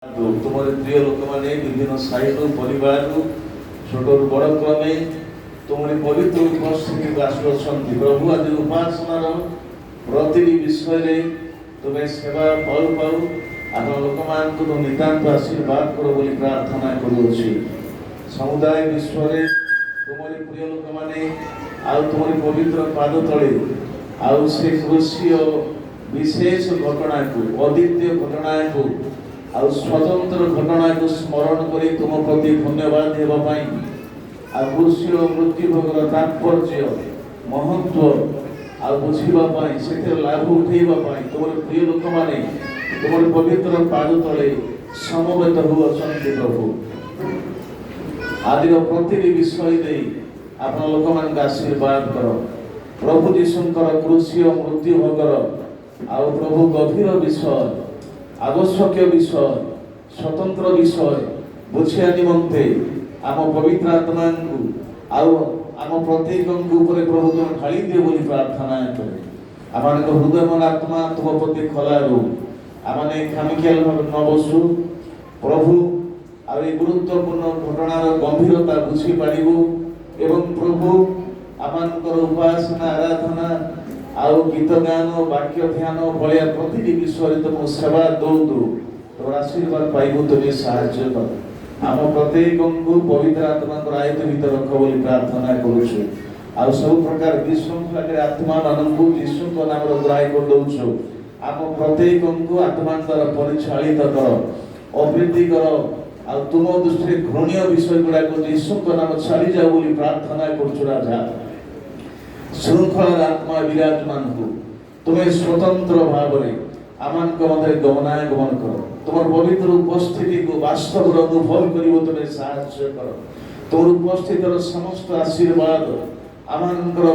तुम्हारे प्रिय लोक मैंने विभिन्न साहिर परिवार छोट बड़ क्रमे तुम्हारी पवित्र उपस्थिति आसुच्च प्रभु आज उपासनार प्रतिटी विषय तुम्हें सेवा पाऊ पाऊ आप लोक मान नितांत आशीर्वाद कर बोली प्रार्थना करुँची समुदाय विश्व तुम्हारी प्रिय लोक मैंने तुम्हारी पवित्र पाद तले आउ से कृषि विशेष घटना को अद्वितीय घटना को आउ स्वतंत्र घटना को स्मरण कर तुम प्रति धन्यवाद देवाई कृषि मृत्यु भोगर तात्पर्य महत्व आ बुझापी से लाभ उठेबाई तुम प्रिय लोक मैंने तुम पवित्र पाद तले समवेत होती प्रभु आज प्रति विषय दे आप लोक मान आशीर्वाद कर प्रभु जीशुकर कृषि मृत्यु भोगर आउ प्रभु गभीर विषय आवश्यक विषय स्वतंत्र विषय बुझिया निमंते आम पवित्र आत्मा आम प्रत्येक प्रभु तुम ढाली दिए बोली प्रार्थना करे आम हृदय मन आत्मा तुम प्रति खला रू आम खामिखियाल न बसु प्रभु आ गुरुत्वपूर्ण घटनार गंभीरता बुझी पारू एवं प्रभु आमर उपासना आराधना आउ गीत गान वाक्य ध्यान भाया प्रति विषय तुम सेवा दौ तुम आशीर्वाद पाइबू तुम्हें साहाय्य कर आम प्रत्येक पवित्र आत्मा आयत भर रख बोली प्रार्थना करुछु आ सब प्रकार विशृंखला आत्मा मानू जीशु नाम ग्राह्य कर दौछु आम प्रत्येक आत्मा द्वारा परिचालित कर अवृद्धि कर आ तुम दृष्टि घृण्य विषय गुड़ाक जीशु नाम छाड़ी जाओ बोली प्रार्थना करुछु राजा श्रृंखला आत्मा विराजमान हो तुम्हें स्वतंत्र भाव आम मध्य गमनागमन कर तुम पवित्र उपस्थिति को वास्तव अनुभव कर तुम्हें साहाय्य कर तुम उपस्थित समस्त आशीर्वाद आम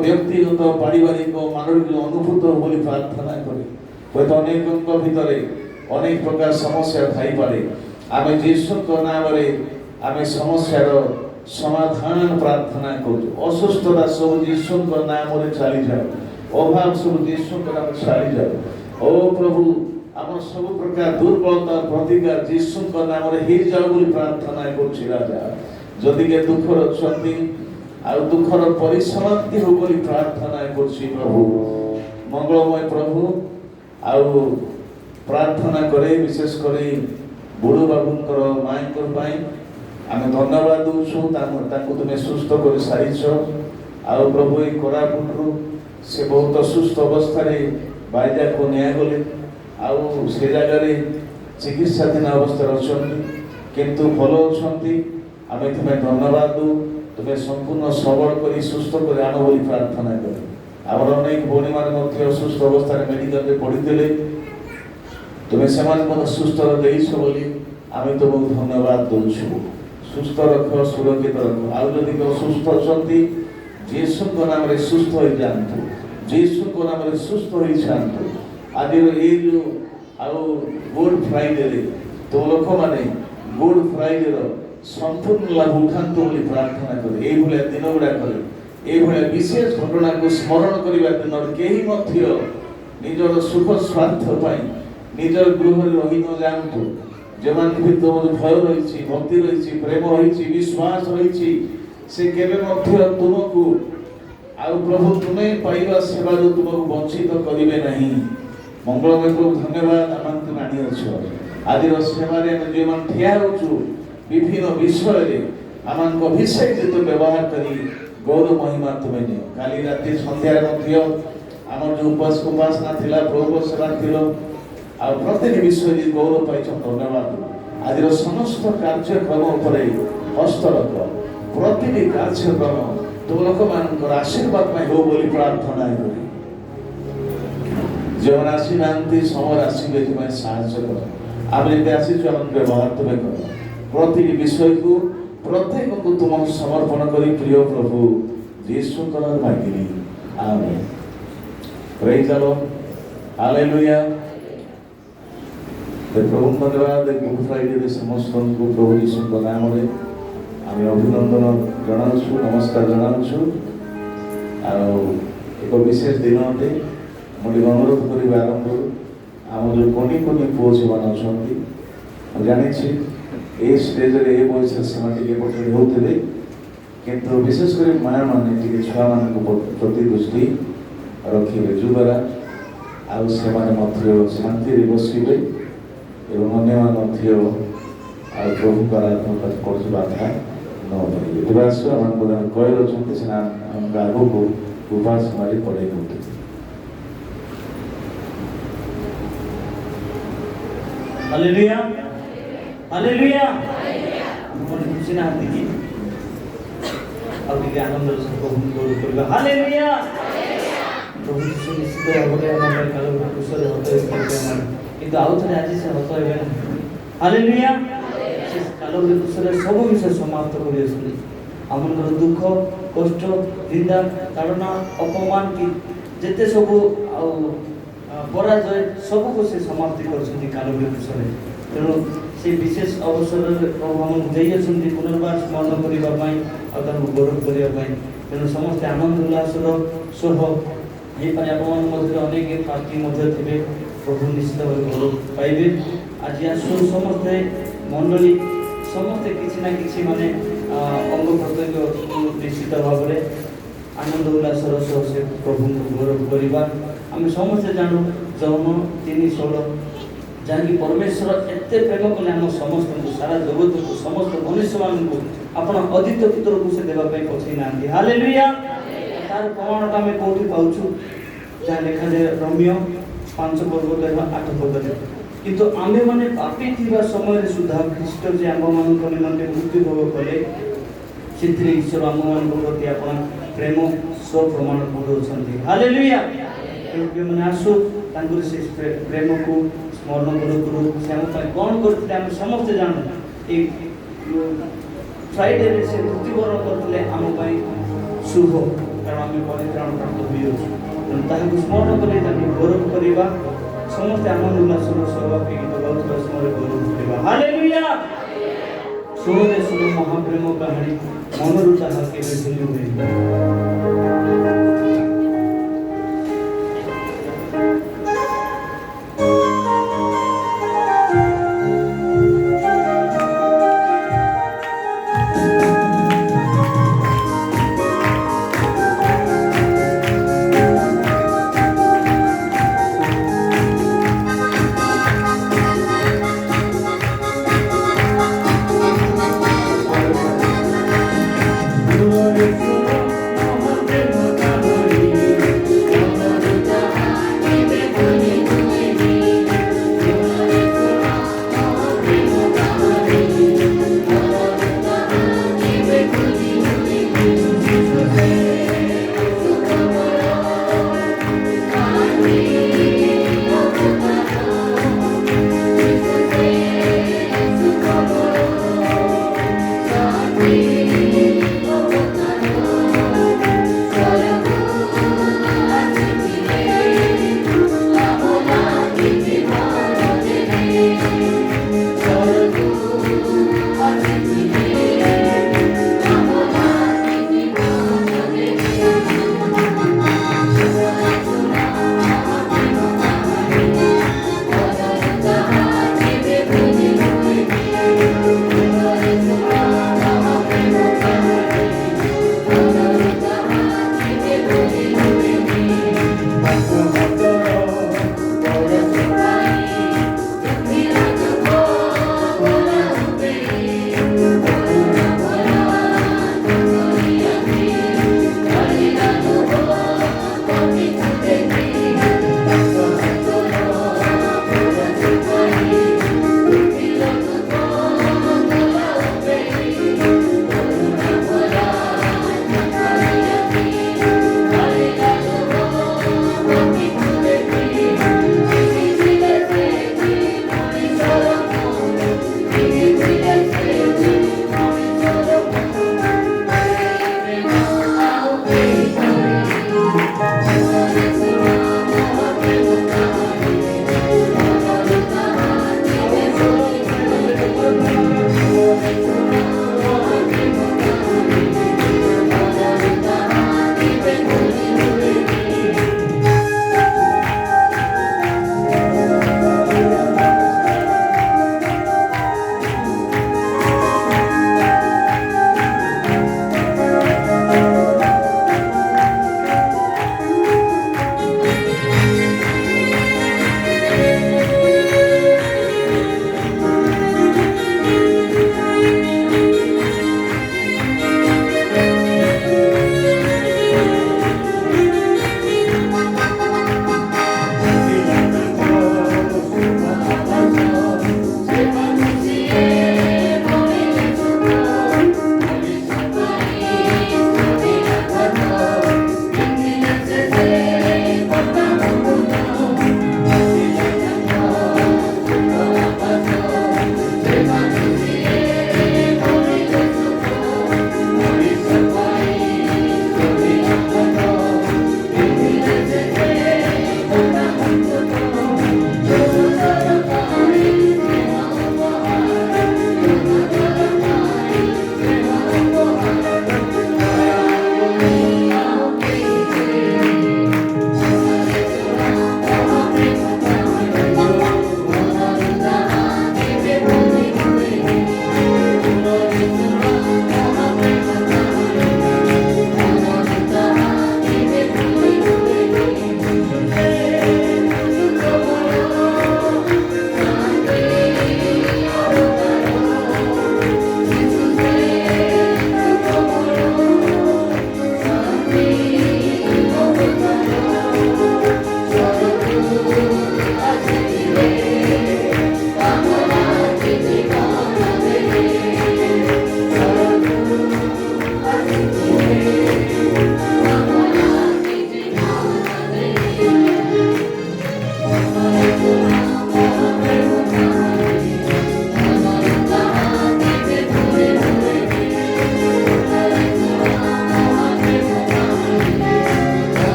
व्यक्तिगत पारिवारिक मानविक अनुभूत हो बोली प्रार्थना करे हयतो अनेक भितर अनेक प्रकार समस्या थाई पारे आम जीशु नाम आम समस्यार समाधान प्रार्थना कर असुस्थता सब जीशु नाम चली जाओ अभाव सब जीशु नाम चली जाओ ओ प्रभु आम सब प्रकार दुर्बलता प्रतिकार जीशु नाम हो जाओ बोली प्रार्थना करा जदि के दुखर अच्छा दुखर परिसमाप्ति हो बोली प्रार्थना कर प्रभु मंगलमय प्रभु आउ प्रार्थना करे विशेष कर बुढ़ बाबूर माँ आम धन्यवाद दूसु तुम्हें सुस्थ कर सारिछ आउ प्रभु ये कोरापुटू से बहुत सुस्थ अवस्था बाइजा को निगले आउ से जगार चिकित्साधीन अवस्था अच्छा किंतु भल अच्छा आम तुम्हें धन्यवाद दू तुम्हें संपूर्ण सबल कर सुस्थ कर आन बोली प्रार्थना कर आम अनेक भौणी मैंने असुस्थ अवस्था मेडिकल पढ़ी तुम्हें से सुस्थ देश बोली आम तुमको धन्यवाद दूसु सुस्थ रख सुरक्षित रख आउ जदि असुस्थ अच्छा जीशु नाम सुस्थ हो जातु जीशु नाम सुस्थ हो जातु आज ये जो आउ गुड फ्राइडे तुम लोक मैंने गुड फ्राइडे संपूर्ण लाभ उठातु बोली प्रार्थना कर ये दिन गुड़ाक ये विशेष घटना को स्मरण करने दिन कहीं निजर सुख स्वार्थ निजर गृह रही न जातु जो भय रही भक्ति रही प्रेम रही विश्वास रही से केवे तुमको आउ प्रभु तुम्हें पाइबा सेवा तुमको वंचित करेंगे नहीं मंगलमय प्रभु धन्यवाद आम आनी आज सेवा जो मैं ठिया हो विभिन्न विषय आम विषय जो व्यवहार कर गौरव महिमा तुम्हें नियो काली राति सन्धार आम जो उपासना थिला प्रभु सेवा थी आ प्रत्येक विषय गौरव पाई धन्यवाद आज समस्त कार्यक्रम हस्त रख प्रति कार्यक्रम तुम लोक मान आशीर्वाद हो बोली प्रार्थना करी जो आसी ना समय आसवे साहय कर आम जब आसीचु आम व्यवहार तुम्हें कर प्रति विषय को प्रत्येक को तुम समर्पण कर प्रिय प्रभु जीशु मागिली आमेन प्रेज द लॉर्ड हालेलुया प्रभु धन्यवाद गुड फ्राइडे समस्त को प्रभु जीशु नाम आम अभिनंदन जनाऊँ नमस्कार जनाऊँ एक विशेष दिन अटे मुझे अनुरोध कर आरंभ आम जो कोनी कोनी पुओ से अच्छा ମୁଁ ଜାଣିଛି ଏ ଷ୍ଟେଜରେ ଏ ବୟସରେ ସେମାନେ ଟିକେ ପଠେଇ ହେଉଥିବେ, କିନ୍ତୁ ବିଶେଷ କରି ମାଆମାନେ ଟିକେ ଛୁଆମାନଙ୍କ ପ୍ରତି ଦୃଷ୍ଟି ରଖିବେ ଯଦ୍ୱାରା ଆଉ ସେମାନେ ମଧ୍ୟ ଶାନ୍ତିରେ ବସିବେ ଏବଂ ଅନ୍ୟମାନେ ମଧ୍ୟ ଆଉ ପ୍ରଭୁଙ୍କ ଆରାଧନା କରୁଛି ବାଧା ନ କରିବେ। ଦିବାସ ଆମକୁ କହି ଅଛନ୍ତି ସିନା ଆମକୁ ଆଗକୁ ଉପାସ ମାରି ପଢ଼େଇ ଦେଉଛନ୍ତି। हालेलुया हालेलुया मन खुशी ना हाथी की अब ये आनंद से प्रभु को करबा हालेलुया प्रभु यीशु निश्चित भाବରେ ଆମ ପାଇଁ କାଳ କୁଶଳ ହତ କରିବେ ଆମର କିନ୍ତୁ ଆଉ ଥରେ ଆଜି ସେ ହତ ହେବେ ନା ହାଲେଲୁୟା ସେ କାଳ କୁଶଳ ସବୁ ବିଷୟ ସମାପ୍ତ କରି ଆସିଲେ ଆମଙ୍କର ଦୁଃଖ କଷ୍ଟ ନିନ୍ଦା ତାଡ଼ନା ଅପମାନ କି ଯେତେ ସବୁ ଆଉ ପରାଜୟ ସବୁକୁ ସେ ସମାପ୍ତି କରିଛନ୍ତି କାଳ କୁଶଳରେ। ତେଣୁ ସେ ବିଶେଷ ଅବସରରେ ପ୍ରଭୁ ଆମକୁ ଦେଇଅଛନ୍ତି ପୁନର୍ବାର ସ୍ମରଣ କରିବା ପାଇଁ ଆଉ ତାଙ୍କୁ ଗୌରବ କରିବା ପାଇଁ। ତେଣୁ ସମସ୍ତେ ଆନନ୍ଦ ଉଲ୍ଲାସର ସହ ହେଇପାରେ ଆପଣଙ୍କ ମଧ୍ୟରେ ଅନେକ ପାର୍ଟି ମଧ୍ୟ ଥିବେ, ପ୍ରଭୁ ନିଶ୍ଚିତ ଭାବେ ଗୌରବ ପାଇବେ। ଆଜି ଆସୁ ସମସ୍ତେ ମଣ୍ଡଳୀ ସମସ୍ତେ କିଛି ନା କିଛି ମାନେ ଅଙ୍ଗ ପ୍ରତ୍ୟଙ୍ଗ ନିଶ୍ଚିତ ଭାବରେ ଆନନ୍ଦ ଉଲ୍ଲାସର ସହ ସେ ପ୍ରଭୁଙ୍କୁ ଗୌରବ କରିବା। ଆମେ ସମସ୍ତେ ଜାଣୁ ଯୌନ 3:16 ଯାହାକି ପରମେଶ୍ୱର ଏତେ ପ୍ରେମ କଲେ ଆମ ସମସ୍ତଙ୍କୁ ସାରା ଜଗତକୁ ସମସ୍ତ ମନୁଷ୍ୟମାନଙ୍କୁ ଆପଣ ଅଦ୍ୱିତୀୟ ପୁତ୍ରକୁ ସେ ଦେବା ପାଇଁ ପଛେଇ ନାହାନ୍ତି। ହାଲେଲୁୟା ତାର ପ୍ରମାଣଟା ଆମେ କୋଉଠି ପାଉଛୁ? ଯାହା ଲେଖାଯାଏ ରୋମିଓ 5:8 କିନ୍ତୁ ଆମ୍ଭେମାନେ ପାପୀ ଥିବା ସମୟରେ ସୁଦ୍ଧା ଖ୍ରୀଷ୍ଟ ଯେ ଆମ୍ଭମାନଙ୍କ ନିମନ୍ତେ ମୃତ୍ୟୁଭୋଗ କଲେ ସେଥିରେ ଈଶ୍ୱର ଆମମାନଙ୍କ ପ୍ରତି ଆପଣ ପ୍ରେମ ସ୍ୱପ୍ରମାଣ କରୁଅଛନ୍ତି। ହାଲେଲୁୟା ମାନେ ଆସୁ ତାଙ୍କର ସେ ପ୍ରେମକୁ ସ୍ମରଣ କରୁ ସେ ଆମ ପାଇଁ କ'ଣ କରିଥିଲେ ଆମେ ସମସ୍ତେ ଜାଣୁ। ଏଇ ଫ୍ରାଇଡେରେ ସେ ମୃତ୍ୟୁବରଣ କରିଥିଲେ ଆମ ପାଇଁ ଶୁଭ, କାରଣ ଆମେ ପରିତ୍ରାଣ ପ୍ରାପ୍ତ ହୋଇଅଛୁ। ତେଣୁ ତାହାକୁ ସ୍ମରଣ କରି ତାକୁ ଗୌରବ କରିବା। ସମସ୍ତେ ଆନନ୍ଦ ଉଲ୍ଲାସର ସହ ଗୀତ ଗାଉଥିବା ସମୟରେ ଗୌରବ କରିବା। ହାଲେଲୁୟା ଶୁଣରେ ଶୁଣ ମହାପ୍ରେମ କାହାଣୀ ମନରୁ ତାହା କେବେ ଭୁଲି ହୁଏ। Glory to the Lord.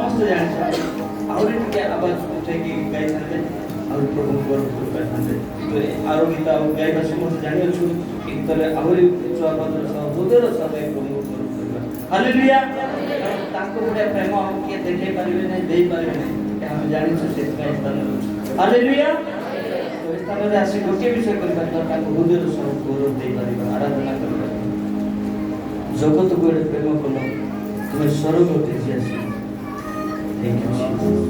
ସମସ୍ତେ ଜାଣିଛନ୍ତି ଆହୁରି ଟିକେ ଆବାଜ ଉଠେଇକି ଗାଇଥାନ୍ତେ ଆହୁରି ପ୍ରଭୁଙ୍କୁ ଗୌରବ କରିପାରିଥାନ୍ତେ। ଗୀତରେ ଆର ଗୀତ ଆଉ ଗାଇବା ସମସ୍ତେ ଜାଣିଅଛୁ ଗୀତରେ ଆହୁରି ଉଚ୍ଚ ଆବାଜର ସହ ହୃଦୟର ସହ ଗାଇ ପ୍ରଭୁଙ୍କୁ ଗୌରବ କରିବା। ହାଲେଲୁୟା। ତାଙ୍କ ଭଳିଆ ପ୍ରେମ ଆଉ କିଏ ଦେଖେଇ ପାରିବେ ନାହିଁ, ଦେଇପାରିବେ ନାହିଁ, ଏହା ଆମେ ଜାଣିଛୁ। ସେଥିପାଇଁ ସ୍ଥାନରେ ଅଛୁ। ହାଲେଲୁୟା। ଏ ସ୍ଥାନରେ ଆସି ଗୋଟିଏ ବିଷୟ କରିପାରିବା, ତାଙ୍କୁ ହୃଦୟର ସହ ଗୌରବ ଦେଇପାରିବା, ଆରାଧନା କରିବା। ଜଗତକୁ ଏଡ଼େ ପ୍ରେମ କଲ, ତୁମେ ସ୍ୱର୍ଗ ତେଜି ଆସିବ। Thank you, Jesus.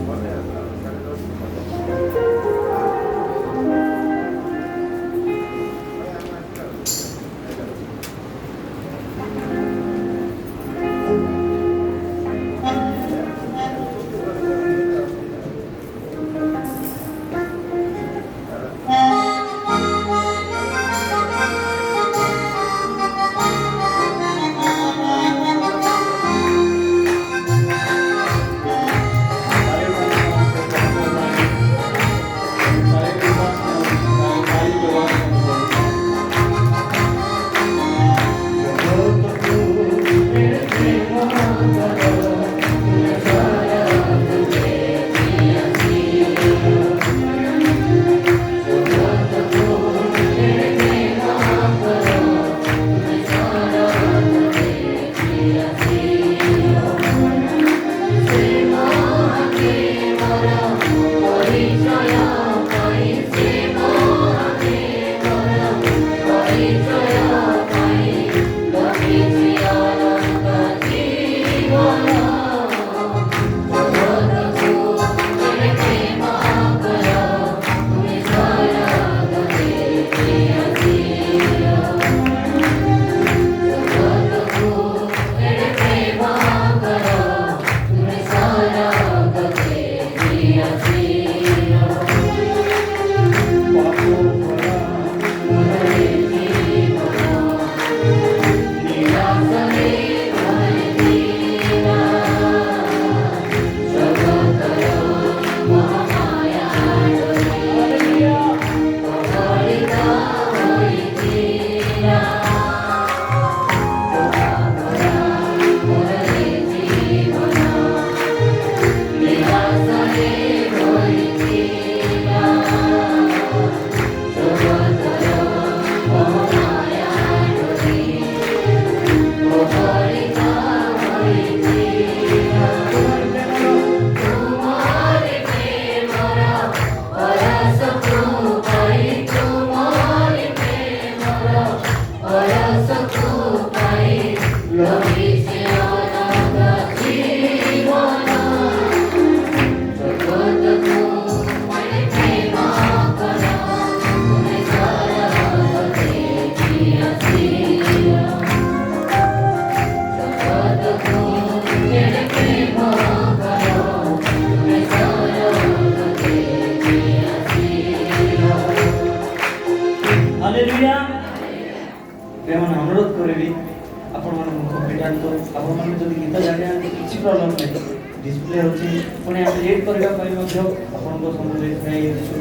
डिस्प्ले होची पुणे हम रीड करबा पई मध्ये आपन को समुद्र नहीं दिसु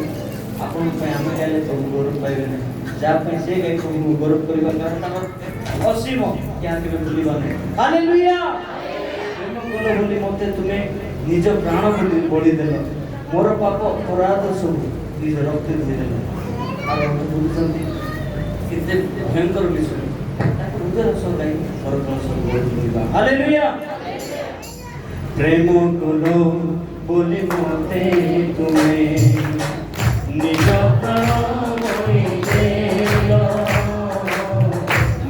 आपन पे हम गाले तो गौरव पाइबे नहीं जा पे से गई को गौरव करबा कारण तमर असीम क्या के भूलिबा नहीं हालेलुया प्रेम कोलो बोली मते तुमे निज प्राण बलि देलो मोर पाप अपराध सब निज रक्त दे देलो आ तो बुझंती कितने भयंकर विषय हृदय सब गाई स्वर्ग सब बोलिबा हालेलुया प्रेम कोलो बोली मोते तुम्हें निज प्राण बलि देलो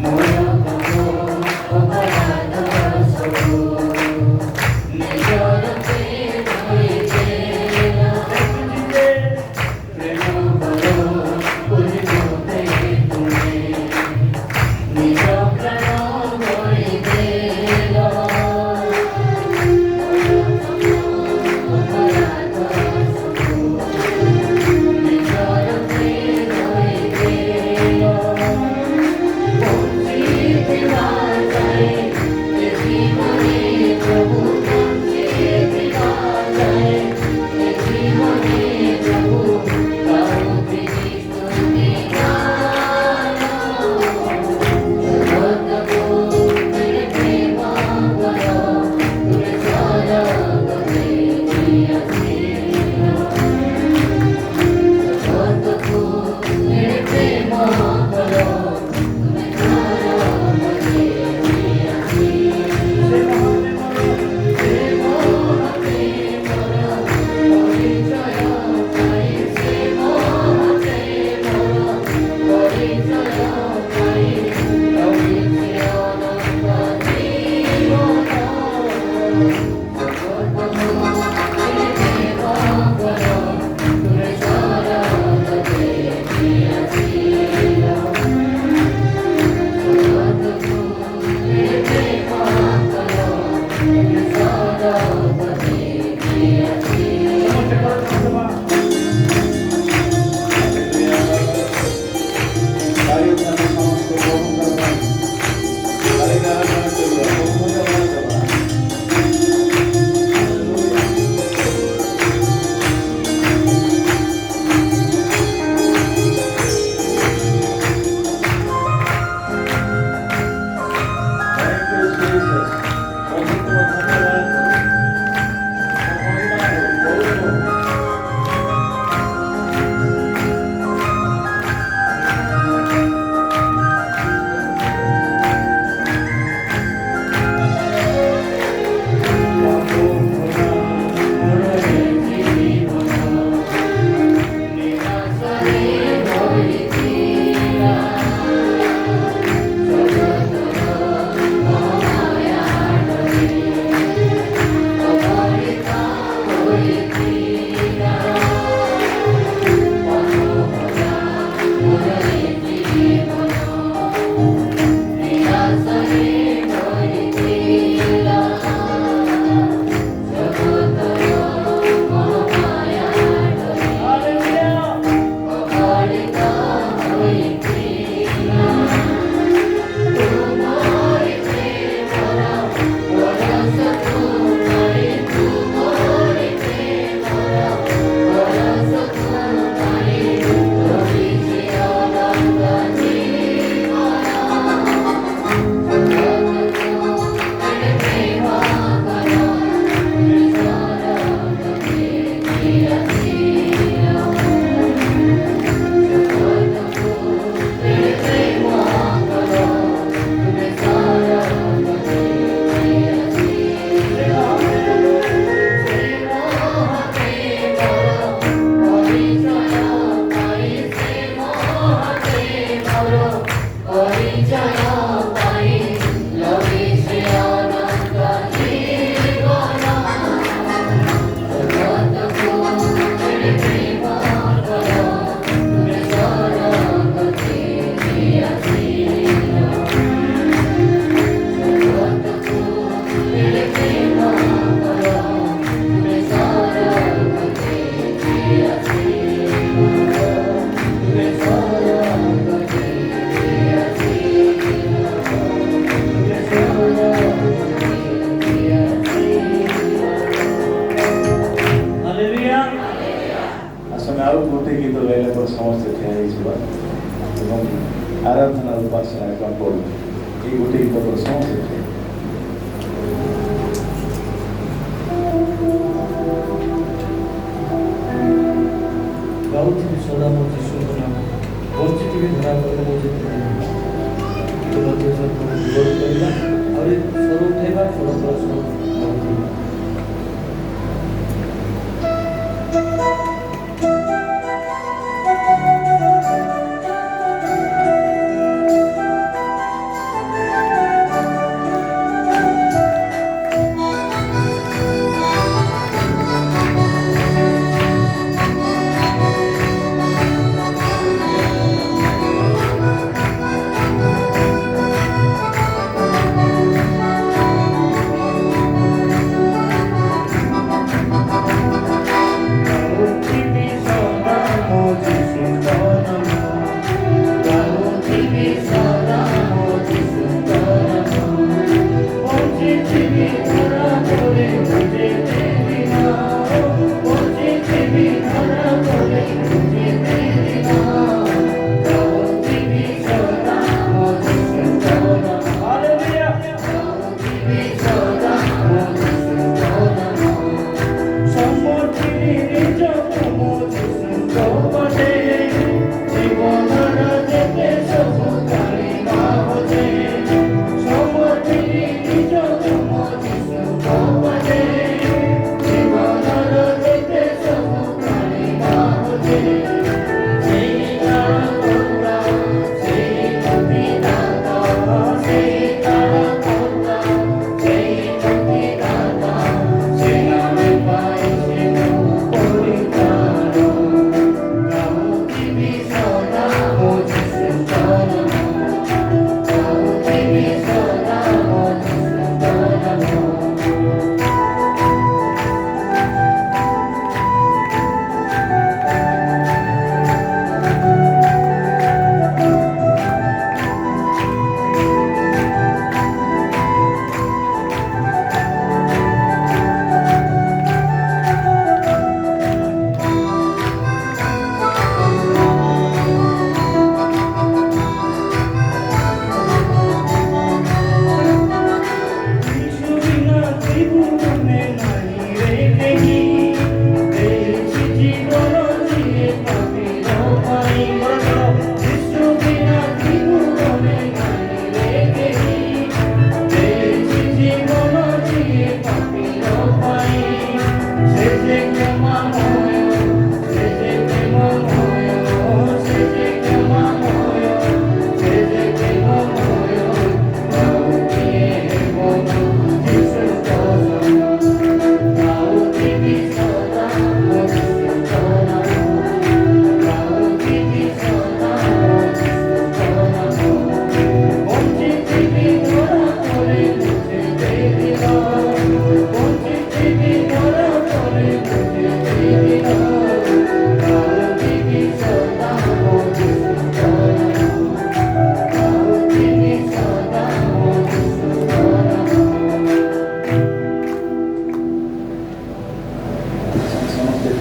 मोर पाप अपराध सब निज रक्त बलि देलो प्रेम कोलो बोली मोते तुम्हें निज प्राण बलि देलो ଆଉ ଗୋଟେ ଗୀତ ଗାଇଲା ପରେ ସମସ୍ତେ ଠିଆ ହେଇଯିବା ଏବଂ ଆରାଧନା ଉପାସନା କ'ଣ ପଡ଼ୁ ଏଇ ଗୋଟେ ଗୀତ ପରେ ସମସ୍ତେ ଠିଆ ଗାଉଥିବି ସଦା ମୋ ଯୀଶୁଙ୍କ ନାମ ବଞ୍ଚିଥିବି ଧରା ପରେ ମୋ ଯେତେ ମଧ୍ୟ ବିରୋଧ କରିବା ଆହୁରି ସ୍ୱର ଉଠାଇବା ଫଳଫଳ ସ୍ୱର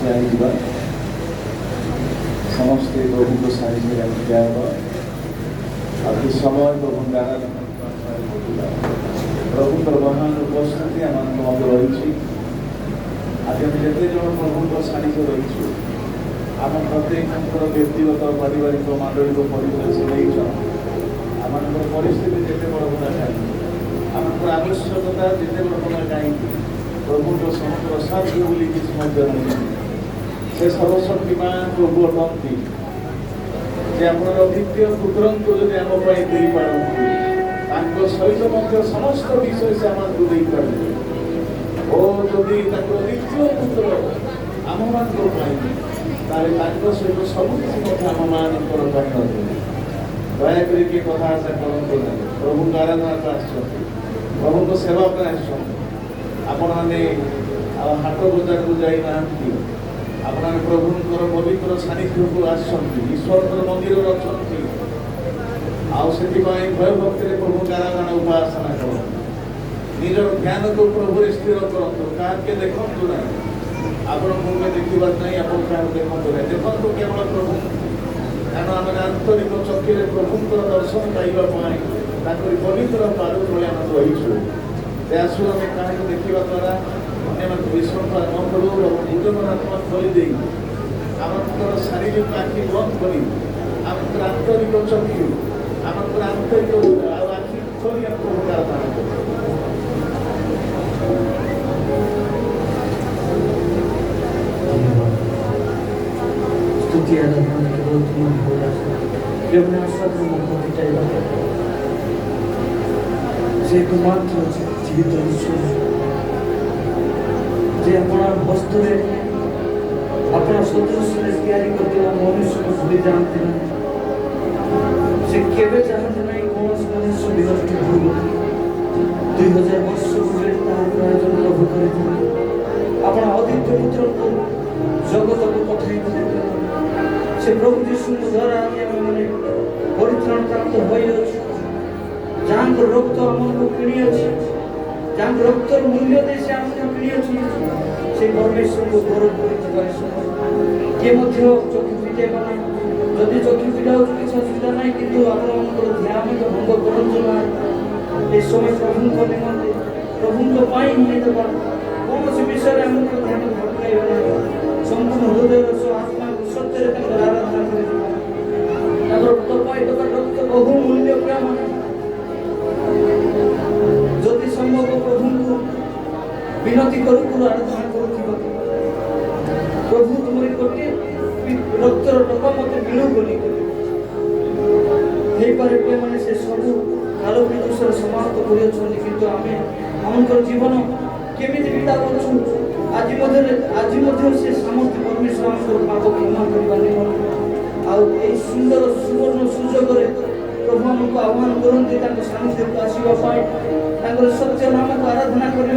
ଗାଉଥିବା ସମସ୍ତେ ପ୍ରଭୁଙ୍କ ସାନିଧ୍ୟରେ ଆମେ ଠିଆ ହେବା ଆଉ କି ସମୟ ପ୍ରଭୁଙ୍କ ପ୍ରଭୁଙ୍କର ମହାନ ଉପସ୍ଥିତି ଆମମାନଙ୍କ ମଧ୍ୟ ରହିଛି ଆଜି ଆମେ ଯେତେ ଜଣ ପ୍ରଭୁଙ୍କ ସାନିଧ୍ୟ ରହିଛୁ ଆମ ପ୍ରତ୍ୟେକଙ୍କର ବ୍ୟକ୍ତିଗତ ପାରିବାରିକ ମାଣ୍ଡଳିକ ପରିବେଶ ନେଇଛ ଆମମାନଙ୍କର ପରିସ୍ଥିତି ଯେତେ ବଡ଼ ଗୁଣା କାହିଁକି ଆମମାନଙ୍କର ଆବଶ୍ୟକତା ଯେତେ ବଡ଼ ଗୁଣା କାହିଁକି ପ୍ରଭୁଙ୍କ ସମଗ୍ର ସାଧ୍ୟ ବୋଲି କିଛି ମଧ୍ୟ ନାହିଁ ସେ ସର୍ବଶକ୍ତିମାନ ପ୍ରଭୁ ଅଟନ୍ତି ଯେ ଆମର ଦ୍ୱିତୀୟ ପୁତ୍ରଙ୍କୁ ଯଦି ଆମ ପାଇଁ ଦେଇପାରନ୍ତି ତାଙ୍କ ସହିତ ମଧ୍ୟ ସମସ୍ତ ବିଷୟ ସେ ଆମକୁ ଦେଇପାରିବେ ଓ ଯଦି ତାଙ୍କର ଦ୍ୱିତୀୟ ପୁତ୍ର ଆମମାନଙ୍କ ପାଇଁ ତାହେଲେ ତାଙ୍କ ସହିତ ସବୁକିଛି ମଧ୍ୟ ଆମମାନଙ୍କର ପାଇଁ ନଦେବେ ଦୟାକରି କିଏ କଥା ଆଶା କରନ୍ତୁ ନାହିଁ ପ୍ରଭୁଙ୍କ ଆରାଧନାକୁ ଆସିଛନ୍ତି ପ୍ରଭୁଙ୍କ ସେବା ପାଇଁ ଆସିଛନ୍ତି ଆପଣମାନେ ଆଉ ହାଟ ବଜାରକୁ ଯାଇନାହାନ୍ତି ଆପଣମାନେ ପ୍ରଭୁଙ୍କର ପବିତ୍ର ସାନ୍ନିଧ୍ୟକୁ ଆସିଛନ୍ତି ଈଶ୍ୱରଙ୍କର ମନ୍ଦିରରେ ଅଛନ୍ତି ଆଉ ସେଥିପାଇଁ ଭୟ ଭକ୍ତିରେ ପ୍ରଭୁଙ୍କ ଆରାଧନା ଉପାସନା କରନ୍ତୁ ନିଜର ଧ୍ୟାନକୁ ପ୍ରଭୁରେ ସ୍ଥିର କରନ୍ତୁ କାହାକେ ଦେଖନ୍ତୁ ନାହିଁ ଆପଣ ମୁହଁରେ ଦେଖିବାର ନାହିଁ, ଆପଣ କାହାକୁ ଦେଖନ୍ତୁ ନାହିଁ, ଦେଖନ୍ତୁ କେବଳ ପ୍ରଭୁ। କାରଣ ଆମେ ଆନ୍ତରିକ ଚକ୍ଷୁରେ ପ୍ରଭୁଙ୍କର ଦର୍ଶନ ପାଇବା ପାଇଁ ତାଙ୍କରି ପବିତ୍ର ପାଦ ତଳେ ଆମେ ରହିଛୁ। ଆସୁ ଆମେ କାହାକୁ ଦେଖିବା ଦ୍ୱାରା ଅନ୍ୟମାନଙ୍କୁ ବିଶୃଙ୍ଖଳା ନ କରୁ ଏବଂ ନିଜର ଆତ୍ମା ଖୋଲିଦେଇ ଆମଙ୍କର ଶାରୀରିକ ଆଖି ବନ୍ଦ କରି ଆମଙ୍କର ଆନ୍ତରିକ ଚକ୍ଷୁ ଆମଙ୍କର ଆନ୍ତରିକ ଆଉ ଆଖି ଖୋଲି ଆମେ ପ୍ରଭୁଙ୍କ ଆରାଧନା କରୁ। स्तुति आराधना केवल तुम्हारी हो जाए जो अपने आस्वाद को मुक्त पिटाएगा जे एकमात्र जीवित ईश्वर जे अपना वस्तु रे अपना सदृश रे तैयारी करते मनुष्य को भूली जानते ना से केवे चाहते नहीं कौन से मनुष्य विनष्ट हो 2000 वर्ष पूर्व तार प्रयोजन प्रभु करे अपना अद्वितीय पुत्र को जगत को पठाई से प्रभु यीशु द्वारा मैंने परित्राण प्राप्त हो जहाँ रक्त आमको किणी अच्छे जहाँ रक्तर मूल्य दे से आमको किणी अच्छे से परमेश्वर को गौरव कर किए चक्षु पिटेगा ना जदि चक्षु पिटा किसी असुविधा ना कि आपंकर ध्यान तो भंग करूँ ना ये समय प्रभु निमंते प्रभु नहीं देवा कौन से विषय आमको ध्यान भटकाइब ना संपूर्ण हृदय आत्मा सत्य आराधना रक्त बहुमूल्य प्रेम जदि संभव प्रभु को विनती करू आराधना करू प्रभु तुम गोटे रक्तर टका मत मिलू बोली मैंने से सब काल विदुषर समाप्त कर जीवन केमी बिता कर आज से सामर्थ्य परमेश्वर पाप क्षमा करने सुंदर सुवर्ण सुजोग प्रभु आमको आह्वान करते सानिध्य को आसवाई सत्य नाम को आराधना करने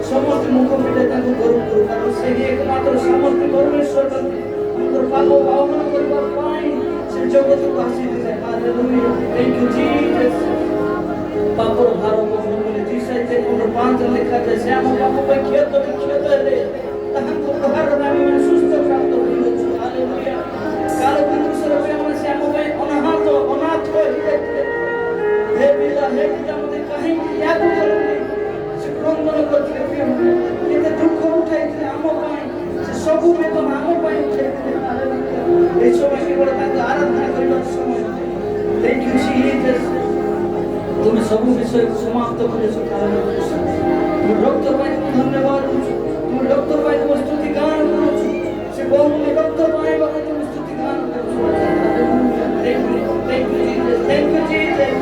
समस्त मुख मिले गौरव करू कारण से एकमात्र सामर्थ्य परमेश्वर पाप आह्वान करने से जगत को आसी थैंक यू जीसस पापर भार जीसा 5 लिखा जाए से आम पाप क्षत विक्षत है भार सुस्थ प्राप्त हालेलुया काल विदुषर प्रेम से आम अनाथ अनाथ हे पिता मते कहीं या को करनी से क्रंदन करते प्रेम केते दुख उठाई आम से सब वेदन आम उठाई ए समय केवल आराधना करने समय थैंक यू जीसस तुम सब विषय समाप्त कर तुम रक्त पाई धन्यवाद तुम रक्त पाई तुम स्तुति गान करो से बहुमूल्य रक्त पाई तुम स्तुति गान करो थैंक यू जीसस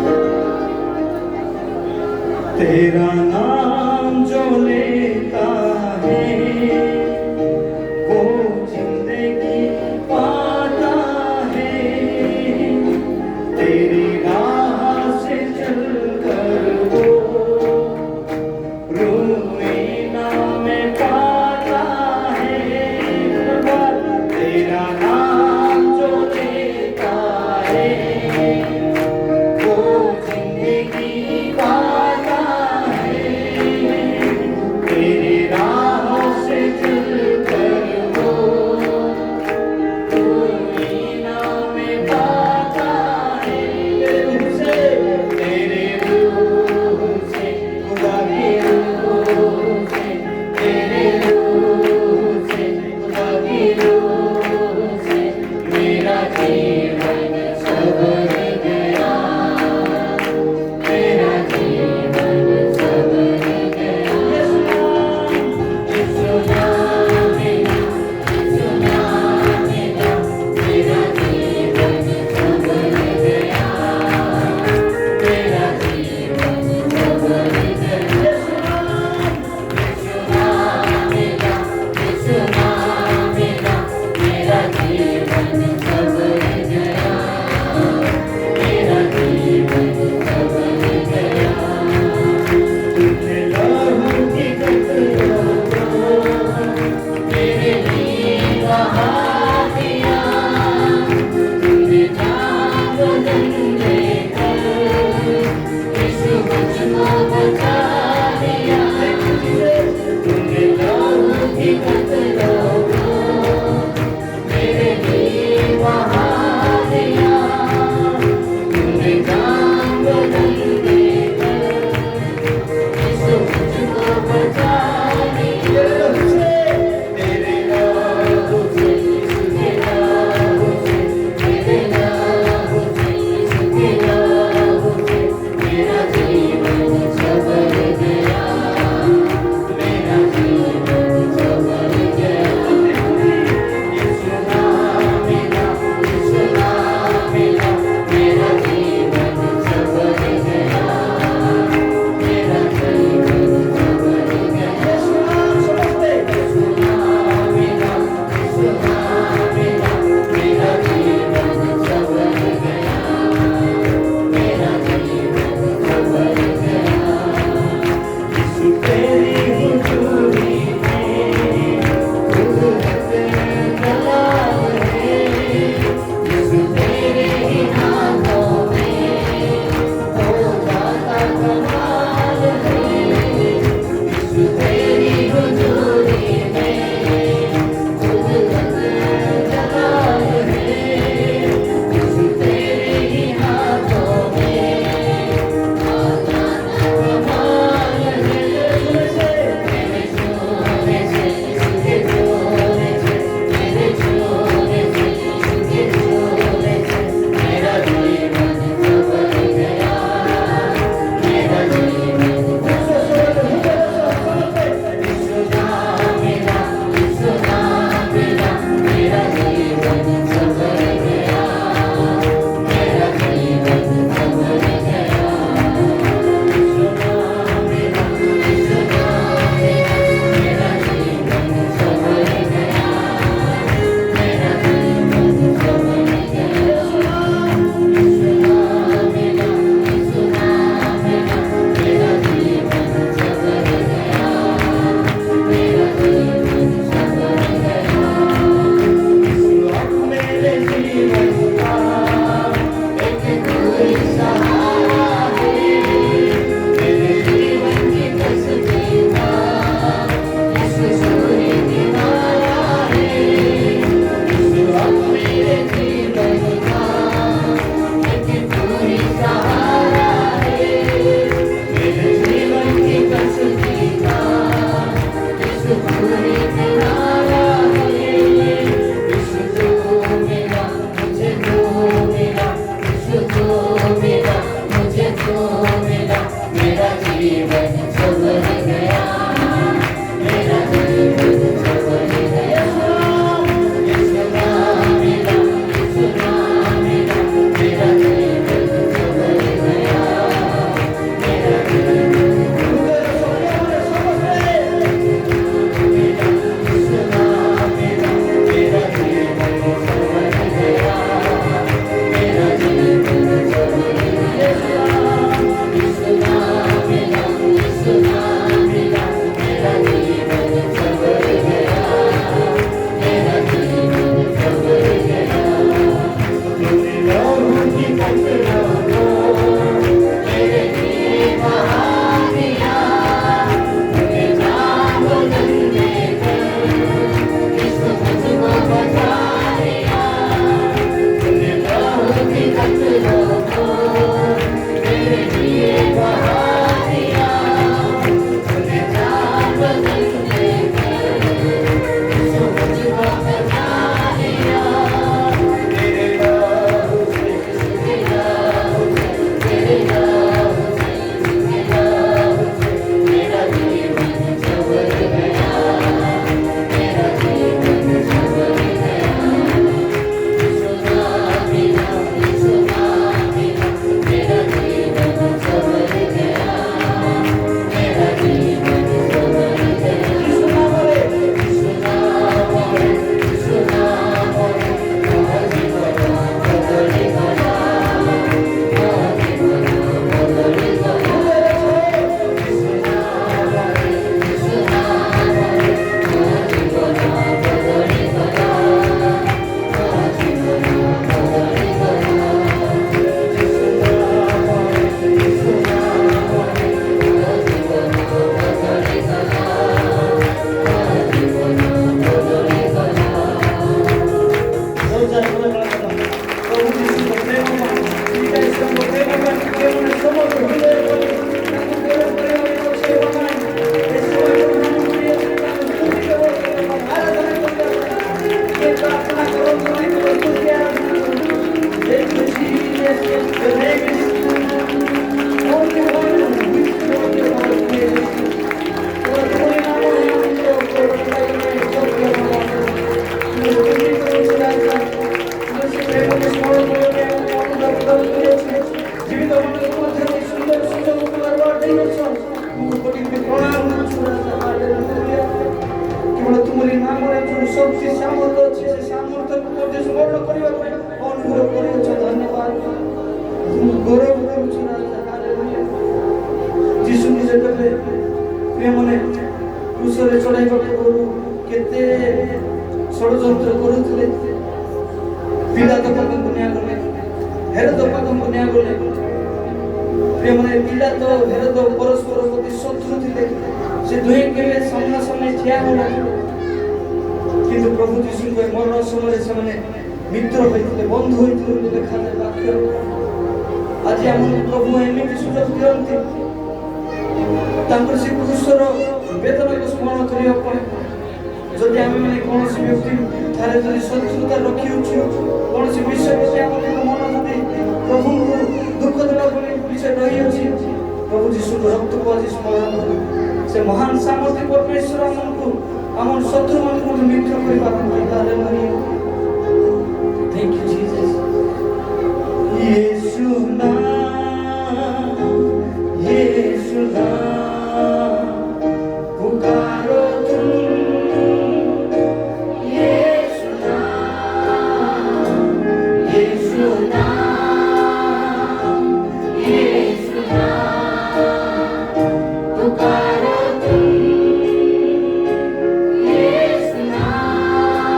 तेरा नाम जो लेता है वो जिंदगी पाता है तेरी राह से चलकर वो रोए ना मैं पाता है तेरा नाम जो लेता है वो जिंदगी पाता है শক্তি সামর্থ্য ଅଛି ସେ ସାମର୍ଥ୍ୟକୁ ମଧ୍ୟ ସ୍ମରଣ କରିବା ପାଇଁ ଅନୁଗ୍ରହ କରିଅଛ ଧନ୍ୟବାଦ ମୁଁ ଗୌରବ କରୁଛୁ ରାଜା ହାଲେଲୁୟା ଯୀଶୁ ନିଜେ କହିଲେ ପ୍ରିୟମାନେ କ୍ରୁଶରେ ଚଢ଼ାଇବା ପୂର୍ବରୁ କେତେ ଷଡ଼ଯନ୍ତ୍ର କରୁଥିଲେ ପିଲାତ ପାଖକୁ ନିଆଗଲେ ହେରୋଦ ପାଖକୁ ନିଆଗଲେ ପ୍ରିୟମାନେ ପିଲାତ ହେରୋଦ ପରସ୍ପର ପ୍ରତି ଶତ୍ରୁ ଥିଲେ ସେ ଦୁହେଁ କେବେ ସାମ୍ନାସାମ୍ନି ଠିଆ ହେଉନଥିଲେ କିନ୍ତୁ ପ୍ରଭୁ ଯୀଶୁଙ୍କ ମରଣ ସମୟରେ ସେମାନେ ମିତ୍ର ହୋଇଥିଲେ ବନ୍ଧୁ ହୋଇଥିଲେ ବୋଲି ଲେଖାଯାଏ ବାକ୍ୟ ଆଜି ଆମକୁ ପ୍ରଭୁ ଏମିତି ସୁଯୋଗ ଦିଅନ୍ତି ତାଙ୍କର ସେ କ୍ରୁଶର ବେଦନାକୁ ସ୍ମରଣ କରିବା ପାଇଁ ଯଦି ଆମେମାନେ କୌଣସି ବ୍ୟକ୍ତି ଠାରେ ଯଦି ଶତ୍ରୁତା ରଖିଅଛୁ କୌଣସି ବିଷୟ ପ୍ରତି ଆମର ମନ ଯଦି ପ୍ରଭୁଙ୍କୁ ଦୁଃଖ ଦେବା ଭଳି ବିଷୟ ରହିଅଛି ପ୍ରଭୁ ଯୀଶୁଙ୍କ ରକ୍ତକୁ ଆଜି ସ୍ମରଣ କରୁ ସେ ମହାନ ସାମର୍ଥ୍ୟ ପରମେଶ୍ୱର ଆମକୁ ଆମ ଶତ୍ରୁମାନଙ୍କୁ ମଧ୍ୟ ମିତ୍ର କରିପାରନ୍ତି ହାଲେଲୁୟା Thank you Jesus यीशु नाम पुकारो तुम यीशु नाम पुकारो तुम यीशु नाम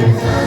Yeah.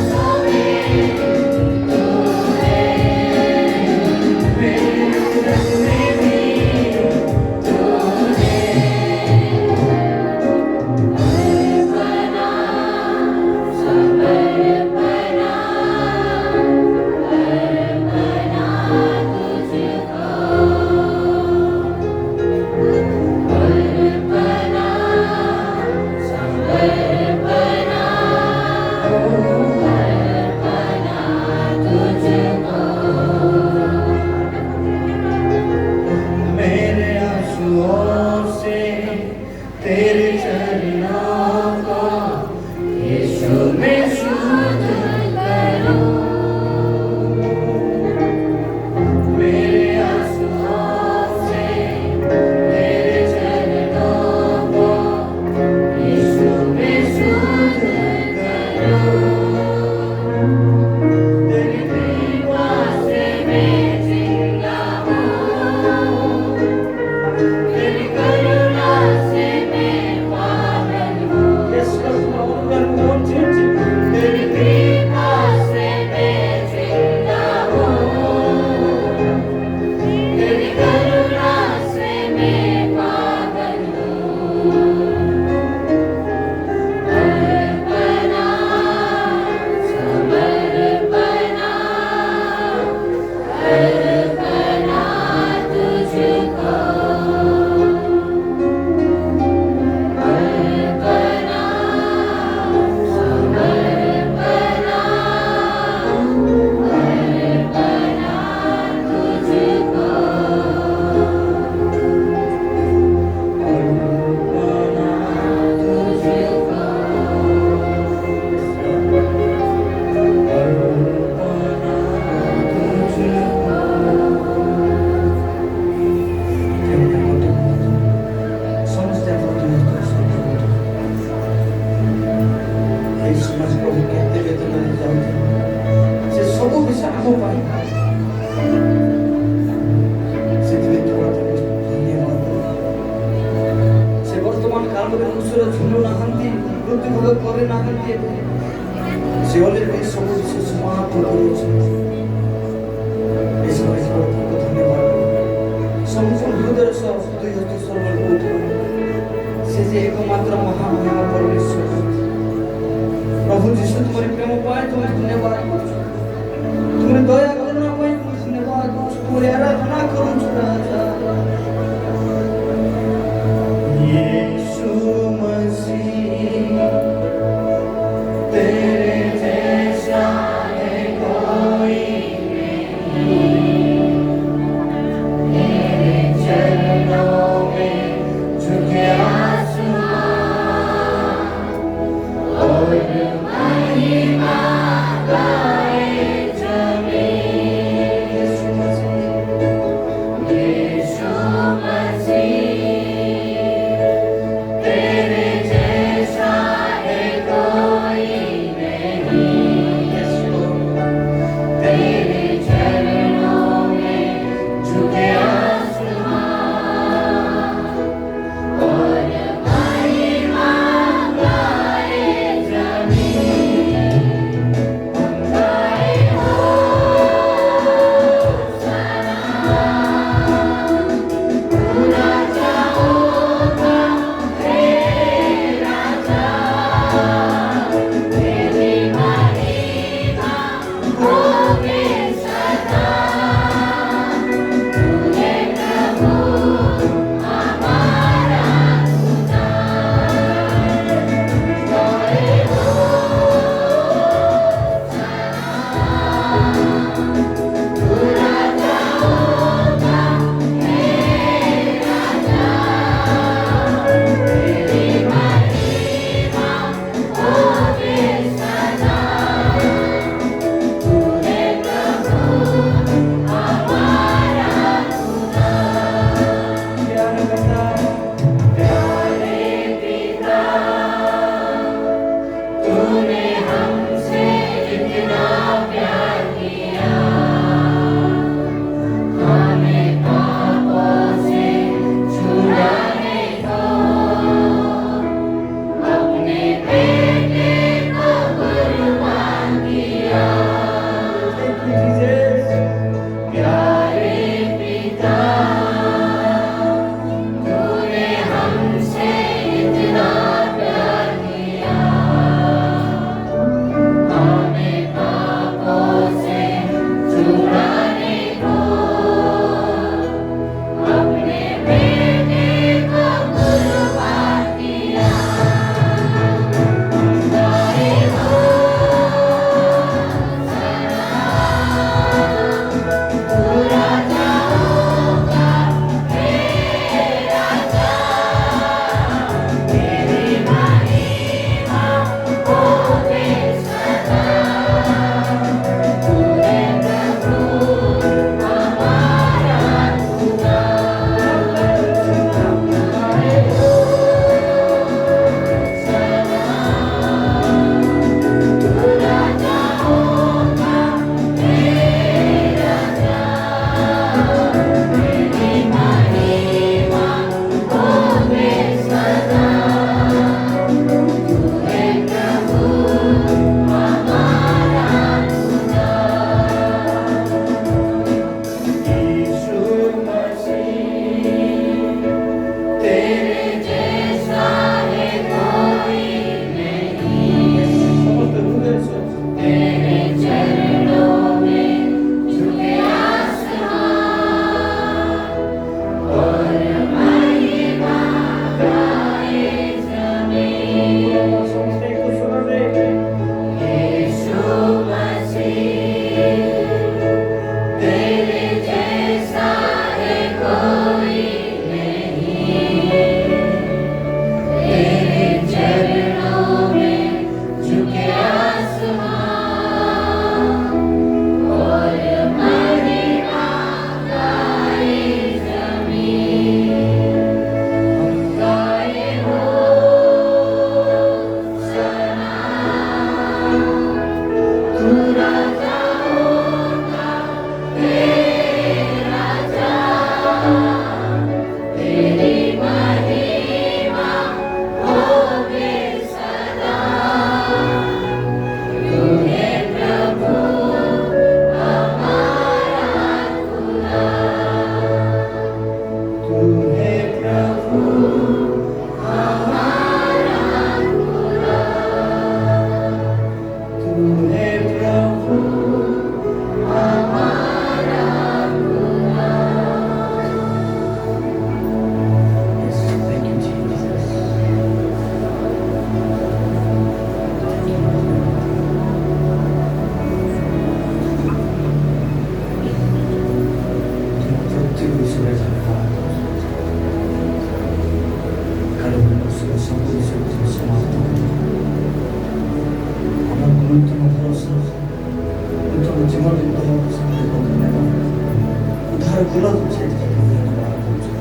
ତୁଲ ସେଇଠି ଧନ୍ୟବାଦ କରୁଛୁ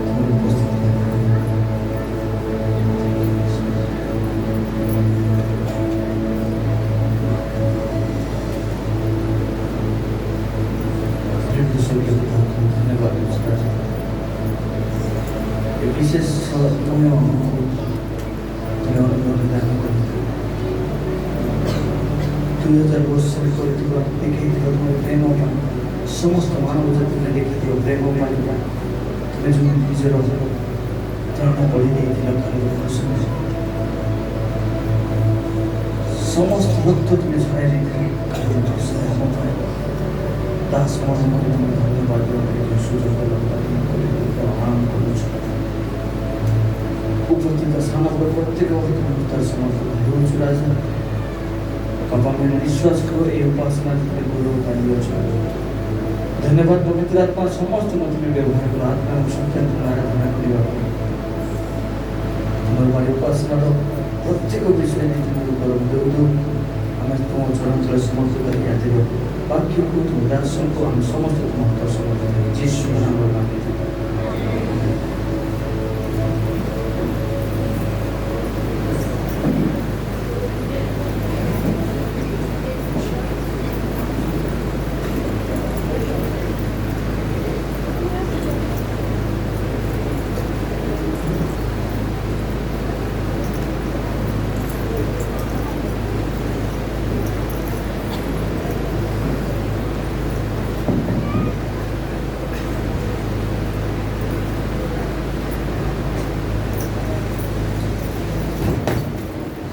ତୁମର ଉପସ୍ଥିତି धन्यवाद विशेष समय तुम्हें अनुग्रह दान कर 2000 वर्ष देखी तुम्हें प्रेम समस्त मानव जाति में देखी प्रेम मालिका तुम्हें जो निजर प्राण बलि समस्त रक्त तुम्हें छाई ताहा समर्थन କରି ତୁମେ ଧନ୍ୟବାଦ ଦେବାକୁ ସୁଯୋଗ ଆହ୍ୱାନ କରୁଛୁ ଉପସ୍ଥିତ ସ୍ଥାନ ପ୍ରତ୍ୟେକ ତାର ସମର୍ଥନ ହେଉଛୁ ରାଜା ବାପା ଆମେ ବିଶ୍ୱାସ କରୁ ଏହି ଉପାସନା ତୁମେ ଗୌରବ ପାଇଅଛ ଧନ୍ୟବାଦ ପବିତ୍ର ଆତ୍ମା ସମସ୍ତଙ୍କୁ ତୁମେ ବ୍ୟବହାର କର ଆତ୍ମା ଏବଂ ସତ୍ୟ ତୁମେ ଆରାଧନା କରିବା ତୁମର ବାଡ଼ି ଉପାସନାର ପ୍ରତ୍ୟେକ ବିଷୟ ନେଇ ତୁମକୁ ଗୌରବ ଦେଉଛୁ ଆମେ ତୁମ ଚରଣତଳେ ସମର୍ଥ କରି ଆଜିର वाक्यको तुम दर्शनको हामी समस्त तुम दर्शन जीशु नाममा मागिन्छ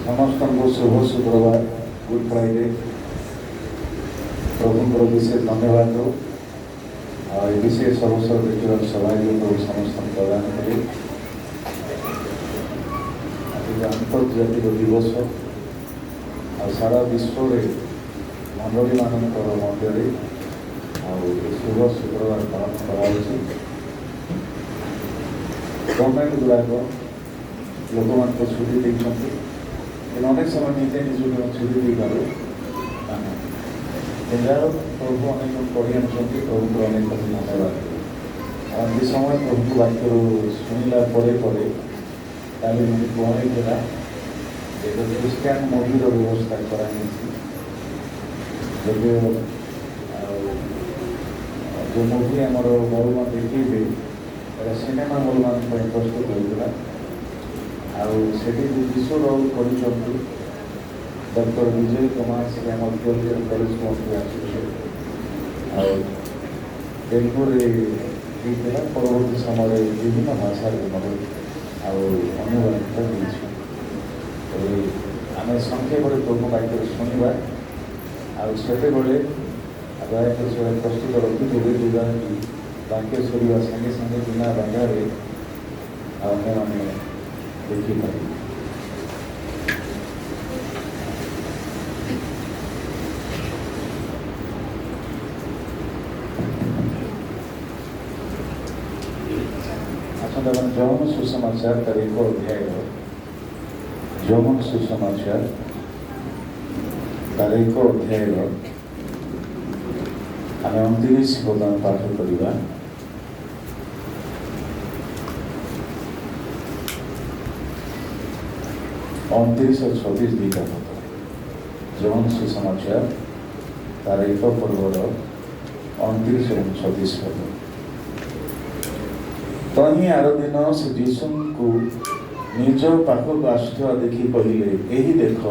ସମସ୍ତଙ୍କୁ ଶୁଭ ଶୁକ୍ରବାର ଗୁଡ୍ ଫ୍ରାଇଡେ ପ୍ରଭୁଙ୍କର ବିଶେଷ ଧନ୍ୟବାଦ ଦଉ ଆଉ ଏ ବିଶେଷ ଅବସର ଦେଖିବାକୁ ସୌଭାଗ୍ୟ ପ୍ରଭୁ ସମସ୍ତଙ୍କୁ ପ୍ରଦାନ କରେ ଆଜି ଆନ୍ତର୍ଜାତିକ ଦିବସ ଆଉ ସାରା ବିଶ୍ୱରେ ମଣ୍ଡଳୀମାନଙ୍କର ମଧ୍ୟରେ ଆଉ ଶୁଭ ଶୁକ୍ରବାର ପାଳନ କରାଯାଉଛି ଗଭର୍ଣ୍ଣମେଣ୍ଟ ଗୁଡ଼ାକ ଲୋକମାନଙ୍କୁ ଛୁଟି ଦେଇଛନ୍ତି ଅନେକ ସମୟ ନିଜେ ନିଜକୁ ଛୁଟି ଦେଇପାରୁ ଯାହାର ପ୍ରଭୁ ଅନେକ ପଢ଼ି ଆଣୁଛନ୍ତି ପ୍ରଭୁଙ୍କୁ ଅନେକ ଧନ୍ୟବାଦ ଆଉ ଏ ସମୟ ପ୍ରଭୁ ବାକ୍ୟରୁ ଶୁଣିଲା ପରେ ପରେ ତାହେଲେ ମୋତେ କୁହାଯାଇଥିଲା ଏବେ ଖ୍ରୀଷ୍ଟିଆନ ମୁଭିର ବ୍ୟବସ୍ଥା କରାଯାଇଛି ଯଦିଓ ଆଉ ଯେଉଁ ମୁଭି ଆମର ବଳବାନ ଦେଖେଇବେ ଏଇଟା ସିନେମା ବଳମାନଙ୍କ ପାଇଁ ପ୍ରସ୍ତୁତ ହୋଇଥିଲା ଆଉ ସେଠି ବିଶ୍ୱ ରୋଲ କରିଛନ୍ତି ଡକ୍ଟର ବିଜୟ କୁମାର ସେ ଆମର ଥିଓଲୋଜିକାଲ କଲେଜକୁ ମଧ୍ୟ ଆସିଥିଲେ ଆଉ ତେଲୁଗୁରେ ହେଇଥିଲା ପରବର୍ତ୍ତୀ ସମୟରେ ବିଭିନ୍ନ ଭାଷାରେ ମଧ୍ୟ ଆଉ ଅନୁବାଦିତ ହେଇଛି ଆମେ ସଂକ୍ଷେପରେ ପ୍ରଭୁ ବାକ୍ୟରେ ଶୁଣିବା ଆଉ ସେତେବେଳେ ଦୟାକରି ସେଟା ପ୍ରସ୍ତୁତ ରଖିଥିବେ ଯେଉଁଟାକି ବାକ୍ୟ ଶୁଣିବା ସାଙ୍ଗେ ସାଙ୍ଗେ ବିନା ବାଧାରେ ଆଉ ଆମେମାନେ ଦେଖିପାରିବେ ଆସନ୍ତା ଯୌନ ସୁସମାଚାର ତାର ଏକ ଅଧ୍ୟାୟ ଯୌନ ସୁସମାଚାର ତାର ଏକ ଅଧ୍ୟାୟର ଆମେ 29 ପଦ ପାଠ କରିବା और 26 ଦୁଇଟା ପଦ ଯୌନ ସୁସମାଚାର ତାର ଏକ ପର୍ବର 29 ଏବଂ 26 ପଦ ତହିଁ ଆର ଦିନ ସେ ଯୀଶୁଙ୍କୁ ନିଜ ପାଖକୁ ଆସୁଥିବା ଦେଖି କହିଲେ ଏହି ଦେଖ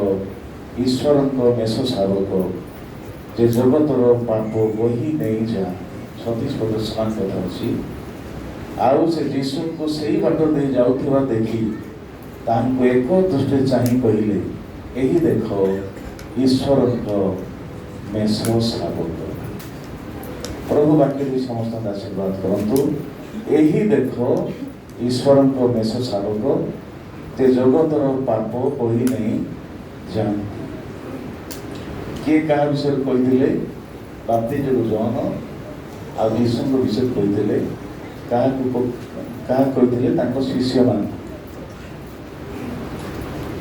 ଈଶ୍ୱରଙ୍କ ମେଷ ଶାବକ ଯେ ଜଗତର ପାପ ବହି ନେଇଯା 36 ପଦ ସମାନ କଥା ଅଛି ଆଉ ସେ ଯୀଶୁଙ୍କୁ ସେଇ ବାଟ ଦେଇ ଯାଉଥିବା ଦେଖି ତାଙ୍କୁ ଏକ ଦୃଷ୍ଟି ଚାହିଁ କହିଲେ ଏହି ଦେଖ ଈଶ୍ୱରଙ୍କ ମେଷ ଶାବକ ପ୍ରଭୁ ବାକ୍ୟରେ ସମସ୍ତଙ୍କୁ ଆଶୀର୍ବାଦ କରନ୍ତୁ ଏହି ଦେଖ ଈଶ୍ୱରଙ୍କ ମେଷ ଶାବକ ଯେ ଜଗତର ପାପ ବହି ନେଇ ଯାଆନ୍ତି କିଏ କାହା ବିଷୟରେ କହିଥିଲେ ବାପ୍ତିଜର ଜୋହନ ଆଉ ଯୀଶୁଙ୍କ ବିଷୟରେ କହିଥିଲେ କାହା କହିଥିଲେ ତାଙ୍କ ଶିଷ୍ୟମାନେ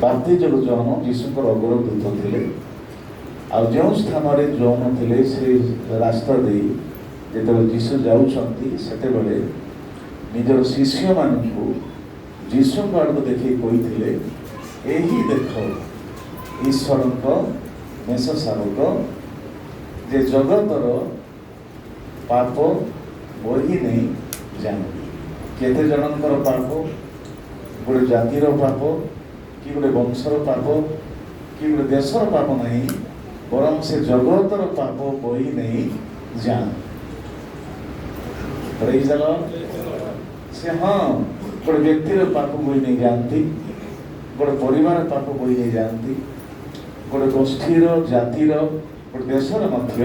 ବାପ୍ତିଜର ଜୋହନ ଯୀଶୁଙ୍କର ଅଗ୍ରଦୂତ ଥିଲେ ଆଉ ଯେଉଁ ସ୍ଥାନରେ ଯୌନ ଥିଲେ ସେ ରାସ୍ତା ଦେଇ ଯେତେବେଳେ ଯୀଶୁ ଯାଉଛନ୍ତି ସେତେବେଳେ ନିଜର ଶିଷ୍ୟମାନଙ୍କୁ ଯୀଶୁଙ୍କ ଆଡ଼କୁ ଦେଖେଇ କହିଥିଲେ, ଏହି ଦେଖ ଈଶ୍ୱରଙ୍କ ମେଷ ଶାବକ, ଯେ ଜଗତର ପାପ ବହି ନେଇ ଯାଆନ୍ତି। କେତେ ଜଣଙ୍କର ପାପ? ଗୋଟେ ଜାତିର ପାପ କି ଗୋଟେ ବଂଶର ପାପ କି ଗୋଟେ ଦେଶର ପାପ ନାହିଁ, ବରଂ ସେ ଜଗତର ପାପ ବହି ନେଇ ଯାଆନ୍ତି। Praise the Lord। ସେ ଗୋଟେ ବ୍ୟକ୍ତିର ପାପ ବହି ନେଇ ଯାଆନ୍ତି, ଗୋଟେ ପରିବାର ପାପ ବହି ନେଇ ଯାଆନ୍ତି, ଗୋଟେ ଗୋଷ୍ଠୀର, ଜାତିର, ଗୋଟେ ଦେଶର ମଧ୍ୟ,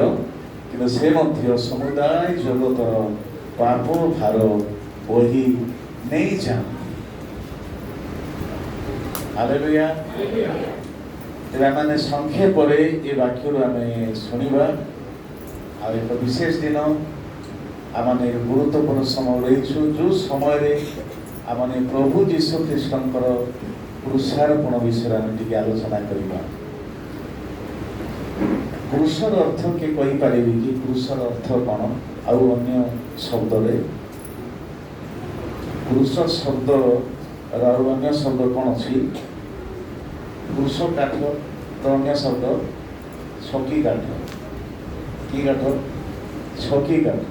କିନ୍ତୁ ସେ ମଧ୍ୟ ସମୁଦାୟ ଜଗତର ପାପ ଭାର ବହି ନେଇ ଯାଆନ୍ତି। ହାଲେଲୁୟା। ତେବେ ଆମେ ସଂକ୍ଷେପରେ ଏ ବାକ୍ୟରୁ ଆମେ ଶୁଣିବା। ଆଉ ଏକ ବିଶେଷ ଦିନ, ଆମେ ଗୁରୁତ୍ୱପୂର୍ଣ୍ଣ ସମୟ ରହିଛୁ, ଯେଉଁ ସମୟରେ ଆମେ ପ୍ରଭୁ ଯୀଶୁ ଖ୍ରୀଷ୍ଟଙ୍କର କୃଷାର୍ପଣ ବିଷୟରେ ଆମେ ଟିକେ ଆଲୋଚନା କରିବା। କୃଷର ଅର୍ଥ କିଏ କହିପାରିବେ କି? କୃଷର ଅର୍ଥ କ'ଣ? ଆଉ ଅନ୍ୟ ଶବ୍ଦରେ କୃଷ ଶବ୍ଦର ଆଉ ଅନ୍ୟ ଶବ୍ଦ କ'ଣ ଅଛି? କୃଷ କାଠ ତ ଅନ୍ୟ ଶବ୍ଦ ଛକି କାଠ। କି କାଠ? ଛକି କାଠ,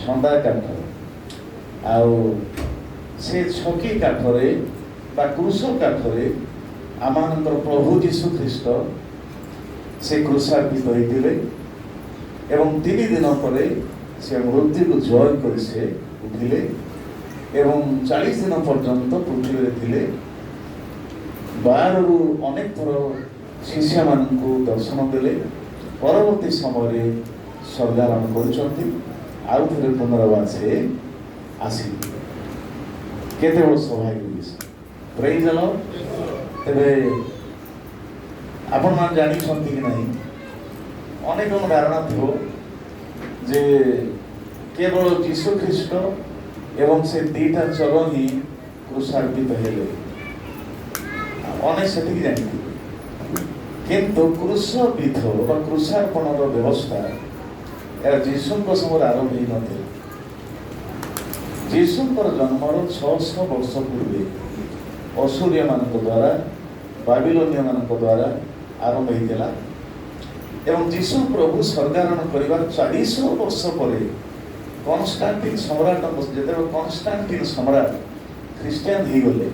ଛନ୍ଦା କାଠ। ଆଉ ସେ ଛକି କାଠରେ ବା କୃଷ କାଠରେ ଆମମାନଙ୍କର ପ୍ରଭୁ ଯୀଶୁ ଖ୍ରୀଷ୍ଟ ସେ କୃଷାର୍ପିତ ହୋଇଥିଲେ ଏବଂ 3 ଦିନ ପରେ ସେ ମୃତ୍ୟୁକୁ ଜୟ କରି ସେ ଉଠିଲେ ଏବଂ 40 ଦିନ ପର୍ଯ୍ୟନ୍ତ ପୃଥିବୀରେ ଥିଲେ। 12ରୁ ଅନେକ ଥର ଶିଷ୍ୟମାନଙ୍କୁ ଦର୍ଶନ ଦେଲେ। ପରବର୍ତ୍ତୀ ସମୟରେ ସ୍ୱର୍ଗାରୋହଣ କରୁଛନ୍ତି। ଆଉ ଥରେ ପୁନର୍ବାର ସେ ଆସିଲେ। କେତେ ବଡ଼ ସୌଭାଗ୍ୟ ବିଷୟ। ପ୍ରେଜ୍ ଦ ଲର୍ଡ। ତେବେ ଆପଣମାନେ ଜାଣିଛନ୍ତି କି ନାହିଁ, ଅନେକ ଧାରଣା ଥିବ ଯେ କେବଳ ଯୀଶୁ ଖ୍ରୀଷ୍ଟ ଏବଂ ସେ 2ଟା ଚର ହିଁ କୃଷାର୍ପିତ ହେଲେ। ଅନେକ ସେତିକି ଜାଣିଥିବେ, କିନ୍ତୁ କୃଷବିଧ ବା କୃଷାର୍ପଣର ବ୍ୟବସ୍ଥା ଏହା ଯୀଶୁଙ୍କ ସମୟରେ ଆରମ୍ଭ ହୋଇନଥିଲା। ଯୀଶୁଙ୍କର ଜନ୍ମର 600 ବର୍ଷ ପୂର୍ବେ ଅସୁରୀୟମାନଙ୍କ ଦ୍ୱାରା, ବାବିଲୋନୀୟମାନଙ୍କ ଦ୍ୱାରା ଆରମ୍ଭ ହୋଇଥିଲା ଏବଂ ଯୀଶୁ ପ୍ରଭୁ ସ୍ୱର୍ଗାରୋହଣ କରିବାର 400 ବର୍ଷ ପରେ କନଷ୍ଟାଣ୍ଟିନ ସମ୍ରାଟ, ଯେତେବେଳେ କନଷ୍ଟାଣ୍ଟିନ ସମ୍ରାଟ ଖ୍ରୀଷ୍ଟିଆନ ହେଇଗଲେ,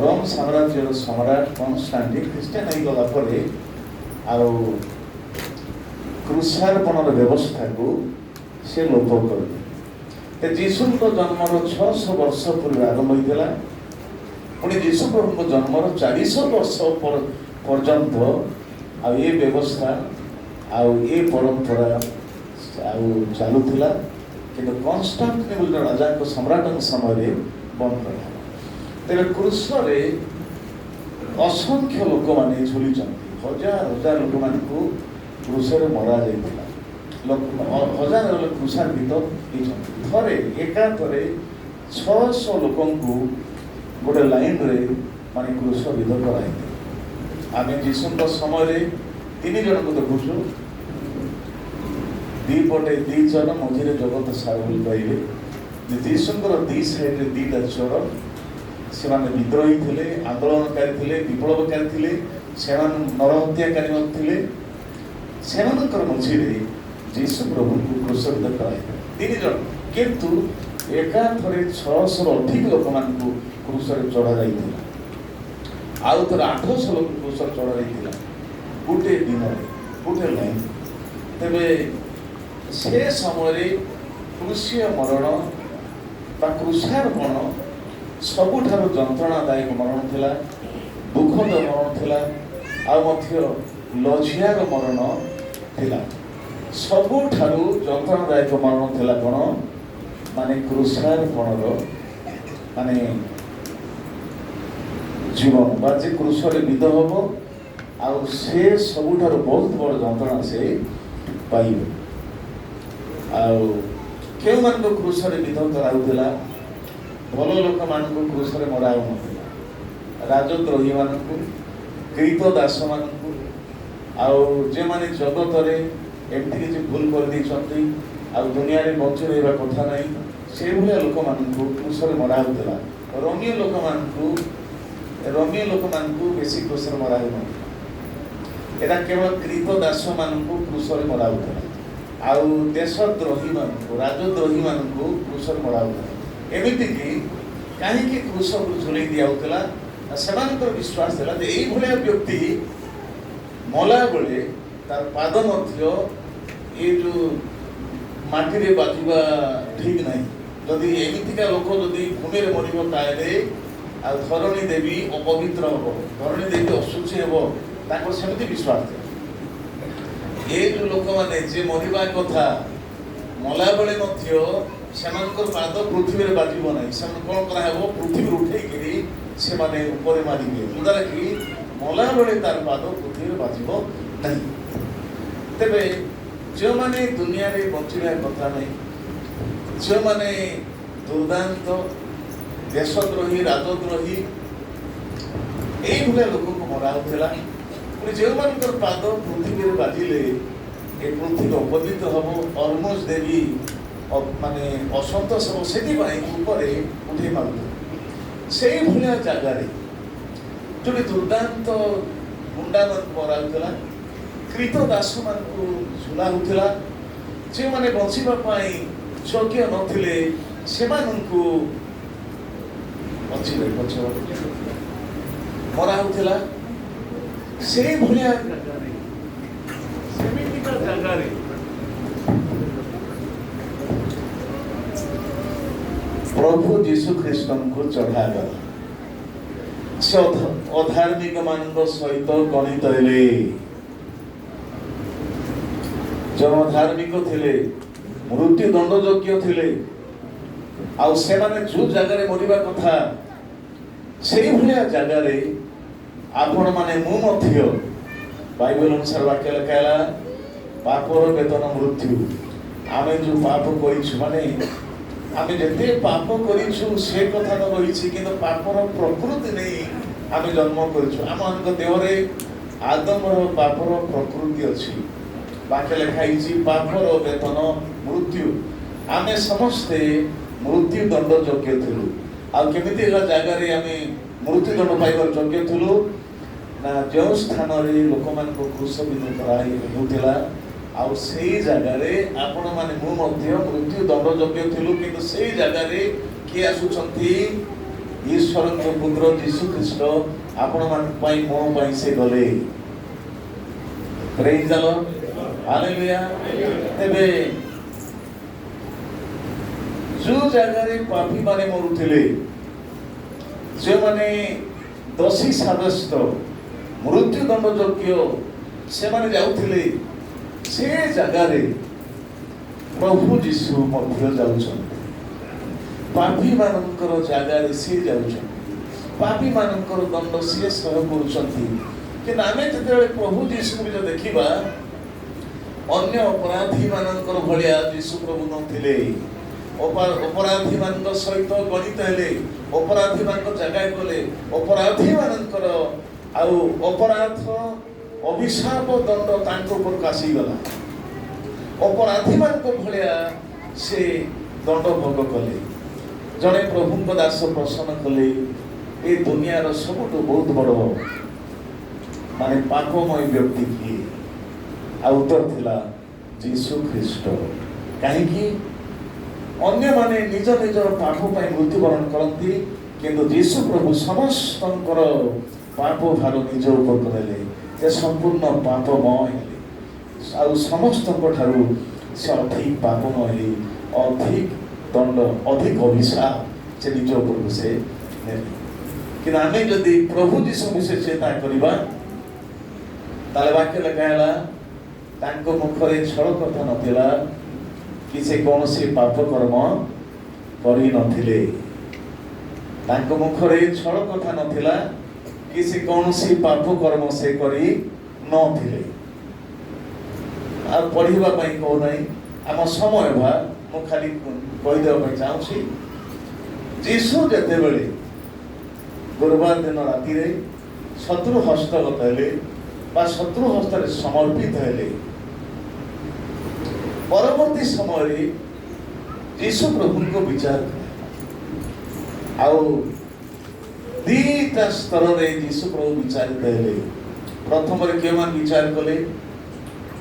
ରୋମ ସାମ୍ରାଜ୍ୟର ସମ୍ରାଟ କନଷ୍ଟାଣ୍ଟିନ ଖ୍ରୀଷ୍ଟିଆନ ହେଇଗଲା ପରେ ଆଉ କୃଷାର୍ପଣର ବ୍ୟବସ୍ଥାକୁ ସେ ଲୋପ କରିଲେ। ଯୀଶୁଙ୍କ ଜନ୍ମର 600 ବର୍ଷ ପୂର୍ବେ ଆରମ୍ଭ ହୋଇଥିଲା। ପୁଣି ଯୀଶୁ ପ୍ରଭୁଙ୍କ ଜନ୍ମର 400 ବର୍ଷ ପର୍ଯ୍ୟନ୍ତ ଆଉ ଏ ବ୍ୟବସ୍ଥା ଆଉ ଏ ପରମ୍ପରା ଆଉ ଚାଲୁଥିଲା, କିନ୍ତୁ କନଷ୍ଟାଣ୍ଟିନ ରାଜାଙ୍କ ସମ୍ରାଟଙ୍କ ସମୟରେ ବନ୍ଦ କରାଗଲା। ତେବେ କୃଷରେ ଅସଂଖ୍ୟ ଲୋକମାନେ ଝୁଲିଛନ୍ତି। ହଜାର ହଜାର ଲୋକମାନଙ୍କୁ କୃଷରେ ମରାଯାଇଥିଲା। ହଜାର ଲୋକ କୃଷାର୍ପିତ ହେଇଛନ୍ତି। ଥରେ ଏକାଥରେ 600 ଲୋକଙ୍କୁ ଗୋଟେ ଲାଇନରେ ମାନେ କୃଷବିଧ କରାଇଥିଲେ। ଆମେ ଯୀଶୁଙ୍କ ସମୟରେ 3 ଜଣଙ୍କୁ ଦେଖୁଛୁ, 2 ପଟେ 2 ଜଣ, ମଝିରେ ଜଗତ ସାର ବୋଲି କହିଲେ। ଯୀଶୁଙ୍କର 2 ସାଇଡରେ 2ଟା ଚୋର। ସେମାନେ ବିଦ୍ରୋହୀ ଥିଲେ, ଆନ୍ଦୋଳନକାରୀ ଥିଲେ, ବିପ୍ଳବକାରୀ ଥିଲେ, ସେମାନେ ନରହତ୍ୟାକାରୀ ଥିଲେ। ସେମାନଙ୍କର ମଝିରେ ଯୀଶୁ ପ୍ରଭୁଙ୍କୁ କୃଷବିଧ କରାଇଥିଲେ 3 ଜଣ, କିନ୍ତୁ ଏକାଥରେ 600ରୁ ଅଧିକ ଲୋକମାନଙ୍କୁ କୃଷରେ ଚଢ଼ା ଯାଇଥିଲା। ଆଉ ଥରେ 800 ଲୋକ କୃଷରେ ଚଢ଼ା ଯାଇଥିଲା ଗୋଟେ ଦିନରେ, ଗୋଟେ ଲାଇନ୍। ତେବେ ସେ ସମୟରେ କୃଷିୟ ମରଣ ବା କୃଷାର୍ପଣ ସବୁଠାରୁ ଯନ୍ତ୍ରଣାଦାୟକ ମରଣ ଥିଲା, ଦୁଃଖଦ ମରଣ ଥିଲା, ଆଉ ମଧ୍ୟ ଲଜ୍ଜାର ମରଣ ଥିଲା। ସବୁଠାରୁ ଯନ୍ତ୍ରଣାଦାୟକ ମରଣ ଥିଲା କ'ଣ? ମାନେ କୃଷାର୍ପଣର ମାନେ ଜୀବନ ବା ଯେ କୃଷରେ ବିଧ ହବ, ଆଉ ସେ ସବୁଠାରୁ ବହୁତ ବଡ଼ ଯନ୍ତ୍ରଣା ସେ ପାଇବେ। ଆଉ କେଉଁମାନଙ୍କ କୃଷରେ ବିଧ କରାଉଥିଲା? ଭଲ ଲୋକମାନଙ୍କୁ କୃଷରେ ମରା ହେଉନଥିଲା। ରାଜଦ୍ରୋହୀମାନଙ୍କୁ, କ୍ରୀତ ଦାସମାନଙ୍କୁ, ଆଉ ଯେଉଁମାନେ ଜଗତରେ ଏମିତି କିଛି ଭୁଲ କରିଦେଇଛନ୍ତି ଆଉ ଦୁନିଆରେ ବଞ୍ଚି ରହିବା କଥା ନାହିଁ ସେଇଭଳିଆ ଲୋକମାନଙ୍କୁ କ୍ରୁଶରେ ମରା ହେଉଥିଲା। ରୋମୀୟ ଲୋକମାନଙ୍କୁ ବେଶୀ କ୍ରୁଶରେ ମରା ହେଉନଥିଲା। ଏଇଟା କେବଳ କ୍ରୀତ ଦାସମାନଙ୍କୁ କ୍ରୁଶରେ ମରା ହେଉଥିଲା। ଆଉ ଦେଶଦ୍ରୋହୀମାନଙ୍କୁ ରାଜଦ୍ରୋହୀମାନଙ୍କୁ କ୍ରୁଶରେ ମରା ହେଉଥିଲା। ଏମିତିକି କାହିଁକି କ୍ରୁଶକୁ ଝୁଲେଇ ଦିଆହେଉଥିଲା? ସେମାନଙ୍କର ବିଶ୍ୱାସ ଥିଲା ଯେ ଏଇଭଳିଆ ବ୍ୟକ୍ତି ମଲା ବେଳେ ତାର ପାଦ ମଧ୍ୟ ଏ ଯେଉଁ ମାଟିରେ ବାଜିବା ଠିକ୍ ନାହିଁ। ଯଦି ଏମିତିକା ଲୋକ ଯଦି ଭୂମିରେ ମରିବ ତାହେଲେ ଆଉ ଧରଣୀ ଦେବୀ ଅପବିତ୍ର ହେବ, ଧରଣୀ ଦେବୀ ଅଶୁଚି ହେବ, ତାଙ୍କର ସେମିତି ବିଶ୍ୱାସ ଥିଲା। ଏ ଯେଉଁ ଲୋକମାନେ ଯେ ମରିବା କଥା ମଲା ବେଳେ ମଧ୍ୟ ସେମାନଙ୍କର ପାଦ ପୃଥିବୀରେ ବାଜିବ ନାହିଁ। ସେମାନେ କ'ଣ କରାହେବ? ପୃଥିବୀରୁ ଉଠେଇକିରି ସେମାନେ ଉପରେ ମାରିବେ, ଯୋଉଦ୍ୱାରା କି ମଲା ବେଳେ ତାର ପାଦ ପୃଥିବୀରେ ବାଜିବ ନାହିଁ। ତେବେ ଯେଉଁମାନେ ଦୁନିଆରେ ବଞ୍ଚିବା କଥା ନାହିଁ, ଯେଉଁମାନେ ଦୁର୍ଦାନ୍ତ ଦେଶଦ୍ରୋହୀ ରାଜଦ୍ରୋହୀ ଏଇଭଳିଆ ଲୋକଙ୍କୁ ମରା ହେଉଥିଲା। ଯେଉଁମାନଙ୍କର ପାଦ ପୃଥିବୀରେ ବାଜିଲେ ଏ ପୃଥିବୀ ଅପବିତ୍ର ହେବ, ଅର୍ମୋଜ ଦେବୀ ମାନେ ଅସନ୍ତୋଷ ହେବ, ସେଥିପାଇଁ ଉପରେ ଉଠେଇ ମାରୁଥିଲେ। ସେଇଭଳିଆ ଜାଗାରେ ଯୋଉଠି ଦୁର୍ଦାନ୍ତ ଗୁଣ୍ଡାମାନଙ୍କୁ ମରା ହେଉଥିଲା, କ୍ରୀତ ଦାସମାନଙ୍କୁ ଝୁଲା ହେଉଥିଲା, ଯେଉଁମାନେ ବଞ୍ଚିବା ପାଇଁ ଯୋଗ୍ୟ ନଥିଲେ ସେମାନଙ୍କୁ ମରା ହେଉଥିଲା। ସେଇଭଳିଆ ସେମିତିକା ଜାଗାରେ ପ୍ରଭୁ ଯୀଶୁ ଖ୍ରୀଷ୍ଟଙ୍କୁ ଚଢ଼ାଗଲା। ସେ ଅଧାର୍ମିକ ମାନଙ୍କ ସହିତ ଗଣିତ ହେଲେ। ଯେଉଁ ଧାର୍ମିକ ଥିଲେ, ମୃତ୍ୟୁ ଦଣ୍ଡ ଯୋଗ୍ୟ ଥିଲେ, ଆଉ ସେମାନେ ଯୋଉ ଜାଗାରେ ମରିବା କଥା ସେଇଭଳିଆ ଜାଗାରେ ଆପଣମାନେ ମୁଁ ମଧ୍ୟ ବାଇବେଲ ଅନୁସାରେ ବାକ୍ୟ ଲେଖା ହେଲା ପାପର ବେତନ ମୃତ୍ୟୁ। ଆମେ ଯୋଉ ପାପ କରିଛୁ ମାନେ ଆମେ ଯେତେ ପାପ କରିଛୁ ସେ କଥା ତ ରହିଛି, କିନ୍ତୁ ପାପର ପ୍ରକୃତି ନେଇ ଆମେ ଜନ୍ମ କରିଛୁ। ଆମମାନଙ୍କ ଦେହରେ ଆଦମର ପାପର ପ୍ରକୃତି ଅଛି। ବାକ୍ୟ ଲେଖା ହେଇଛି ପାପର ବେତନ ମୃତ୍ୟୁ। ଆମେ ସମସ୍ତେ ମୃତ୍ୟୁ ଦଣ୍ଡ ଯୋଗ୍ୟ ଥିଲୁ। ଆଉ କେମିତି ହେଲା ଜାଗାରେ ଆମେ ମୃତ୍ୟୁ ଦଣ୍ଡ ପାଇବାର ଯୋଗ୍ୟ ଥିଲୁ ନା ଯେଉଁ ସ୍ଥାନରେ ଲୋକମାନଙ୍କୁ କ୍ରୁଶବିଦ୍ଧ କରାହେଉଥିଲା, ଆଉ ସେଇ ଜାଗାରେ ଆପଣମାନେ ମୁଁ ମଧ୍ୟ ମୃତ୍ୟୁ ଦଣ୍ଡ ଯୋଗ୍ୟ ଥିଲୁ। କିନ୍ତୁ ସେଇ ଜାଗାରେ କିଏ ଆସୁଛନ୍ତି? ଈଶ୍ୱରଙ୍କ ପୁତ୍ର ଯୀଶୁ ଖ୍ରୀଷ୍ଟ ଆପଣମାନଙ୍କ ପାଇଁ ମୋ ପାଇଁ ସେ ଗଲେ। ପ୍ରେଜ୍ ଦ ଲର୍ଡ, ହାଲେଲୁୟା। ତେବେ ଯୋଉ ଜାଗାରେ ପାପୀ ମାନେ ମରୁଥିଲେ, ଯେଉଁମାନେ ଦୋଷୀ ସାବ୍ୟସ୍ତ ମୃତ୍ୟୁ ଦଣ୍ଡ ଯୋଗ୍ୟ ସେମାନେ ଯାଉଥିଲେ, ସେ ଜାଗାରେ ପ୍ରଭୁ ଯୀଶୁ ମଧ୍ୟ ଯାଉଛନ୍ତି। ପାପୀ ମାନଙ୍କର ଜାଗାରେ ସିଏ ଯାଉଛନ୍ତି, ପାପୀ ମାନଙ୍କର ଦଣ୍ଡ ସିଏ ସହ୍ୟ କରୁଛନ୍ତି। କିନ୍ତୁ ଆମେ ଯେତେବେଳେ ପ୍ରଭୁ ଯୀଶୁଙ୍କୁ ଯଦି ଦେଖିବା, ଅନ୍ୟ ଅପରାଧୀ ମାନଙ୍କର ଭଳିଆ ଯୀଶୁ ପ୍ରଭୁ ନଥିଲେ। ଅପରାଧୀ ମାନଙ୍କ ସହିତ ଗଣିତ ହେଲେ, ଅପରାଧୀ ମାନଙ୍କ ଜାଗାରେ ଗଲେ, ଅପରାଧୀ ମାନଙ୍କର ଆଉ ଅପରାଧ ଅଭିଶାପ ଦଣ୍ଡ ତାଙ୍କ ଉପରକୁ ଆସିଗଲା। ଅପରାଧୀ ମାନଙ୍କ ଭଳିଆ ସେ ଦଣ୍ଡ ଭୋଗ କଲେ। ଜଣେ ପ୍ରଭୁଙ୍କ ଦାସ ପ୍ରଶ୍ନ କଲେ, ଏ ଦୁନିଆର ସବୁଠୁ ବହୁତ ବଡ଼ ମାନେ ପାପମୟ ବ୍ୟକ୍ତି କିଏ? ଆଉ ଉତ୍ତର ଥିଲା ଯୀଶୁ ଖ୍ରୀଷ୍ଟ। କାହିଁକି? ଅନ୍ୟମାନେ ନିଜ ନିଜର ପାପ ପାଇଁ ମୃତ୍ୟୁବରଣ କରନ୍ତି, କିନ୍ତୁ ଯୀଶୁ ପ୍ରଭୁ ସମସ୍ତଙ୍କର ପାପ ଭାର ନିଜ ଉପରକୁ ନେଲେ। ସେ ସମ୍ପୂର୍ଣ୍ଣ ପାପମୟ ହେଲେ, ଆଉ ସମସ୍ତଙ୍କ ଠାରୁ ସେ ଅଧିକ ପାପମୟ ହେଲେ, ଅଧିକ ଦଣ୍ଡ, ଅଧିକ ଅଭିଶାପ ସେ ନିଜ ଉପରକୁ ସେ ନେଲେ। କିନ୍ତୁ ଆମେ ଯଦି ପ୍ରଭୁ ଯୀଶୁ ବିଷୟରେ ଚିନ୍ତା କରିବା, ତାହେଲେ ବାକ୍ୟ ଲେଖା ହେଲା ତାଙ୍କ ମୁଖରେ ଛଳ କଥା ନଥିଲା, କି ସେ କୌଣସି ପାପ କର୍ମ କରିନଥିଲେ। ତାଙ୍କ ମୁଖରେ ଛଳ କଥା ନଥିଲା, କି ସେ କୌଣସି ପାପ କର୍ମ ସେ କରି ନଥିଲେ। ଆଉ ପଢିବା ପାଇଁ କହୁନାହିଁ, ଆମ ସମୟ ବା ମୁଁ ଖାଲି କହିଦେବା ପାଇଁ ଚାହୁଁଛି। ଯୀଶୁ ଯେତେବେଳେ ଗୁରୁବାର ଦିନ ରାତିରେ ଶତ୍ରୁ ହସ୍ତଗତ ହେଲେ ବା ଶତ୍ରୁ ହସ୍ତରେ ସମର୍ପିତ ହେଲେ, परवर्ती समय यीशु प्रभु को विचार आउ दीटा स्तर में यीशु प्रभु विचारित हेले। प्रथम के विचार कले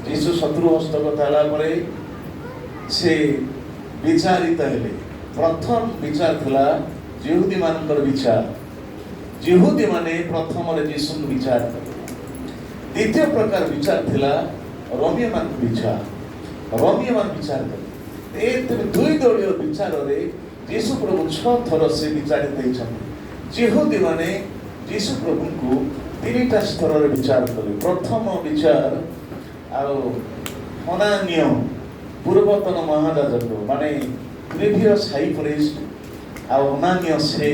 यीशु शत्रु हस्तगत है से विचारित हेले। प्रथम विचार थिला यहूदी मानकर विचार, यहूदी माने प्रथम यीशु विचार कले। द्वितीय प्रकार विचार थिला रोमियो मान विचार, रोमियो मान विचार कले। ए दुई दलीय विचार रे यीशु प्रभु 6 थर से विचारित होइछन। यहूदी माने यीशु प्रभु को तीनटा स्तर रे विचार कले। प्रथम विचार आउ हनान्य पूर्वतन महायाजक माने प्रीवियस हाई प्रीस्ट आउ हनान्य से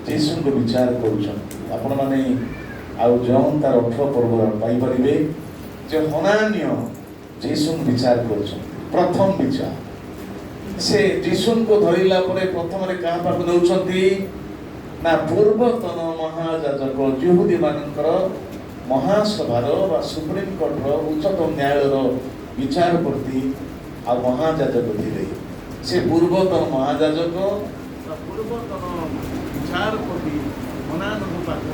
यीशु को विचार करूछन। आपण माने आउ जौन तार 18 पर्व पाई परिबे जे हनान्य यीशु विचार करूछन। प्रथम विचार से यीशु को धरिला परे प्रथम रे कहा पाक नउछंती ना पूर्वतन महायाजक यहूदी मानकर महासभार वा सुप्रीम कोर्ट उच्चतम न्यायालय विचारपति आ महायाजक थे। से पूर्वतन महायाजक पूर्वतन विचारपति हनान्य पाक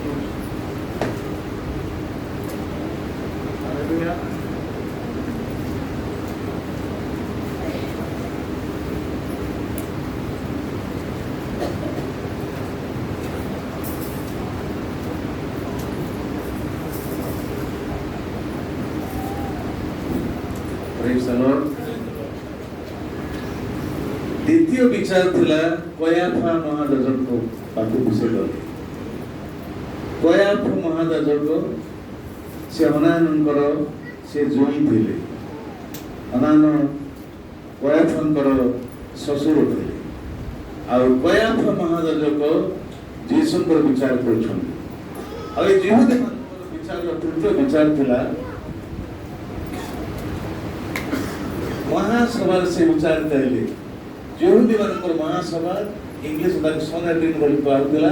द्वितीय विचार थिला कयाफा महायाजक को पाखु विषय गले। कयाफा महायाजक से हनानकर से जोई थिले। हनान कयाफांकर ससुर थिले। आ कयाफा महायाजक यीशुंकर विचार करूछन। आ यहूदी मानकर विचार तृतीय विचार थिला महासभा से विचार कले। यहूदी मानकर महासभा इंग्लिश सनेड्रिन बोली कहउतला।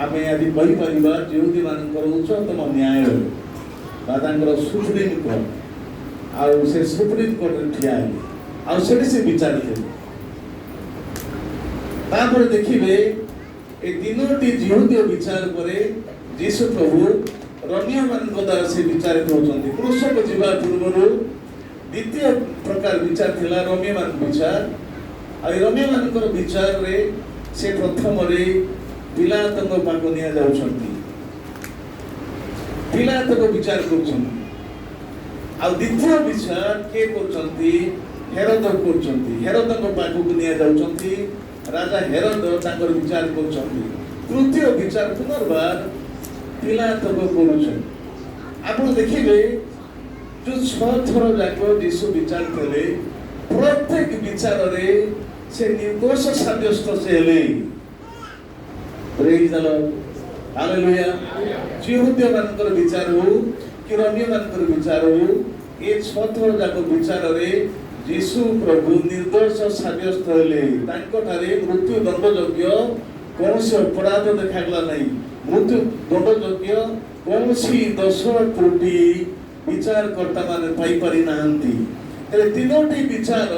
आमे आदि कहि परिबा यहूदी मानकर उच्चतम न्यायालय बादांकर सुप्रीम कोर्ट आ से सुप्रीम कोर्ट रे ठिया आ से विचार हेले। तापर देखिबे ए तीनोटी यहूदी विचार करे यीशु प्रभु रोमियो मानकर द्वारा से विचारित होचंती। क्रूसक जीवा पूर्वरु द्वितीय प्रकार विचार थिला रोमियो मान विचार। आ रोमियो मानकर विचार रे से प्रथम रे पिलातक पाक निया जाउछंती। पिलातक विचार करूछंती। आ द्वितीय विचार के करूछंती हेरोद करूछंती। हेरोदक पाक को निया जाउछंती। राजा हेरोद ताकर विचार करूछंती। तृतीय विचार पुनर्बार पिलातक करूछन। आपण देखिबे जो 6 थर जाक यीशु विचार कले प्रत्येक विचार रे से निर्दोष साब्यस्त से हेले। Praise the lord, hallelujah. यहूदी मानकर विचार हो कि रोमियो मानकर विचार हो ए 6 थर जाक विचार रे यीशु प्रभु निर्दोष साब्यस्त हेले। तांको ठारे मृत्यु दंडयोग्य कौनसी अपराध देखागला नहीं। मृत्यु दंडयोग्य कौनसी दोष त्रुटि विचार कर्ता माने पाई पारि नाहंती। तेरे तीनोटी विचार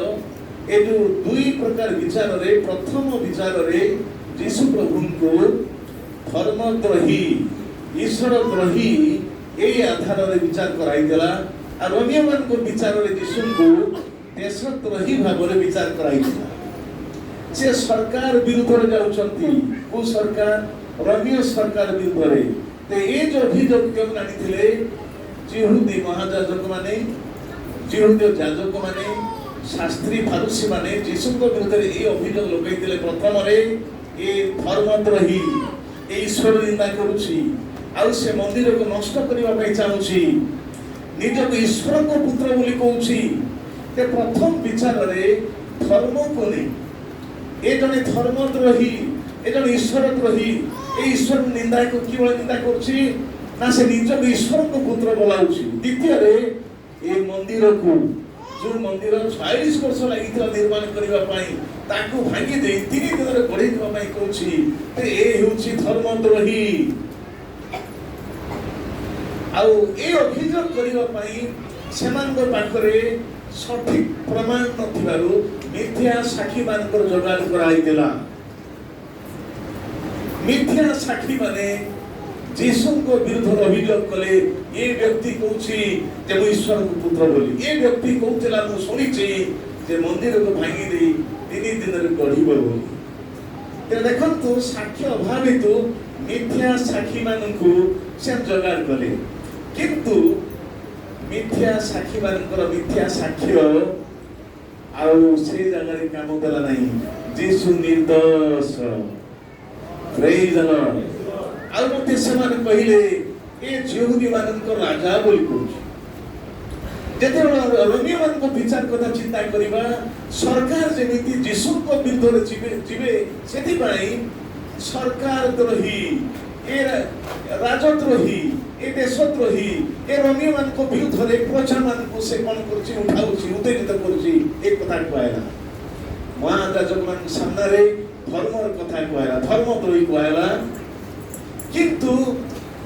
ए जो दुई प्रकार विचार रे प्रथम विचार रे यीशु प्रभु को धर्मद्रोही ईश्वरद्रोही ए आधार रे विचार कराई देला। आ रोमियो मान को विचार रे यीशु को देशद्रोही भाव रे विचार कराई देला। से सरकार विरुद्ध रे जाउछंती। को सरकार रोमियो सरकार विरुद्ध रे ते ए जो अभियोग केम नानी थिले यहूदी महायाजक माने यहूदी याजक माने शास्त्री फारुसी माने यीशु को विरुद्ध रे ए अभियोग लगाई दिले। प्रथम रे ए धर्मद्रोही ए ईश्वर निंदा करूची आ से मंदिर को नष्ट करबा पई चाहूची निज को ईश्वर को पुत्र बोली कहूची। ते प्रथम विचार रे धर्म को नै ए जने धर्मद्रोही ए जने ईश्वरद्रोही ए ईश्वर निंदा को केवल निंदा करूची ना से निज को ईश्वर को पुत्र बोलाउची। द्वितीय रे ए मंदिर को जो मंदिर 40 वर्ष लागितला निर्माण करिबा पई ताकू भांगी दे 3 दिन रे गढी दिबा पई कहूची। ते ए हेउची धर्मद्रोही। आ ए अभियोग करिबा पई सेमान को पाखरे ସଠିକ ପ୍ରମାଣ ନଥିବାରୁ ମିଥ୍ୟା ସାକ୍ଷୀ ମାନଙ୍କର ଯୋଗାଡ଼ କରାଯାଇଥିଲା। ମିଥ୍ୟା ସାକ୍ଷୀ ମାନେ ଯୀଶୁଙ୍କ ବିରୁଦ୍ଧରେ ଅଭିଯୋଗ କଲେ, ଏ ବ୍ୟକ୍ତି କହୁଛି ଯେ ମୁଁ ଈଶ୍ୱରଙ୍କ ପୁତ୍ର ବୋଲି, ଏ ବ୍ୟକ୍ତି କହୁଥିଲା ମୁଁ ଶୁଣିଛି ଯେ ମନ୍ଦିରକୁ ଭାଙ୍ଗି ଦେଇ 3 ଦିନରେ ଗଢ଼ିବ ବୋଲି। ତେଣୁ ଦେଖନ୍ତୁ ସାକ୍ଷ୍ୟ ଅଭାବ ହେତୁ ମିଥ୍ୟା ସାକ୍ଷୀ ମାନଙ୍କୁ ସେ ଯୋଗାଡ଼ କଲେ, କିନ୍ତୁ ମିଥ୍ୟା ସାକ୍ଷୀ ମାନଙ୍କର ମିଥ୍ୟା ସାକ୍ଷ୍ୟ ଆଉ ସେ ଜାଗାରେ କାମ ଦେଲା ନାହିଁ। ଯୀଶୁ ନିର୍ଦ୍ଦୋଷ। ପ୍ରେଜ୍ ଦ ଲର୍ଡ। ଆଉ ମୋତେ ସେମାନେ କହିଲେ ଏ ଯହୂଦୀ ମାନଙ୍କ ରାଜା ବୋଲି କହୁଛି। ଯେତେବେଳେ ରୋମୀୟ ମାନଙ୍କ ବିଚାର କଥା ଚିନ୍ତା କରିବା, ସରକାର ଯେମିତି ଯୀଶୁଙ୍କ ବିରୁଦ୍ଧରେ ଯିବେ ସେଥିପାଇଁ ସରକାର ଦ୍ରୋହୀ, ଏ ରାଜଦ୍ରୋହୀ, ଏ ଦେଶଦ୍ରୋହୀ, ଏ ରୋମୀୟ ମାନଙ୍କ ବିରୁଦ୍ଧରେ ପ୍ରଜା ମାନଙ୍କୁ ସେ କଣ କରୁଛି, ଉଠାଉଛି, ଉତ୍ତେଜିତ କରୁଛି। ଏ କଥା କୁହାହେଲା ମହାଯାଜକ ମାନଙ୍କ ସାମ୍ନାରେ, ଧର୍ମର କଥା କୁହାହେଲା, ଧର୍ମଦ୍ରୋହୀ କୁହାହେଲା। କିନ୍ତୁ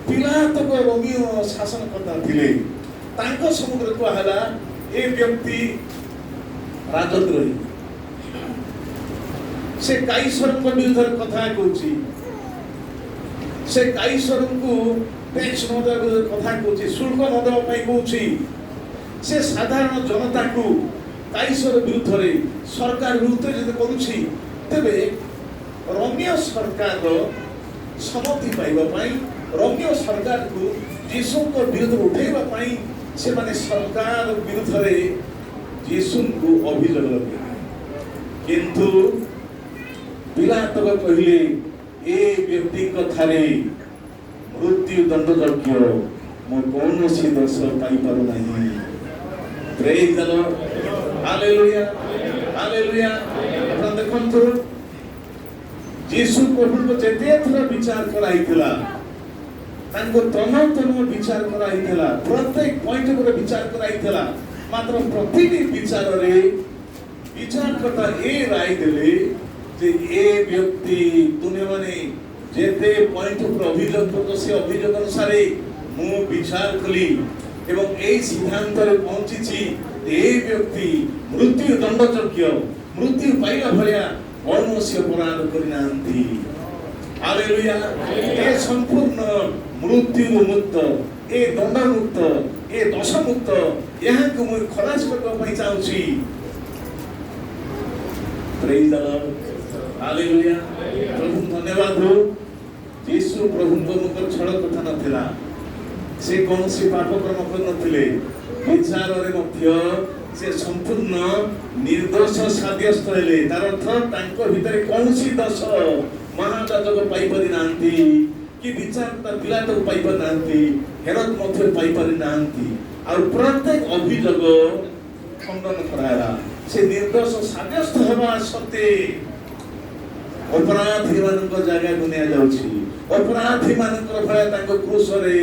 ପିଲାତକ ରୋମୀୟ ଶାସନକର୍ତ୍ତା ଥିଲେ, ତାଙ୍କ ସମୁଦ୍ର କୁହାହେଲା ଏ ବ୍ୟକ୍ତି ରାଜଦ୍ରୋହୀ, ସେ କାଇସରଙ୍କ ବିରୁଦ୍ଧରେ କଥା କହୁଛି, ସେ କାଇସରଙ୍କୁ ଟେକ୍ସ ନ ଦେବା ବିରୁଦ୍ଧରେ କଥା କହୁଛି, ଶୁଳ୍କ ନ ଦେବା ପାଇଁ କହୁଛି। ସେ ସାଧାରଣ ଜନତାକୁ କାଇସର ବିରୁଦ୍ଧରେ ସରକାର ଉତ୍ତେଜିତ କରୁଛି। ତେବେ ରୋମୀୟ ସରକାରର ସମ୍ମତି ପାଇବା ପାଇଁ, ରୋମୀୟ ସରକାରକୁ ଯୀଶୁଙ୍କ ବିରୁଦ୍ଧରେ ଉଠେଇବା ପାଇଁ ସେମାନେ ସରକାର ବିରୁଦ୍ଧରେ ଯୀଶୁଙ୍କୁ ଅଭିଯୋଗ ଲଗେଇଲେ। କିନ୍ତୁ ପିଲାତକ କହିଲେ ଏ ବ୍ୟକ୍ତିଙ୍କ ଠାରେ ମୃତ୍ୟୁ ଦଣ୍ଡଯୋଗ୍ୟ, ମୁଁ କୌଣସି ଦୋଷ ପାଇପାରୁନାହିଁ। ପ୍ରେଜ୍ ଦ ଲର୍ଡ। Hallelujah, hallelujah. ଆପଣ ଦେଖନ୍ତୁ ଯୀଶୁ ପ୍ରଭୁଙ୍କୁ ଯେତେ ଥର ବିଚାର କରାଯାଇଥିଲା, ତାଙ୍କୁ ତନ ବିଚାର କରାଯାଇଥିଲା, ପ୍ରତ୍ୟେକ ପଏଣ୍ଟ ଉପରେ ବିଚାର କରାଯାଇଥିଲା। ମାତ୍ର ପ୍ରତିଟି ବିଚାରରେ ବିଚାରକର୍ତ୍ତା ଏ ରାୟ ଦେଲେ ଯେ ଏ ବ୍ୟକ୍ତି ତୁମେମାନେ ଯେତେ ପଏଣ୍ଟ ଉପରେ ଅଭିଯୋଗ କରୁଛ, ସେ ଅଭିଯୋଗ ଅନୁସାରେ ମୁଁ ବିଚାର କଲି ଏବଂ এই সিদ্ধান্ତରେ ପହଞ୍ଚିଛି ଏ ବ୍ୟକ୍ତି ମୃତ୍ୟୁ ଦଣ୍ଡଯୋଗ୍ୟ, ମୃତ୍ୟୁ ପାଇବା ଭଳିଆ କୌଣସି ଅପରାଧ କରିନାହାନ୍ତି। ହାଲେଲୁୟା। ଏ ସମ୍ପୂର୍ଣ୍ଣ ମୃତ୍ୟୁରୁ ମୁକ୍ତ, ଏ ଦଣ୍ଡ ମୁକ୍ତ, ଏ ଦୋଷ ମୁକ୍ତ, ଏହାକୁ ମୁଁ ଖଲାସ କରିବା ପାଇଁ ଚାହୁଁଛି। ପ୍ରେଜ୍ ଦ ଲର୍ଡ। ହାଲେଲୁୟା। ପ୍ରଭୁ ଧନ୍ୟବାଦ ହଉ। ଯୀଶୁ ପ୍ରଭୁଙ୍କ ମୁଖରେ ଛଳ କଥା ନଥିଲା, ସେ କୌଣସି ପାପ କର୍ମ କରିନଥିଲେ। ବିଚାରରେ ମଧ୍ୟ ସେ ସମ୍ପୂର୍ଣ୍ଣ ନିର୍ଦ୍ଦୋଷ ସାବ୍ୟସ୍ତ ହେଲେ। ତାର ଅର୍ଥ ତାଙ୍କ ଭିତରେ କୌଣସି ଦୋଷ ମହାଯାଜକ ପାଇପାରି ନାହାନ୍ତି, କି ବିଚାରକର୍ତ୍ତା ପିଲାତକୁ ପାଇପାରି ନାହାନ୍ତି, ହେରୋଦ ମଧ୍ୟ ପାଇପାରି ନାହାନ୍ତି। ଆଉ ପ୍ରତ୍ୟେକ ଅଭିଯୋଗ ଖଣ୍ଡନ କରାହେଲା। ସେ ନିର୍ଦ୍ଦୋଷ ସାବ୍ୟସ୍ତ ହେବା ସତ୍ତ୍ୱେ ଅପରାଧୀ ମାନଙ୍କ ଜାଗାକୁ ନିଆଯାଉଛି, ଅପରାଧୀ ମାନଙ୍କର ଭଳିଆ ତାଙ୍କ କ୍ରୁଶରେ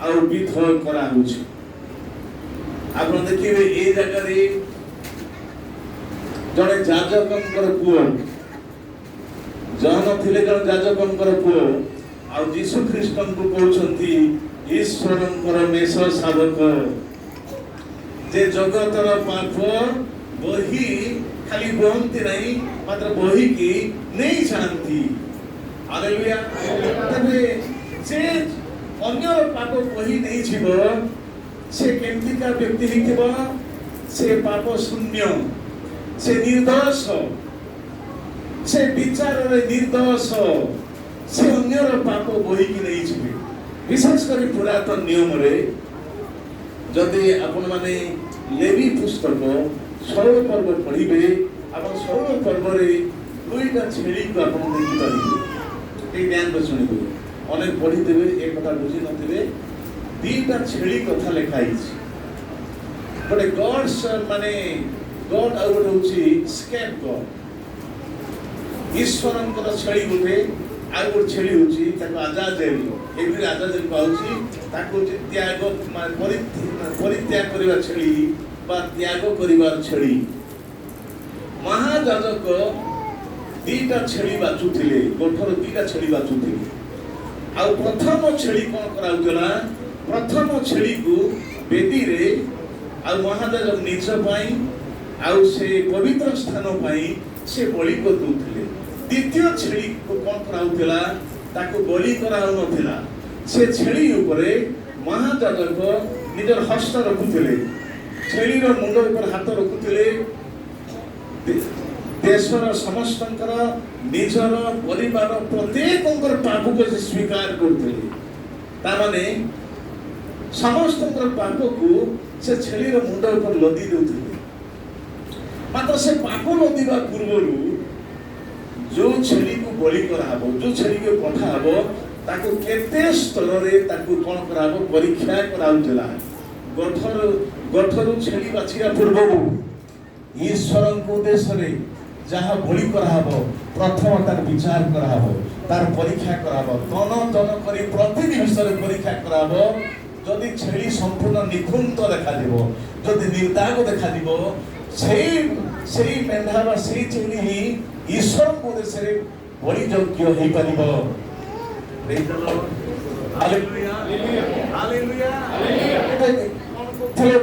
ଆଉ ବିଧ କରାହଉଛି। ଆପଣ ଦେଖିବେ ଏ ଜାଗାରେ ଜଣେ ଯାଜକଙ୍କର ପୁଅ, ଜହନ ଥିଲେ ଜଣେ ଯାଜକଙ୍କର ପୁଅ, ଆଉ ଯୀଶୁ ଖ୍ରୀଷ୍ଟଙ୍କୁ କହୁଛନ୍ତି ଈଶ୍ୱରଙ୍କର ମେଷ ଶାବକ, ଯେ ଜଗତର ପାପ ବହି ଖାଲି ବହନ୍ତି ନାହିଁ, ମାତ୍ର ବହିକି ନେଇ ଯାଆନ୍ତି। ହାଲେଲୁୟା। ତେବେ ସେ ଅନ୍ୟର ପାପ ବହି ନେଇଯିବ, ସେ କେମିତିକା ବ୍ୟକ୍ତି ହେଇଥିବ? ସେ ପାପ ଶୂନ୍ୟ, ସେ ନିର୍ଦ୍ଦୋଷ, ସେ ବିଚାରରେ ନିର୍ଦ୍ଦୋଷ, ସେ ଅନ୍ୟର ପାପ ବହିକି ନେଇଯିବେ। ବିଶେଷ କରି ପୁରାତନ ନିୟମରେ ଯଦି ଆପଣମାନେ ଲେବୀ ପୁସ୍ତକ 16 ପର୍ବ ପଢିବେ, ଆପଣ 16 ପର୍ବରେ 2ଟା ଛେଳିକୁ ଆପଣ ଦେଖିପାରିବେ। ଟିକେ ଧ୍ୟାନ ଶୁଣିବେ, ଅନେକ ପଢିଦେବେ, ଏ କଥା ବୁଝି ନଥିବେ। 2ଟା ଛେଳି କଥା ଲେଖା ହେଇଛି। ଗୋଟେ ଗଡ୍ସ ମାନେ ଗଡ୍, ଆଉ ଗୋଟେ ହଉଛି ସ୍କେପ୍ ଗଡ୍। ଈଶ୍ୱରଙ୍କର ଛେଳି ଗୋଟେ, ଆଉ ଗୋଟେ ଛେଳି ହଉଛି ତାକୁ ଆଜାଜେଲ, ଏଭଳି ଆଜାଜେଲ ପାଉଛି, ତାକୁ ହଉଛି ତ୍ୟାଗ ପରିତ୍ୟାଗ କରିବା ଛେଳି ବା ତ୍ୟାଗ କରିବାର ଛେଳି। ମହାଯାଜକ 2ଟା ଛେଳି ବାଛୁଥିଲେ, ଗୋଠର 2ଟା ଛେଳି ବାଛୁଥିଲେ। ଆଉ ପ୍ରଥମ ଛେଳି କଣ କରାଉଥିଲା? ପ୍ରଥମ ଛେଳିକୁ ବେଦୀରେ ଆଉ ମହାଦେବ ନିଜ ପାଇଁ ଆଉ ସେ ପବିତ୍ର ସ୍ଥାନ ପାଇଁ ସେ ବଳି କରିଦଉଥିଲେ। ଦ୍ୱିତୀୟ ଛେଳିକୁ କ'ଣ କରାଉଥିଲା? ତାକୁ ବଳି କରାଉନଥିଲା। ସେ ଛେଳି ଉପରେ ମହାଯାଜକ ନିଜର ହସ୍ତ ରଖୁଥିଲେ, ଛେଳିର ମୁଣ୍ଡ ଉପରେ ହାତ ରଖୁଥିଲେ। ଦେଶର ସମସ୍ତଙ୍କର ନିଜର ପରିବାର ପ୍ରତ୍ୟେକଙ୍କର ପାପକୁ ସେ ସ୍ୱୀକାର କରୁଥିଲେ। ତାମାନେ ସମସ୍ତଙ୍କର ପାପକୁ ସେ ଛେଳିର ମୁଣ୍ଡ ଉପରେ ଲଦି ଦେଉଥିଲେ। ମାତ୍ର ସେ ପାପ ଲଦିବା ପୂର୍ବରୁ ଯୋଉ ଛେଳିକୁ ବଳି କରାହବ, ଯୋଉ ଛେଳିକୁ ପଠାହବ, ତାକୁ କେତେ ସ୍ତରରେ ତାକୁ କ'ଣ କରାହବ? ପରୀକ୍ଷା କରାଉଥିଲା। ଗଠରୁ ଛେଳି ବାଛିବା ପୂର୍ବରୁ ଈଶ୍ୱରଙ୍କ ଉଦ୍ଦେଶ୍ୟରେ ଯାହା ବଳି କରାହବ, ପ୍ରଥମ ତାର ବିଚାର କରାହବ, ତାର ପରୀକ୍ଷା କରାହବ, ତନ କରି ପ୍ରତି ଜିନିଷରେ ପରୀକ୍ଷା କରାହବ। ଯଦି ଛେଳି ସମ୍ପୂର୍ଣ୍ଣ ନିଖୁନ୍ତ ଦେଖାଯିବ, ଯଦି ନିର୍ଦାଗ ଦେଖାଯିବ, ସେଇ ମେଣ୍ଢା ବା ସେଇ ଛେଳି ହିଁ ଈଶ୍ୱରଙ୍କ ଉଦ୍ଦେଶ୍ୟରେ ବଳି ଯୋଗ୍ୟ ହେଇପାରିବ।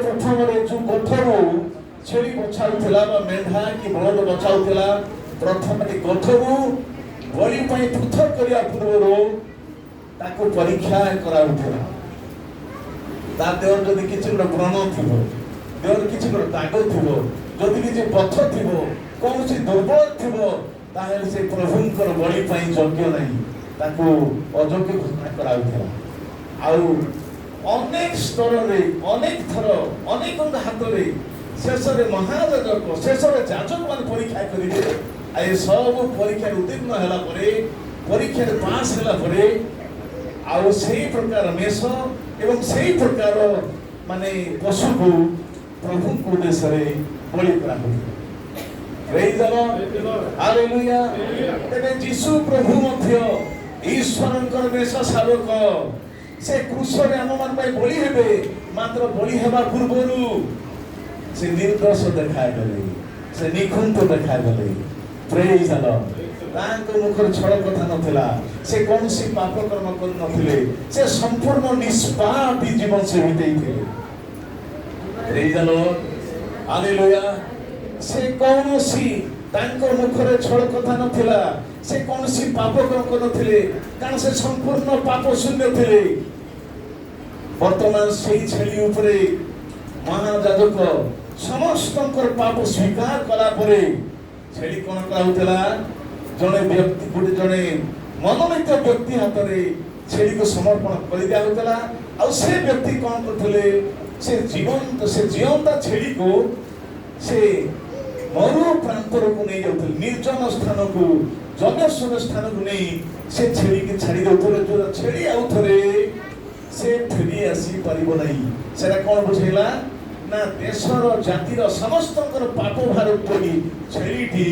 ପ୍ରଥମରେ ଯୋଉ ଗଠରୁ ଛେଳି ବଛାଉଥିଲା ବା ମେଣ୍ଢା କି ବଳଦ ବଛାଉଥିଲା, ପ୍ରଥମେ ଗଠରୁ ବଳି ପାଇଁ ପୃଥକ କରିବା ପୂର୍ବରୁ ତାକୁ ପରୀକ୍ଷା କରାଉଥିଲା। ତା ଦେହରେ ଯଦି କିଛି ଗୋଟେ ବ୍ରଣ ଥିବ, ଦେହରେ କିଛି ଗୋଟେ ଦାଗ ଥିବ, ଯଦି କିଛି ପଥ ଥିବ, କୌଣସି ଦୁର୍ବଳ ଥିବ, ତାହେଲେ ସେ ପ୍ରଭୁଙ୍କର ବଳି ପାଇଁ ଯୋଗ୍ୟ ନାହିଁ, ତାକୁ ଅଯୋଗ୍ୟ ଘୋଷଣା କରାଉଥିଲା। ଆଉ ଅନେକ ସ୍ତରରେ, ଅନେକ ଥର, ଅନେକଙ୍କ ହାତରେ ଶେଷରେ ମହାଯାଜକ, ଶେଷରେ ଯାଜକ ମାନେ ପରୀକ୍ଷା କରିବେ। ଆଉ ଏ ସବୁ ପରୀକ୍ଷାରେ ଉତ୍ତୀର୍ଣ୍ଣ ହେଲା ପରେ, ପରୀକ୍ଷାରେ ପାସ୍ ହେଲା ପରେ, ଆଉ ସେଇ ପ୍ରକାର ମେଷ ଏବଂ ସେଇ ପ୍ରକାର ମାନେ ପଶୁକୁ ପ୍ରଭୁଙ୍କ ଉଦ୍ଦେଶ୍ୟରେ ବଳି କରାହୁଏ। ପ୍ରେଜ୍ ଦ ଲର୍ଡ, ହାଲେଲୁୟା। ତେବେ ଯୀଶୁ ପ୍ରଭୁ ମଧ୍ୟ ଈଶ୍ୱରଙ୍କର ମେଷ ଶାବକ, ସେ କ୍ରୁଶରେ ଆମମାନଙ୍କ ପାଇଁ ବଳି ହେବେ। ମାତ୍ର ବଳି ହେବା ପୂର୍ବରୁ ସେ ନିର୍ଦ୍ଦୋଷ ଦେଖାଗଲେ, ସେ ନିଖୁନ୍ତ ଦେଖାଗଲେ। ପ୍ରେଜ୍ ଦ ଲର୍ଡ। ତାଙ୍କ ମୁଖରେ ଛଳ କଥା ନଥିଲା, ସେ କୌଣସି ପାପ କର୍ମ କରିନଥିଲେ, ସେ ସମ୍ପୂର୍ଣ୍ଣ ନିଷ୍ପାପୀ ଜୀବନ ସେ ବିତେଇଥିଲେ। ପ୍ରେଜ୍ ଦ ଲର୍ଡ, ହାଲେଲୁୟା। ସେ କୌଣସି, ତାଙ୍କ ମୁଖରେ ଛଳ କଥା ନଥିଲା, ସେ କୌଣସି ପାପ କର୍ମ କରିନଥିଲେ, କାରଣ ସେ ସମ୍ପୂର୍ଣ୍ଣ ପାପ ଶୂନ୍ୟ ଥିଲେ। ବର୍ତ୍ତମାନ ସେଇ ଛେଳି ଉପରେ ମହାଯାଜକ ସମସ୍ତଙ୍କର ପାପ ସ୍ୱୀକାର କଲା ପରେ ଛେଳି କ'ଣ କରାଉଥିଲା? ଜଣେ ବ୍ୟକ୍ତି, ଜଣେ ମନୋନୀତ ବ୍ୟକ୍ତି ହାତରେ ଛେଳିକୁ ସମର୍ପଣ କରିଦିଆଯାଉଥିଲା। ଆଉ ସେ ବ୍ୟକ୍ତି କ'ଣ କରୁଥିଲେ? ସେ ଜିଅନ୍ତା ଛେଳିକୁ ସେ ମରୁ ପ୍ରାନ୍ତରକୁ ନେଇ ଯାଉଥିଲେ, ନିର୍ଜନ ସ୍ଥାନକୁ, ଜନଶୂନ୍ୟ ସ୍ଥାନକୁ ନେଇ ସେ ଛେଳିକି ଛାଡ଼ି ଦେଉଥିଲେ। ଯୋଉ ଛେଳି ଆଉ ଥରେ ସେ ଫେରି ଆସି ପାରିବ ନାହିଁ। ସେଟା କ'ଣ ବୁଝେଇଲା? ନା ଦେଶର, ଜାତିର ସମସ୍ତଙ୍କର ପାପ ଭାର ପଡ଼ି ଛେଳିଟି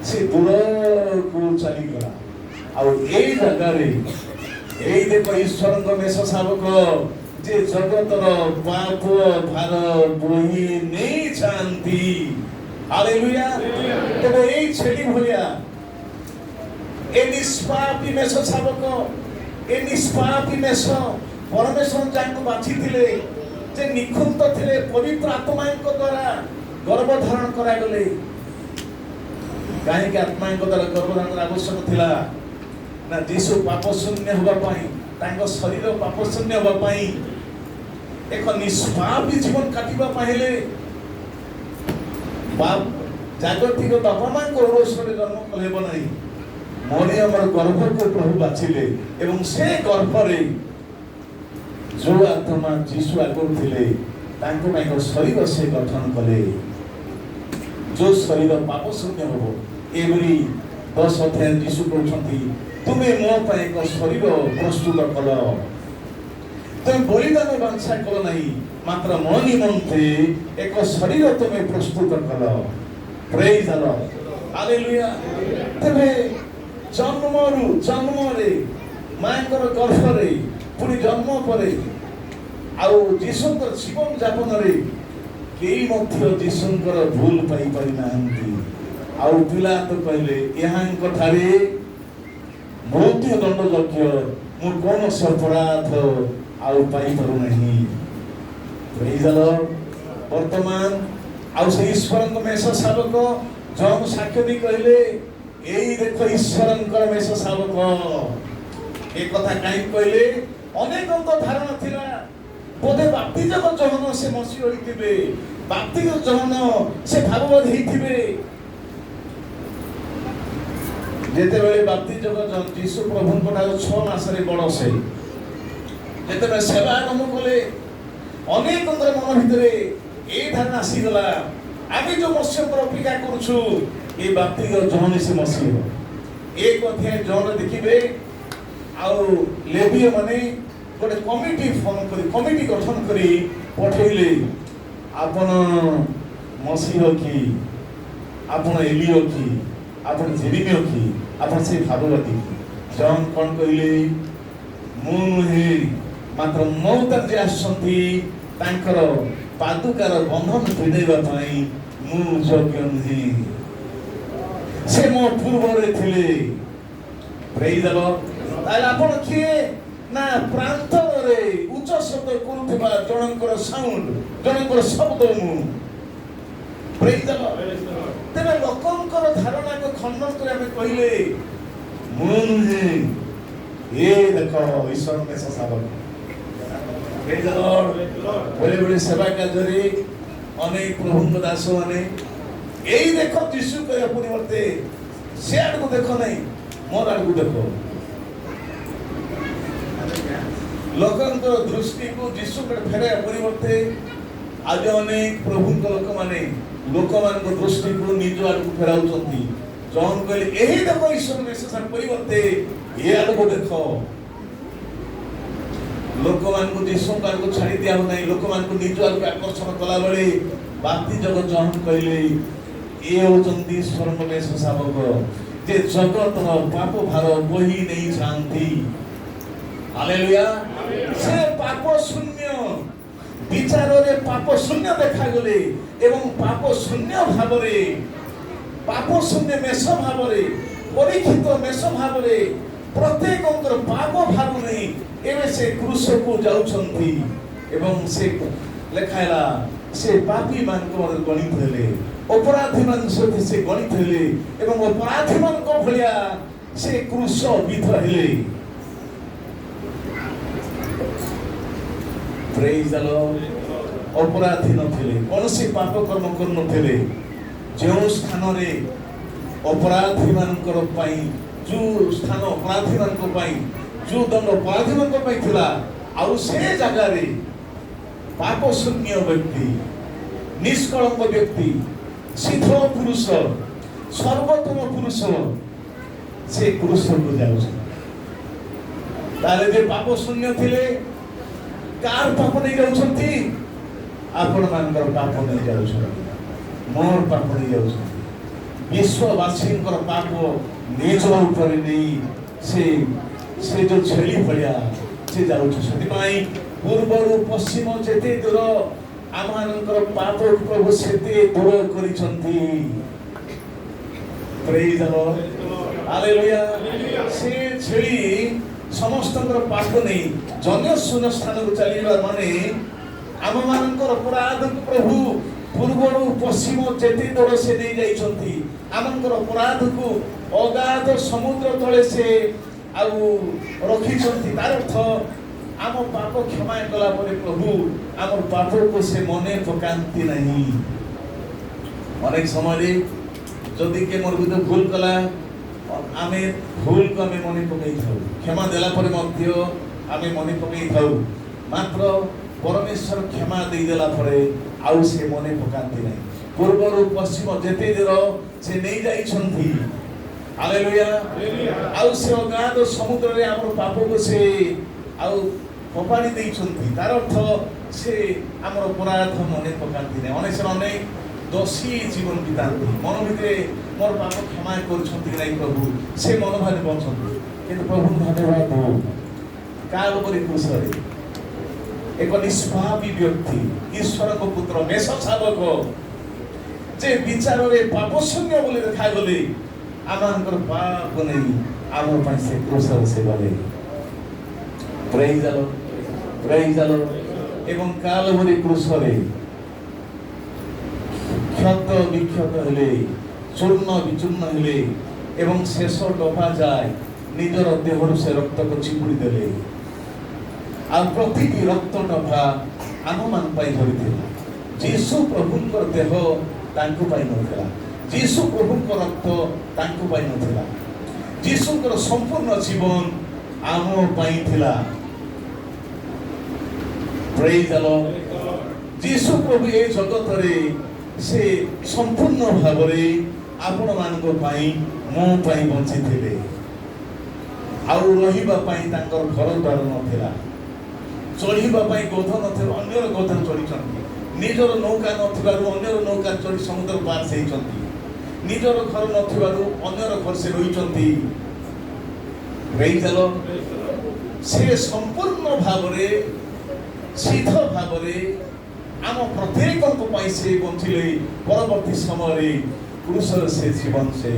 ସେ ଦୂରକୁ ଚାଲିଗଲା। ଆଉ ଏଇ ଜାଗାରେ, ଏଇ ଦେଖ ଈଶ୍ୱରଙ୍କ ମେଷ ଶାବକ ଯେ ଜଗତର ପାପ ଭାର ବୋହି ନେଇଯାଆନ୍ତି। ହାଲେଲୁୟା। ତେବେ ଏଇ ଛେଳି ଭଳିଆ ଏ ନିଷ୍ପାପୀ ମେଷ ଶାବକ, ଏ ନିଷ୍ପାପୀ ମେଷ ପରମେଶ୍ୱର ଯାହାଙ୍କୁ ବାଛିଥିଲେ, ଯେ ନିଖୁନ୍ତ ଥିଲେ, ପବିତ୍ର ଆତ୍ମାଙ୍କ ଦ୍ୱାରା ଗର୍ଭଧାରଣ କରାଗଲେ। କାହିଁକି ଆତ୍ମାଙ୍କ ଦ୍ୱାରା ଗର୍ଭଧାରଣ ଆବଶ୍ୟକ ଥିଲା? ନା ଯୀଶୁ ପାପ ଶୂନ୍ୟ ହେବା ପାଇଁ, ତାଙ୍କ ଶରୀର ପାପ ଶୂନ୍ୟ ହେବା ପାଇଁ, ଏକ ନିଷ୍ପାପୀ ଜୀବନ କାଟିବା ପାଇଁ ହେଲେ ଜାଗତିକ ବାପା ମାଙ୍କ ଔରସରେ ଜନ୍ମ କଲେ ହେବ ନାହିଁ। ମରିୟମର ଗର୍ଭକୁ ପ୍ରଭୁ ବାଛିଲେ ଏବଂ ସେ ଗର୍ଭରେ ଯୋଉ ଆତ୍ମା ଯୀଶୁ ଆଗରୁ ଥିଲେ, ତାଙ୍କ ପାଇଁ ଏକ ଶରୀର ସେ ଗଠନ କଲେ, ଯୋଉ ଶରୀର ପାପ ଶୂନ୍ୟ ହବ। ଏଭଳି 10 ଅଧ୍ୟାୟ ଯୀଶୁ କହୁଛନ୍ତି, ତୁମେ ମୋ ପାଇଁ ଏକ ଶରୀର ପ୍ରସ୍ତୁତ କଲ। ତୁମେ ବଳିଦାନ ବାଞ୍ଛା କଲ ନାହିଁ, ମାତ୍ର ମୋ ନିମନ୍ତେ ଏକ ଶରୀର ତୁମେ ପ୍ରସ୍ତୁତ କଲ। ପ୍ରେଜ୍ ଦ ଲର୍ଡ, ହାଲେଲୁୟା। ତେବେ ଜନ୍ମରେ ମାଙ୍କର ଗର୍ଭରେ, ପୁଣି ଜନ୍ମ ପରେ, ଆଉ ଯୀଶୁଙ୍କର ଜୀବନ ଯାପନରେ କେହି ମଧ୍ୟ ଯୀଶୁଙ୍କର ଭୁଲ ପାଇପାରି ନାହାନ୍ତି। ଆଉ ପିଲାତ କହିଲେ, ଏହାଙ୍କ ଠାରେ ମୃତ୍ୟୁ ଦଣ୍ଡ ଯୋଗ୍ୟ ମୁଁ କୌଣସି ଅପରାଧ ଆଉ ପାଇପାରୁନାହିଁ। ପ୍ରେଜ୍ ଦ ଲର୍ଡ, वर्तमान आउ से ईश्वर मेष शावक जन साक्ष्य दी कहले यही देख ईश्वर मेष शावक एक कथा कहीं कहले अनेक धारणा थिला बोधे बाप्तिजक जहन से मसी होइथिबे बाप्तिजक जहन से भागवत हेइथिबे जेते बेले बाप्तिजक जहन यीशु प्रभु को 6 मास रे बड़ से जेते बेले सेवा आरंभ कले अनेक मन भितरे ए धारणा आसी गला आमे जो मसी पर अपेक्षा करूछु ए बाप्तिजक जहन से मसी हो एक अध्याय जहन देखिबे आउ लेवीय माने गोटे कमिटी फॉर्म करी कमिटी गठन करी पठेले आपण मसीह की आपण एलियो की आपण जेरेमिया की आपण से भागवती जन कोन कहले मु हे मात्र मौतर जे आसंती तांकर पादुकार बंधन भिड़ेबा पई मु योग्य नही से मो पूर्व रे थिले प्रेज द लॉर्ड ताले आपण किए ना प्रांतन रे उच्च शब्द करूथिबा जनकर साउंड जनकर शब्द मु प्रेज द लॉर्ड तेरे लोकंकर धारणा को खंडन करे हमें कहले मुन है ये देखो ईश्वर में शावक प्रेज द लॉर्ड बड़े बड़े सेवा कार्य अनेक प्रभु दास माने यही देखो यीशु के परिवर्ते से आड़ को देखो नहीं मोर आड़ को देखो लोकंकर दृष्टि को यीशु के फेरे परिवर्ते आज अनेक प्रभु लोक माने लोक मान को दृष्टि को निज आड़ को फेराउचंती जौन कहले यही देखो ईश्वर में से परिवर्ते ये आड़ को देखो लोक मान को यीशु आड़ को छाड़ी दिया नहीं लोक मान को निज आड़ को आकर्षण कला बळे बाप्ति जगत जौन कहले ये होचंती ईश्वर में से शावक जे जगत पाप भार बोही नहीं जानती हालेलुया से पाप शून्य विचार रे पाप शून्य देखा गले एवं पाप शून्य भाव रे पाप शून्य मेष भाव रे परीक्षित मेष भाव रे प्रत्येक अंतर पाप भाव नहीं एवे से क्रूस को जाउछंती एवं से लेखायला से पापी मान को गणित हेले अपराधी मान से गणित हेले एवं अपराधी मान को भलिया से क्रूस विध हेले प्रेज द लॉर्ड अपराधी नथिले कोनसी पाप कर्म कर नथिले जो स्थान रे अपराधी मानकर पई जो स्थान अपराधी मानकर पई जो दंड अपराधी मानकर पई थिला आ से जगह रे पाप शून्य व्यक्ति निष्कलंक व्यक्ति शीतल पुरुष सर्वोत्तम पुरुष से पुरुष को जाउ ताले जे पाप शून्य थिले कार पाप नहीं जाउछंती आपण मानकर पाप नहीं जाउछंती मोर पाप नहीं जाउछंती विश्ववासींकर पाप निज ऊपर नहीं से जो छेली भलिया से जाउछ सती माई पूर्वरु पश्चिम जेते दूर आमानकर पाप प्रभु सेते दूर करिसंती प्रेज द लॉर्ड हालेलुया से छेली समस्त पाप नहीं जन्य शून्य स्थान को चलीबा माने आम मानकर अपराध प्रभु पूर्वरु पश्चिम जेते दूर से नहीं जाइछंती आमनकर अपराध को अगाध समुद्र तले से आउ रखिछंती तार अर्थ आम पाप क्षमा कला परे प्रभु आम पाप को से मने पकांती नहीं अनेक समय जदि के मोर विरुद्ध भूल कला आमे भूल को आमे मने पकई थाउ क्षमा देला परे मध्य आमे मने पकई थाउ मात्र परमेश्वर क्षमा दे देला परे आउ से मने पकांती नहीं पूर्वरु पश्चिम जेते दूर से नहीं जाई छंती हालेलुया आउ से अगाध समुद्र रे हमर पाप को से आउ फोपाड़ी देई छंती तार अर्थ से हमर अपराध मने पकांती नहीं अनेक अनेक दोषी जीवन बिताती मन भितरे मोर पाप क्षमा करछंती नहीं प्रभु से मन भाने बचंती किंतु प्रभु धन्यवाद हो काल परि कुसरे एक निष्पापी व्यक्ति ईश्वर को पुत्र मेष शावक जे विचार रे पाप शून्य बोली देखा गले आमानकर पाप नहीं आम पई से क्रूसर से गले प्रेज द लॉर्ड एवं काल परि क्रूसरे ক্ষত বিক্ষত ହେଲେ চূর্ণ বিচূর্ণ ହେଲେ ଏବଂ ଶେଷ ଡବା ଯାଏ ନିଜର ଦେହରୁ ସେ ରକ୍ତକୁ ଚିପୁଡ଼ି ଦେଲେ। ଆଉ ପ୍ରତିଟି ରକ୍ତ ଡବା ଆମମାନ ପାଇଁ ଧରିଥିଲା। ଯୀଶୁ ପ୍ରଭୁଙ୍କର ଦେହ ତାଙ୍କ ପାଇଁ ନଥିଲା, ଯୀଶୁ ପ୍ରଭୁଙ୍କ ରକ୍ତ ତାଙ୍କ ପାଇଁ ନଥିଲା, ଯୀଶୁଙ୍କର ସମ୍ପୂର୍ଣ୍ଣ ଜୀବନ ଆମ ପାଇଁ ଥିଲା। ପ୍ରେଜ୍ ଦ ଲର୍ଡ। ଯୀଶୁ ପ୍ରଭୁ ଏ ଜଗତରେ ସେ ସମ୍ପୂର୍ଣ୍ଣ ଭାବରେ ଆପଣମାନଙ୍କ ପାଇଁ ମୋ ପାଇଁ ବଞ୍ଚିଥିଲେ। ଆଉ ରହିବା ପାଇଁ ତାଙ୍କର ଘର ଦ୍ୱାର ନଥିଲା, ଚଢ଼ିବା ପାଇଁ ଗଧ ନଥିଲା, ଅନ୍ୟର ଗଧରେ ଚଢ଼ିଛନ୍ତି। ନିଜର ନୌକା ନଥିବାରୁ ଅନ୍ୟର ନୌକା ଚଢ଼ି ସମୁଦ୍ର ପାର ହେଇଛନ୍ତି। ନିଜର ଘର ନଥିବାରୁ ଅନ୍ୟର ଘର ସେ ରହିଛନ୍ତି। ପ୍ରେଜ୍ ଦ ଲର୍ଡ। ସେ ସମ୍ପୂର୍ଣ୍ଣ ଭାବରେ ସିଦ୍ଧ ଭାବରେ ଆମ ପ୍ରତ୍ୟେକଙ୍କ ପାଇଁ ସେ ବଞ୍ଚିଲେ। ପରବର୍ତ୍ତୀ ସମୟରେ କ୍ରୁଶରେ ସେ ଜୀବନ ସେ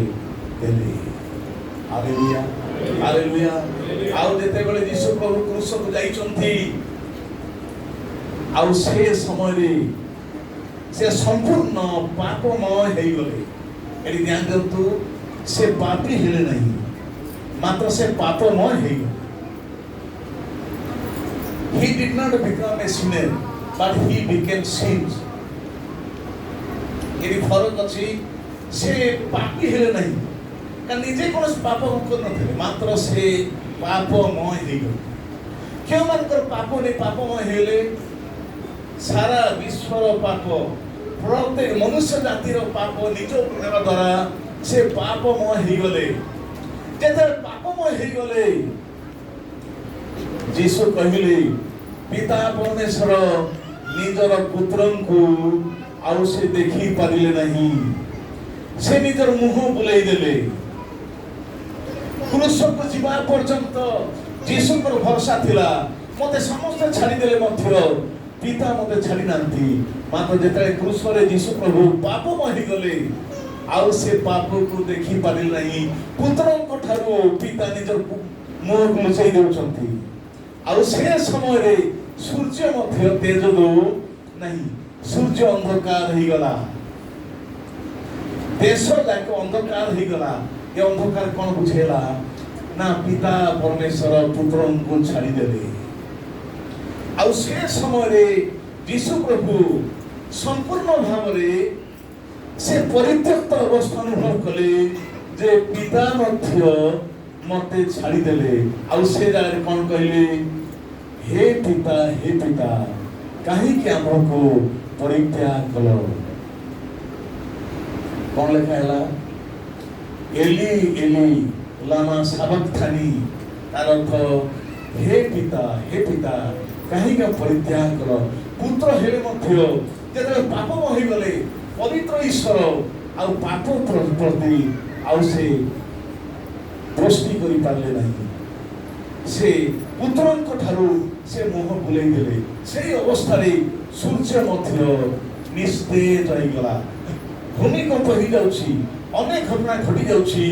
ଦେଲେ। Hallelujah, hallelujah. ଆଉ ଯେତେବେଳେ ଯୀଶୁ ପ୍ରଭୁ କ୍ରୁଶକୁ ଯାଇଛନ୍ତି, ଆଉ ସେ ସମୟରେ ସେ ସମ୍ପୂର୍ଣ୍ଣ ପାପମୟ ହେଇଗଲେ। ଏଠି ଧ୍ୟାନ ଦିଅନ୍ତୁ, ସେ ପାପୀ ହେଲେ ନାହିଁ, ମାତ୍ର ସେ ପାପମୟ ହେଇଗଲେ। He did not become a sinner, but he became sin. ଏଠି ଫରକ ଅଛି। ସେ ପାପୀ ହେଲେ ନାହିଁ, କାରଣ ନିଜେ କୌଣସି ପାପ କରିନଥିଲେ, ମାତ୍ର ସେ ପାପମୟ ହେଇଗଲେ। କେଉଁମାନଙ୍କର ପାପ ନେଇ ପାପମୟ ହେଇଗଲେ? ସାରା ବିଶ୍ୱର ପାପ, ପ୍ରତ୍ୟେକ ମନୁଷ୍ୟ ଜାତିର ପାପ ନିଜ ଉପରେ ନେବା ଦ୍ୱାରା ସେ ପାପମୟ ହେଇଗଲେ। ଯେତେବେଳେ ପାପମୟ ହେଇଗଲେ, ଯୀଶୁ କହିଲେ, ପିତା ପରମେଶ୍ୱର ନିଜର ପୁତ୍ରଙ୍କୁ ଆଉ ସେ ଦେଖି ପାରିଲେ ନାହିଁ। ସେ ନିଜର ମୁହଁ ବୁଲେଇ ଦେଲେ। କ୍ରୁଶକୁ ଯିବା ପର୍ଯ୍ୟନ୍ତ ଯୀଶୁଙ୍କର ଭରସା ଥିଲା, ମତେ ସମସ୍ତେ ଛାଡ଼ିଦେଲେ ମଧ୍ୟ ପିତା ମତେ ଛାଡ଼ି ନାହାନ୍ତି। ମାତ୍ର ଯେତେବେଳେ କ୍ରୁଶରେ ଯୀଶୁ ପ୍ରଭୁ ପାପମୟ ହେଇଗଲେ, ଆଉ ସେ ପାପକୁ ଦେଖି ପାରିଲେ ନାହିଁ। ପୁତ୍ରଙ୍କ ଠାରୁ ପିତା ନିଜର ମୁହଁକୁ ଲୁଚେଇ ଦେଉଛନ୍ତି। ଆଉ ସେ ସମୟରେ ସୂର୍ଯ୍ୟ ମଧ୍ୟ ତେଜ ଦଉ ନାହିଁ, ସୂର୍ଯ୍ୟ ଅନ୍ଧକାର ହେଇଗଲା, ଦେଶ ଯାକ ଅନ୍ଧକାର ହେଇଗଲା। ଏ ଅନ୍ଧକାର କଣ ବୁଝେଇଲା? ନା ପିତା ପରମେଶ୍ୱର ପୁତ୍ରଙ୍କୁ ଛାଡ଼ିଦେଲେ। ଆଉ ସେ ସମୟରେ ଯୀଶୁ ପ୍ରଭୁ ସମ୍ପୂର୍ଣ୍ଣ ଭାବରେ ସେ ପରିତ୍ୟକ୍ତ ଅବସ୍ଥା ଅନୁଭବ କଲେ ଯେ ପିତା ମଧ୍ୟ ମତେ ଛାଡ଼ିଦେଲେ। ଆଉ ସେ ଜାଗାରେ କଣ କହିଲେ? ହେ ପିତା କାହିଁକି ଆମକୁ ପରିତ୍ୟାଗ କଲ? କଣ ଲେଖା ହେଲା? ଏଲି ଏଲି ଲାମା ସାବକ୍ଥାନି। ତାର ଅର୍ଥ ହେ ପିତା କାହିଁକି ପରିତ୍ୟାଗ କଲ? ପୁତ୍ର ହେଲେ ମଧ୍ୟ ଯେତେବେଳେ ପାପମୟ ହେଇଗଲେ, ପବିତ୍ର ଈଶ୍ୱର ଆଉ ପାପ ପ୍ରତି ଆଉ ସେ ଦୃଷ୍ଟି କରିପାରିଲେ ନାହିଁ। ସେ ପୁତ୍ରଙ୍କ ଠାରୁ ସେ ମୁହଁ ବୁଲେଇ ଦେଲେ। ସେଇ ଅବସ୍ଥାରେ ସୂର୍ଯ୍ୟ ମଧ୍ୟ ନିସ୍ତେଜ ହେଇଗଲା। ଭୂମିକମ୍ପ ହେଇଯାଉଛି, ଅନେକ ଘଟଣା ଘଟି ଯାଉଛି।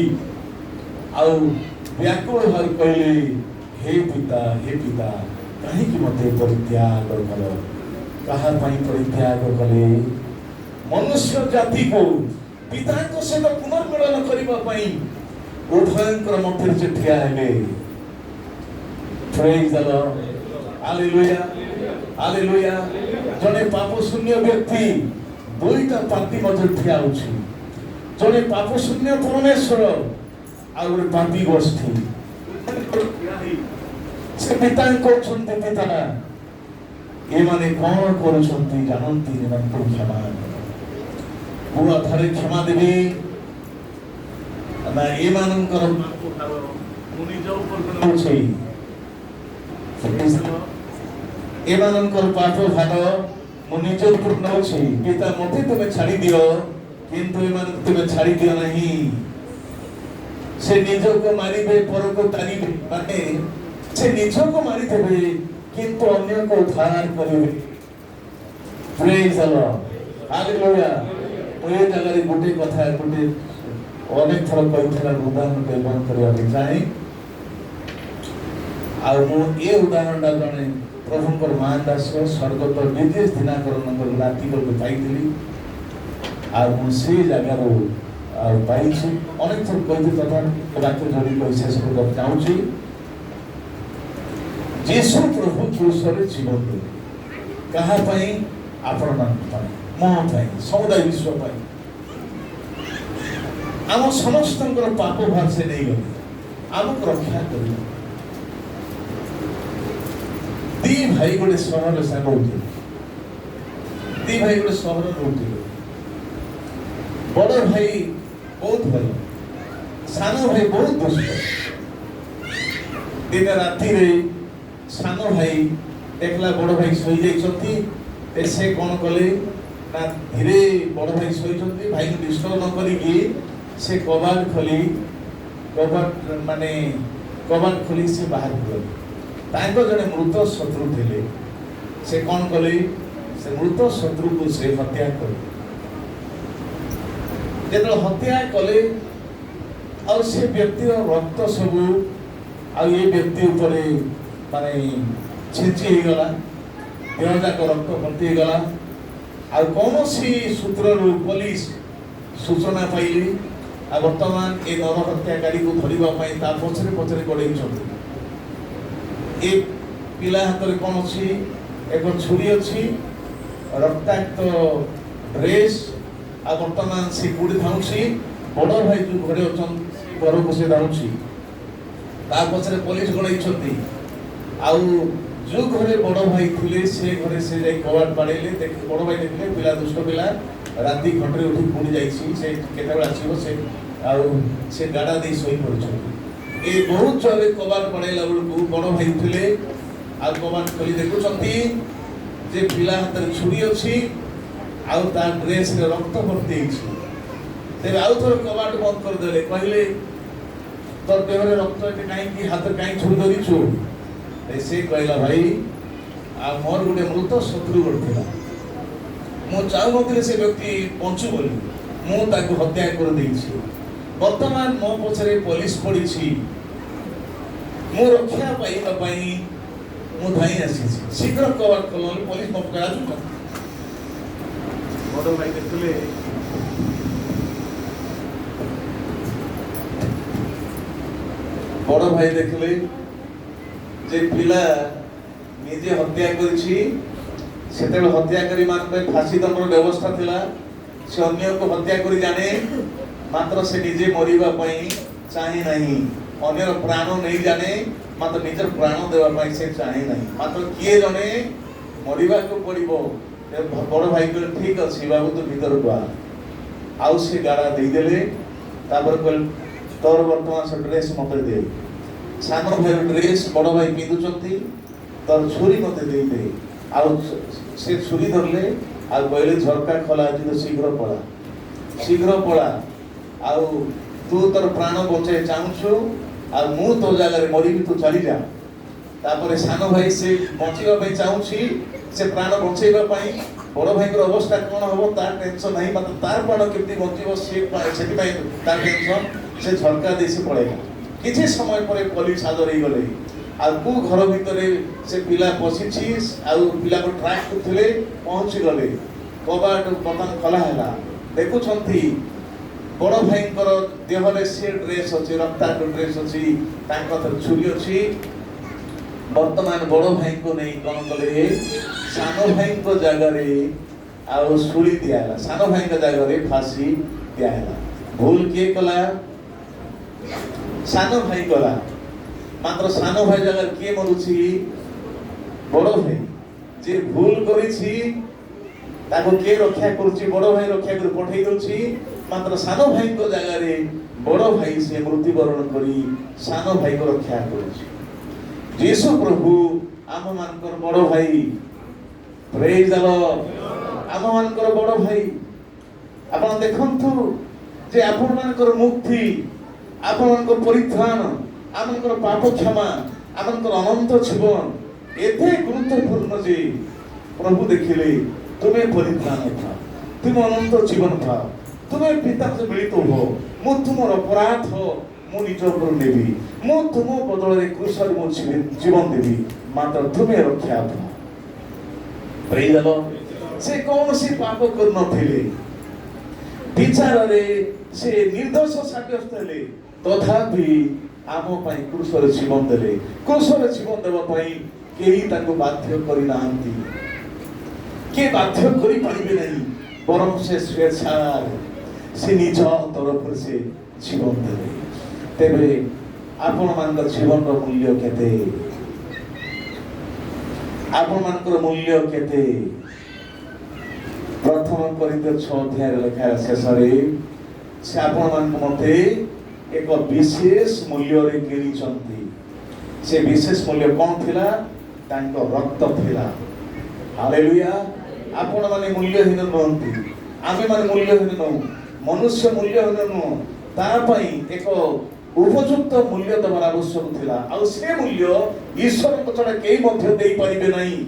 ଆଉ ବ୍ୟାକୁଳ ଭାବେ କହିଲେ, ହେ ପିତା କାହିଁକି ମତେ ପରିତ୍ୟାଗ କଲ? କାହା ପାଇଁ ପରିତ୍ୟାଗ କଲେ? ମନୁଷ୍ୟ ଜାତିକୁ ପିତାଙ୍କ ସହିତ ପୁନର୍ମିଳନ କରିବା ପାଇଁ ଉଭୟଙ୍କର ମଧ୍ୟରେ ସେ ଠିଆ ହେଲେ। Praise the Lord. Hallelujah. Hallelujah. ଜଣେ ପାପ ଶୂନ୍ୟ ବ୍ୟକ୍ତି ଦୁଇଟା ପାପୀ ମଧ୍ୟରେ ଠିଆ ହେଉଛି। ଜଣେ ପାପ ଶୂନ୍ୟ ପରମେଶ୍ୱର, ଆଉ ଗୋଟେ ପାପୀ ଗୋଷ୍ଠୀ। ସେ ପିତାଙ୍କୁ କହୁଛନ୍ତି, ପିତା ଏମାନେ କଣ କରୁଛନ୍ତି ଜାଣନ୍ତି, ଏମାନଙ୍କୁ କ୍ଷମା ପୁଅ ଥରେ କ୍ଷମା ଦେବି ନା ଏମାନଙ୍କର ପାପ ଭାର ମୁଁ ନିଜ ଉପରେ ନେଉଛି। ଏମାନଙ୍କର ପାପ ଭାର ମୁଁ ନିଜ ଉପରେ ନେଉଛି। ପିତା ମତେ ତୁମେ ଛାଡ଼ି ଦିଅ, କିନ୍ତୁ ଏମାନଙ୍କୁ ତୁମେ ଛାଡ଼ି ଦିଅ ନାହିଁ। ସେ ନିଜକୁ ମାରିବେ, ପରକୁ ତାରିବେ, ମାନେ ସେ ନିଜକୁ ମାରିଦେବେ କିନ୍ତୁ ଅନ୍ୟକୁ ଉଦ୍ଧାର କରିବେ। ପ୍ରେଜ୍ ଦ ଲର୍ଡ। ହାଲେଲୁୟା। ଏ ଜାଗାରେ ଗୋଟେ କଥା ଅନେକ ଥର କହିଥିଲା, ଉଦାହରଣ ବ୍ୟବହାର କରିବା ପାଇଁ ଚାହେଁ। ଆଉ ମୁଁ ଏ ଉଦାହରଣଟା ଜଣେ ପ୍ରଭୁଙ୍କର ମହାନ ଦାସ ସ୍ୱର୍ଗତ ବିଦେଶ ଦିନାକରଣଙ୍କର ଆର୍ଟିକଲକୁ ପାଇଥିଲି। ଆଉ ମୁଁ ସେଇ ଜାଗାରୁ ଆଉ ପାଇଛି ଅନେକ ଥର କହିଛି ତଥା ବାକ୍ୟ ଯୋଡ଼ି କହି ଶେଷ କରିବାକୁ ଚାହୁଁଛି। ଯୀଶୁ ପ୍ରଭୁ କ୍ରୁଶରେ ଜୀବନ ଦେଲେ କାହା ପାଇଁ? ଆପଣମାନଙ୍କ ପାଇଁ, ମୋ ପାଇଁ, ସମୁଦାୟ ବିଶ୍ୱ ପାଇଁ। ଆମ ସମସ୍ତଙ୍କର ପାପ ଭାର ସେ ନେଇଗଲେ ଆମକୁ ରକ୍ଷା କରିବେ। ଦି ଭାଇ ଗୋଟେ ସହରରେ ସାଙ୍ଗ ରହୁଥିଲେ। ଦି ଭାଇ ଗୋଟେ ସହରରେ ରହୁଥିଲେ। ବଡ଼ ଭାଇ ବହୁତ ଭଲ, ସାନ ଭାଇ ବହୁତ ଦୁଷ୍ଟ। ଦିନେ ରାତିରେ ସାନ ଭାଇ ଦେଖିଲା ବଡ଼ ଭାଇ ଶୋଇଯାଇଛନ୍ତି। ସେ କ'ଣ କଲେ ନା ଧୀରେ ବଡ଼ ଭାଇ ଶୋଇଛନ୍ତି, ଭାଇକୁ ଡିଷ୍ଟର୍ବ ନ କରିକି ସେ କବାଟ ଖୋଲି ସେ ବାହାରକୁ ଗଲେ। ତାଙ୍କ ଜଣେ ମୃତ ଶତ୍ରୁ ଥିଲେ। ସେ କ'ଣ କଲେ? ସେ ମୃତ ଶତ୍ରୁକୁ ସେ ହତ୍ୟା କଲେ। ଯେତେବେଳେ ହତ୍ୟା କଲେ ଆଉ ସେ ବ୍ୟକ୍ତିର ରକ୍ତ ସବୁ ଆଉ ଏ ବ୍ୟକ୍ତି ଉପରେ ଛିଞ୍ଚି ହେଇଗଲା, ଦେହ ଯାକ ରକ୍ତ ଭର୍ତ୍ତି ହେଇଗଲା। ଆଉ କୌଣସି ସୂତ୍ରରୁ ପୋଲିସ ସୂଚନା ପାଇଲି ଆଉ ବର୍ତ୍ତମାନ ଏ ନର ହତ୍ୟାକାରୀକୁ ଧରିବା ପାଇଁ ତା ପଛରେ ଗୋଡ଼େଇଛନ୍ତି। ଏ ପିଲା ହାତରେ କ'ଣ ଅଛି? ଏକ ଛୁରୀ ଅଛି, ରକ୍ତାକ୍ତ ଡ୍ରେସ୍। ଆଉ ବର୍ତ୍ତମାନ ସେ କୋଉଠି ଧାଉଁଛି? ବଡ଼ ଭାଇ ଯୋଉ ଘରେ ଅଛନ୍ତି ଘରକୁ ସେ ଧାଉଁଛି। ତା ପଛରେ ପୋଲିସ ଗୋଡ଼େଇଛନ୍ତି। ଆଉ ଯୋଉ ଘରେ ବଡ଼ ଭାଇ ଥିଲେ ସେ ଘରେ ସେ ଯାଇ କବାଟ ବାଡ଼େଇଲେ। ବଡ଼ ଭାଇ ଦେଖିଲେ ପିଲା ଦୁଷ୍ଟ ପିଲା ରାତି ଘଣ୍ଟାରେ ଉଠି ପୁଣି ଯାଇଛି, ସେ କେତେବେଳେ ଆସିବ ଆଉ ସେ ଗାଡ଼ା ଦେଇ ଶୋଇ ପଡ଼ିଛନ୍ତି। ଏ ବହୁତ ଜୋରରେ କବାଟ ବାଡ଼େଇଲା ବେଳକୁ ବଡ଼ ଭାଇ ଉଠିଲେ ଆଉ କବାଟ ଖୋଲି ଦେଖୁଛନ୍ତି ଯେ ପିଲା ହାତରେ ଛୁରୀ ଅଛି ଆଉ ତା ଡ୍ରେସରେ ରକ୍ତ ଭର୍ତ୍ତି ହେଇଛି। ତେବେ ଆଉ ଥରେ କବାଟ ବନ୍ଦ କରିଦେଲେ, କହିଲେ ତୋର ଦେହରେ ରକ୍ତ ଏଠି କାହିଁକି, ହାତରେ କାହିଁକି ଛୁରୀ ଧରିଛୁ? ସେ କହିଲା ଭାଇ ଆଉ ମୋର ଗୋଟେ ମୃତ ଶତ୍ରୁ ଗୋଟେ ଥିଲା, ମୁଁ ଚାହୁଁନଥିଲି ସେ ବ୍ୟକ୍ତି ବଞ୍ଚୁ ବୋଲି, ମୁଁ ତାକୁ ହତ୍ୟା କରିଦେଇଛି। ବର୍ତ୍ତମାନ ମୋ ପଛରେ ପୋଲିସ ପଡ଼ିଛି, ମୁଁ ରକ୍ଷା ପାଇବା ପାଇଁ ମୁଁ ଧାଇଁ ଆସିଛି। ଶୀଘ୍ର କବାଟ ଖୋଲ, ପୋଲିସ ମୋ ପକାଇ ଆସୁଛନ୍ତି। ବଡ଼ ଭାଇ ଦେଖିଲେ ଯେ ପିଲା ନିଜେ ହତ୍ୟା କରିଛି। ସେତେବେଳେ ହତ୍ୟାକାରୀ ମାନଙ୍କ ପାଇଁ ଫାଶୀ ଦଣ୍ଡର ବ୍ୟବସ୍ଥା ଥିଲା। ସେ ଅନ୍ୟକୁ ହତ୍ୟା କରି ଜାଣେ, ମାତ୍ର ସେ ନିଜେ ମରିବା ପାଇଁ ଚାହେଁ ନାହିଁ। ଅନ୍ୟର ପ୍ରାଣ ନେଇ ଜାଣେ, ମାତ୍ର ନିଜର ପ୍ରାଣ ଦେବା ପାଇଁ ସେ ଚାହେଁ ନାହିଁ। ମାତ୍ର କିଏ ଜଣେ ମରିବାକୁ ପଡ଼ିବ। ବଡ଼ ଭାଇ କହିଲେ ଠିକ ଅଛି ବାବୁ, ତୁ ଭିତରକୁ ଆ। ଆଉ ସେ ଗାଡ଼ା ଦେଇଦେଲେ। ତାପରେ କହିଲେ ତୋର ବର୍ତ୍ତମାନ ସେ ଡ୍ରେସ୍ ମତେ ଦେ। ସାନ ଭାଇର ଡ୍ରେସ୍ ବଡ଼ ଭାଇ ପିନ୍ଧୁଛନ୍ତି, ତୋର ଛୁରୀ ମତେ ଦେଇଦେ। ଆଉ ସେ ଛୁରୀ ଧରିଲେ ଆଉ କହିଲେ ଝରକା ଖୋଲା ଅଛି ତ ଶୀଘ୍ର ପଳା। ଆଉ ତୁ ତୋର ପ୍ରାଣ ବଞ୍ଚାଇ ଚାହୁଁଛୁ ଆଉ ମୁଁ ତୋ ଜାଗାରେ ମରିବି, ତୁ ଚାଲିଯା। ତାପରେ ସାନ ଭାଇ ସେ ବଞ୍ଚିବା ପାଇଁ ଚାହୁଁଛି, ସେ ପ୍ରାଣ ବଞ୍ଚେଇବା ପାଇଁ। ବଡ଼ ଭାଇଙ୍କର ଅବସ୍ଥା କ'ଣ ହବ ତାର ଟେନସନ୍ ନାହିଁ, ମାତ୍ର ତାର ପ୍ରାଣ କେମିତି ବଞ୍ଚିବ ସେଥିପାଇଁ ତାର ଟେନସନ୍। ସେ ଝରକା ଦେଇ ସେ ପଳେଇଲା। କିଛି ସମୟ ପରେ ପୋଲିସ ହାଜର ହେଇଗଲେ। ଆଉ କୋଉ ଘର ଭିତରେ ସେ ପିଲା ପଶିଛି ଆଉ ପିଲାକୁ ଟ୍ରାକ୍ କରୁଥିଲେ, ପହଞ୍ଚିଗଲେ। କବାଟ ବର୍ତ୍ତମାନ ଖୋଲା ହେଲା। ଦେଖୁଛନ୍ତି ବଡ଼ ଭାଇଙ୍କର ଦେହରେ ସେ ଡ୍ରେସ୍ ଅଛି, ରକ୍ତାକ୍ତ ଡ୍ରେସ୍ ଅଛି, ତାଙ୍କ ହାତରେ ଛୁରୀ ଅଛି। ବର୍ତ୍ତମାନ ବଡ଼ ଭାଇଙ୍କୁ ନେଇ କ'ଣ କଲେ, ସାନ ଭାଇଙ୍କ ଜାଗାରେ ଆଉ ଶୁଳି ଦିଆହେଲା, ସାନ ଭାଇଙ୍କ ଜାଗାରେ ଫାଶୀ ଦିଆହେଲା। ଭୁଲ କିଏ କଲା? ସାନ ଭାଇ କଲା। ମାତ୍ର ସାନ ଭାଇ ଜାଗାରେ କିଏ ମରୁଛି? ବଡ଼ ଭାଇ। ଯେ ଭୁଲ କରିଛି ତାକୁ କିଏ ରକ୍ଷା କରୁଛି? ବଡ଼ ଭାଇ ରକ୍ଷା କରି ପଠେଇ ଦଉଛି। ମାତ୍ର ସାନ ଭାଇଙ୍କ ଜାଗାରେ ବଡ଼ ଭାଇ ସେ ମୃତ୍ୟୁବରଣ କରି ସାନ ଭାଇକୁ ରକ୍ଷା କରୁଛି। ଯୀଶୁ ପ୍ରଭୁ ଆମ ମାନଙ୍କର ବଡ଼ ଭାଇ। ପ୍ରେଜ୍ ଦ ଲର୍ଡ। ଆମ ମାନଙ୍କର ବଡ଼ ଭାଇ। ଆପଣ ଦେଖନ୍ତୁ ଯେ ଆପଣ ମାନଙ୍କର ମୁକ୍ତି, ଆପଣଙ୍କର ପରିତ୍ରାଣ, ଆମଙ୍କର ପାପ କ୍ଷମା, ଆମଙ୍କର ଅନନ୍ତ ଜୀବନ ଏତେ ଗୁରୁତ୍ୱପୂର୍ଣ୍ଣ ଯେ ପ୍ରଭୁ ଦେଖିଲେ ତୁମେ ପରିତ୍ରାଣ ପାଅ, ତୁମେ ଅନନ୍ତ ଜୀବନ ପାଅ, ତୁମେ ପିତା ମିଳିତ ହୁଅ। ମୁଁ ତୁମର ଅପରାଧ ମୁଁ ନିଜ ଉପରୁ ନେବି, ମୁଁ ତୁମ ବଦଳରେ କ୍ରୁଶରେ ମୁଁ ଜୀବନ ଦେବି, ମାତ୍ର ତୁମେ ରକ୍ଷା ପାଅ। ପ୍ରେଜ୍ ଦ ଲର୍ଡ। ସେ କୌଣସି ପାପ କରିନଥିଲେ, ବିଚାରରେ ସେ ନିର୍ଦ୍ଦୋଷ ସାବ୍ୟସ୍ତ ହେଲେ, ତଥାପି ଆମ ପାଇଁ କ୍ରୁଶରେ ଜୀବନ ଦେଲେ। କ୍ରୁଶରେ ଜୀବନ ଦେବା ପାଇଁ କେହି ତାଙ୍କୁ ବାଧ୍ୟ କରିନାହାନ୍ତି, କିଏ ବାଧ୍ୟ କରିପାରିବେ ନାହିଁ, ବରଂ ସେ ସ୍ୱେଚ୍ଛାରେ ସେ ନିଜ ତରଫରୁ ସେ ଜୀବନ ଦେଲେ। ତେବେ ଆପଣମାନଙ୍କର ଜୀବନର ମୂଲ୍ୟ କେତେ? ଆପଣମାନଙ୍କର ମୂଲ୍ୟ କେତେ? ପ୍ରଥମ କରିନ୍ଥିୟ 6 ଅଧ୍ୟାୟରେ ଲେଖା ଶେଷରେ ସେ ଆପଣମାନଙ୍କୁ ମତେ ଏକ ବିଶେଷ ମୂଲ୍ୟରେ କିଣିଛନ୍ତି। ସେ ବିଶେଷ ମୂଲ୍ୟ କ'ଣ ଥିଲା? ତାଙ୍କ ରକ୍ତ ଥିଲା। ହାଲେଲୁୟା। ଆପଣମାନେ ମୂଲ୍ୟହୀନ ନୁହନ୍ତି, ଆମେମାନେ ମୂଲ୍ୟହୀନ ନୁହଁ, ମନୁଷ୍ୟ ମୂଲ୍ୟହୀନ ନୁହଁ। ତା ପାଇଁ ଏକ ଉପଯୁକ୍ତ ମୂଲ୍ୟ ଦେବାର ଆବଶ୍ୟକ ଥିଲା। ଆଉ ସେ ମୂଲ୍ୟ ଈଶ୍ୱରଙ୍କ ଛଡ଼ା କେହି ମଧ୍ୟ ଦେଇପାରିବେ ନାହିଁ।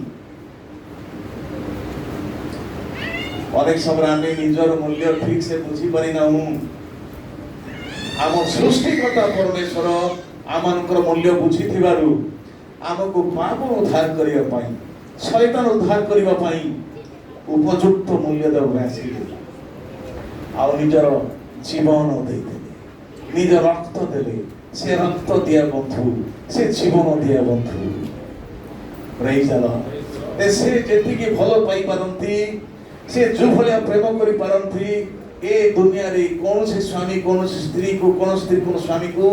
ଅନେକ ସମୟରେ ଆମେ ନିଜର ମୂଲ୍ୟ ଠିକ ସେ ବୁଝିପାରି ନାହୁଁ। ଆମ ସୃଷ୍ଟିକର୍ତ୍ତା ପରମେଶ୍ୱର ଆମମାନଙ୍କର ମୂଲ୍ୟ ବୁଝିଥିବାରୁ ଆମକୁ ପାପ ଉଦ୍ଧାର କରିବା ପାଇଁ, ଶୈତାନ ଉଦ୍ଧାର କରିବା ପାଇଁ ଉପଯୁକ୍ତ ମୂଲ୍ୟ ଦେବାକୁ ଆସିଲେ। ଆଉ ନିଜର ଜୀବନ ଦେଇଦେଲେ, ନିଜ ରକ୍ତ ଦେଲେ। ସେ ରକ୍ତ ଦିଆ ବନ୍ଧୁ, ସେ ଜୀବନ ଦିଆ ବନ୍ଧୁ। ପ୍ରେଜ୍ ଦ ଲର୍ଡ। ସେ ଯେତିକି ଭଲ ପାଇପାରନ୍ତି, ସେ ଯୋଉ ଭଳିଆ ପ୍ରେମ କରିପାରନ୍ତି, ଏ ଦୁନିଆରେ କୌଣସି ସ୍ୱାମୀ କୌଣସି ସ୍ତ୍ରୀକୁ, କୌଣସି ସ୍ତ୍ରୀ କୌଣସି ସ୍ୱାମୀକୁ,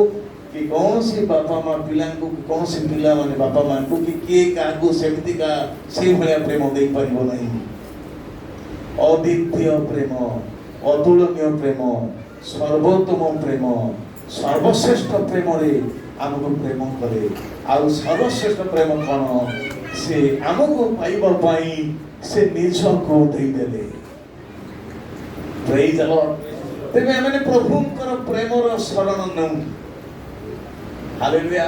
କି କୌଣସି ବାପା ମା ପିଲାଙ୍କୁ, କୌଣସି ପିଲାମାନେ ବାପା ମାଙ୍କୁ, କି କିଏ କାହାକୁ ସେମିତିକା ସେଇଭଳିଆ ପ୍ରେମ ଦେଇପାରିବ ନାହିଁ। ଅଦ୍ୱିତୀୟ ପ୍ରେମ, ଅତୁଳନୀୟ ପ୍ରେମ, ସର୍ବୋତ୍ତମ ପ୍ରେମ, ସର୍ବଶ୍ରେଷ୍ଠ ପ୍ରେମରେ ଆମକୁ ପ୍ରେମ କରେ। ଆଉ ସର୍ବଶ୍ରେଷ୍ଠ ପ୍ରେମ କ'ଣ? ସେ ଆମକୁ ପାଇବା ପାଇଁ ସେ ନିଜକୁ ଦେଇଦେଲେ। ପ୍ରେଜ୍ ଦ ଲର୍ଡ। ତେବେ ଆମେ ପ୍ରଭୁଙ୍କର ପ୍ରେମର ଶରଣ ନେଉ। ହାଲେଲୁୟା।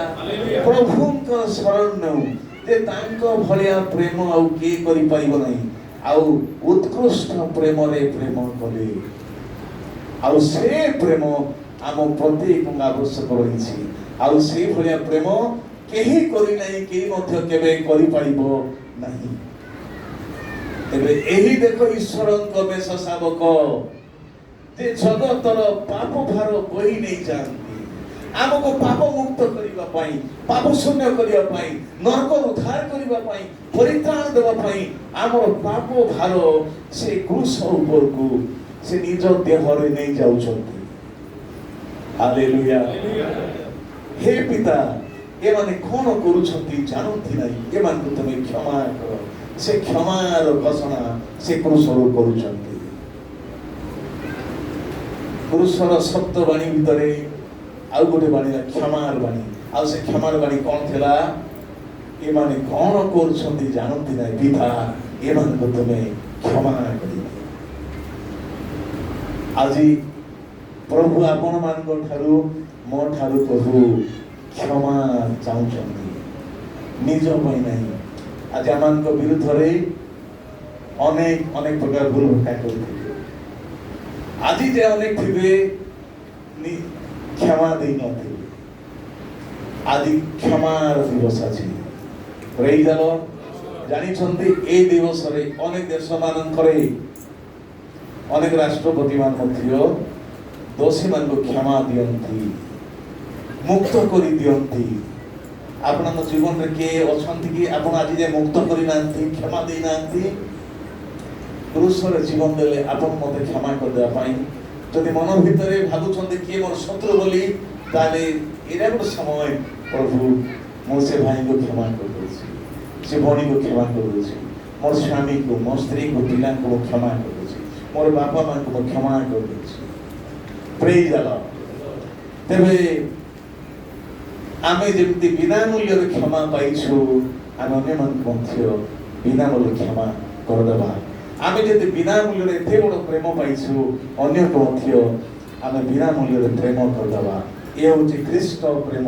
ପ୍ରଭୁଙ୍କର ଶରଣ ନେଉ ଯେ ତାଙ୍କ ଭଳିଆ ପ୍ରେମ ଆଉ କିଏ କରିପାରିବ ନାହିଁ। ଆଉ ଉତ୍କୃଷ୍ଟ ପ୍ରେମରେ ପ୍ରେମ କଲେ। ଆଉ ସେ ପ୍ରେମ ଆମ ପ୍ରତ୍ୟେକଙ୍କ ଆବଶ୍ୟକ ରହିଛି। ଆଉ ସେଇ ଭଳିଆ ପ୍ରେମ କେହି କରିନାହିଁ, କେହି ମଧ୍ୟ କେବେ କରିପାରିବ ନାହିଁ। ତେବେ ଏହି ଦେଖ ଈଶ୍ୱରଙ୍କ ବେଶ ଶାବକ, ଯେ ଜଗତର ପାପ ଭାର ବୋହି ନେଇଯାଆନ୍ତି, ଆମକୁ ପାପ ମୁକ୍ତ କରିବା ପାଇଁ, ପାପ ଶୂନ୍ୟ କରିବା ପାଇଁ, ନରକରୁ ଉଦ୍ଧାର କରିବା ପାଇଁ, ପରିତ୍ରାଣ ଦେବା ପାଇଁ ଆମର ପାପ ଭାର ସେ କ୍ରୁଶ ଉପରକୁ ସେ ନିଜ ଦେହରେ ନେଇ ଯାଉଛନ୍ତି। ହାଲେଲୁୟା। ହେ ପିତା, ଏମାନେ କ'ଣ କରୁଛନ୍ତି ଜାଣନ୍ତି ନାହିଁ, ଏମାନଙ୍କୁ ତମେ କ୍ଷମା କର। ସେ କ୍ଷମାର ଘୋଷଣା ସେ କ୍ରୁଶରୁ କରୁଛନ୍ତି। କ୍ରୁଶର ସପ୍ତ ବାଣୀ ଭିତରେ ଆଉ ଗୋଟେ ବାଣୀ, କ୍ଷମାର ବାଣୀ। ଆଉ ସେ କ୍ଷମାର ବାଣୀ କ'ଣ ଥିଲା? ଏମାନେ କ'ଣ କରୁଛନ୍ତି ଜାଣନ୍ତି ନାହିଁ, ପିତା ଏମାନଙ୍କୁ ତମେ କ୍ଷମା କରିବ। ଆଜି ପ୍ରଭୁ ଆପଣମାନଙ୍କ ଠାରୁ, ମୋ ଠାରୁ ପ୍ରଭୁ କ୍ଷମା ଚାହୁଁଛନ୍ତି, ନିଜ ପାଇଁ ନାହିଁ। ଆଜି ଆମମାନଙ୍କ ବିରୁଦ୍ଧରେ ଅନେକ ଅନେକ ପ୍ରକାର ଭୁଲ ଭଟ୍ଟା କରିଥିବେ। ଆଜି ଯେ ଅନେକ ଥିବେ କ୍ଷମା ଦେଇନଥିବେ। ଆଜି କ୍ଷମାର ଦିବସ ଅଛି। ପ୍ରେଜ୍ ଦ ଲର୍ଡ। ଜାଣିଛନ୍ତି ଏ ଦିବସରେ ଅନେକ ଦେଶ ମାନଙ୍କରେ ଅନେକ ରାଷ୍ଟ୍ରପତି ମାନ ମଧ୍ୟ ଦୋଷୀମାନଙ୍କୁ କ୍ଷମା ଦିଅନ୍ତି, ମୁକ୍ତ କରି ଦିଅନ୍ତି। ଆପଣଙ୍କ ଜୀବନରେ କିଏ ଅଛନ୍ତି କି ଆପଣ ଆଜି ଯେ ମୁକ୍ତ କରିନାହାନ୍ତି, କ୍ଷମା ଦେଇନାହାନ୍ତି? କ୍ରୁଶରେ ଜୀବନ ଦେଲେ ଆପଣ ମୋତେ କ୍ଷମା କରିଦେବା ପାଇଁ। ଯଦି ମନ ଭିତରେ ଭାବୁଛନ୍ତି କିଏ ମୋର ଶତ୍ରୁ ବୋଲି, ତାହେଲେ ଏଇଟା ଗୋଟେ ସମୟ, ପ୍ରଭୁ ମୁଁ ସେ ଭାଇଙ୍କୁ କ୍ଷମା କରିଦେଉଛି, ସେ ଭଉଣୀକୁ କ୍ଷମା କରିଦେଉଛି, ମୋର ସ୍ୱାମୀକୁ, ମୋ ସ୍ତ୍ରୀକୁ, ପିଲାଙ୍କୁ ମୁଁ କ୍ଷମା କରିଦେଉଛି, ମୋର ବାପା ମାଙ୍କୁ ମୁଁ କ୍ଷମା କରିଦେଉଛି। ପ୍ରେଜ୍ ଦ ଲର୍ଡ। ତେବେ ଆମେ ଯେମିତି ବିନା ମୂଲ୍ୟରେ କ୍ଷମା ପାଇଛୁ, ଆମେ ଅନ୍ୟମାନଙ୍କୁ ମଧ୍ୟ ବିନା ମୂଲ୍ୟରେ କ୍ଷମା କରିଦେବା। ଆମେ ଯଦି ବିନା ମୂଲ୍ୟରେ ଏତେ ବଡ଼ ପ୍ରେମ ପାଇଛୁ, ଅନ୍ୟକୁ ମଧ୍ୟ ଆମେ ବିନା ମୂଲ୍ୟରେ ପ୍ରେମ କରିଦେବା। ଏ ହେଉଛି ଖ୍ରୀଷ୍ଟ ପ୍ରେମ,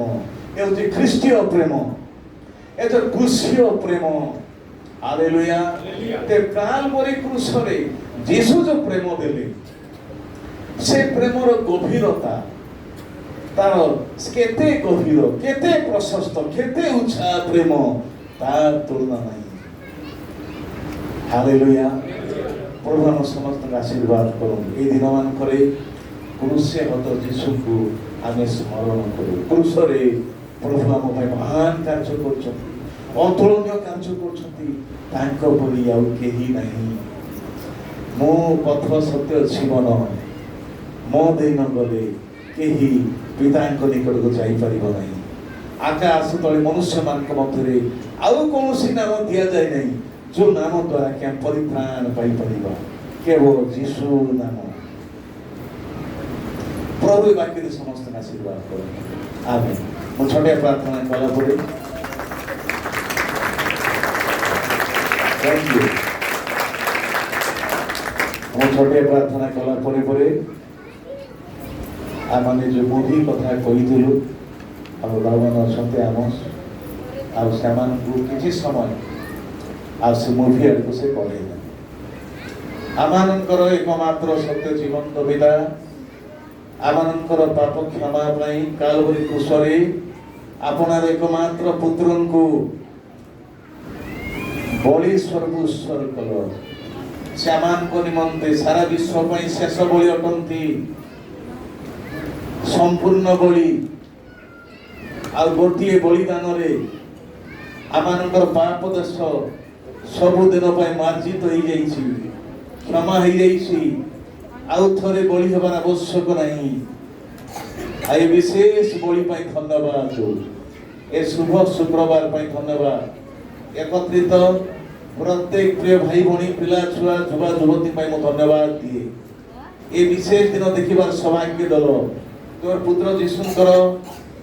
ଏ ହେଉଛି ଖ୍ରୀଷ୍ଟୀୟ ପ୍ରେମ, ଏ ହେଉଛି କ୍ରୁଶୀୟ ପ୍ରେମ। ହାଲେଲୁୟା। ତେ କାଲବରୀ କ୍ରୁଶରେ ଯୀଶୁ ଯୋଉ ପ୍ରେମ ଦେଲେ, ସେ ପ୍ରେମର ଗଭୀରତା, ତାର କେତେ ଗଭୀର, କେତେ ପ୍ରଶସ୍ତ, କେତେ ଉଚ୍ଚା ପ୍ରେମ, ତା ତୁଳନା ନାହିଁ। ହାଲେଲୁୟା। प्रभु आम समस्त आशीर्वाद करूँ ये दिन मानक क्रूसे हत जीशु को आम स्मरण करूँ क्रूस प्रभु आम महान कार्य कर अतुलनीय कार्य करी आउ कहीं नहीं मो पथ सत्य जीवन मो देन गले कहीं पिता निकट को जापर ना आकाश तले मनुष्य मान मध्य आउ कौन नाम दि जाए नहीं जो नाम द्वारा क्या परित्राण पाइपर केवल जीशु नाम प्रभु बाक्य समस्त आशीर्वाद कर आमेन मु छोटिया प्रार्थना कला पड़े थैंक यू मु छोटिया प्रार्थना कला पड़े आम जो मूवी कथा कही बाबन अच्छा आम किसी समय आ से मूवी आड़ को से करेगा आमानंकर एकमात्र सत्य जीवंत पिता आमानंकर पाप क्षमा पाई कालवरी क्रूसरे आपनार एकमात्र पुत्र को बलि स्वरूप उत्सर्ग कल से आमान को निमंते सारा विश्व पर शेष बलि अटंती संपूर्ण बलि आ गोटे बलिदान रे आमानंकर पाप देश सबु दिन मार्जित हो जाइछि क्षमा हो जाइछि आउ थरे बलि हबार आवश्यक नहीं आई विशेष बलि पाई धन्यवाद ए शुभ शुक्रवार पाई धन्यवाद एकत्रित प्रत्येक प्रिय भाई भणी पिला छुआ युवा युवती पाई मो धन्यवाद दिए ए विशेष दिन देखिबार सौभाग्य दल तोर पुत्र जीशुंकर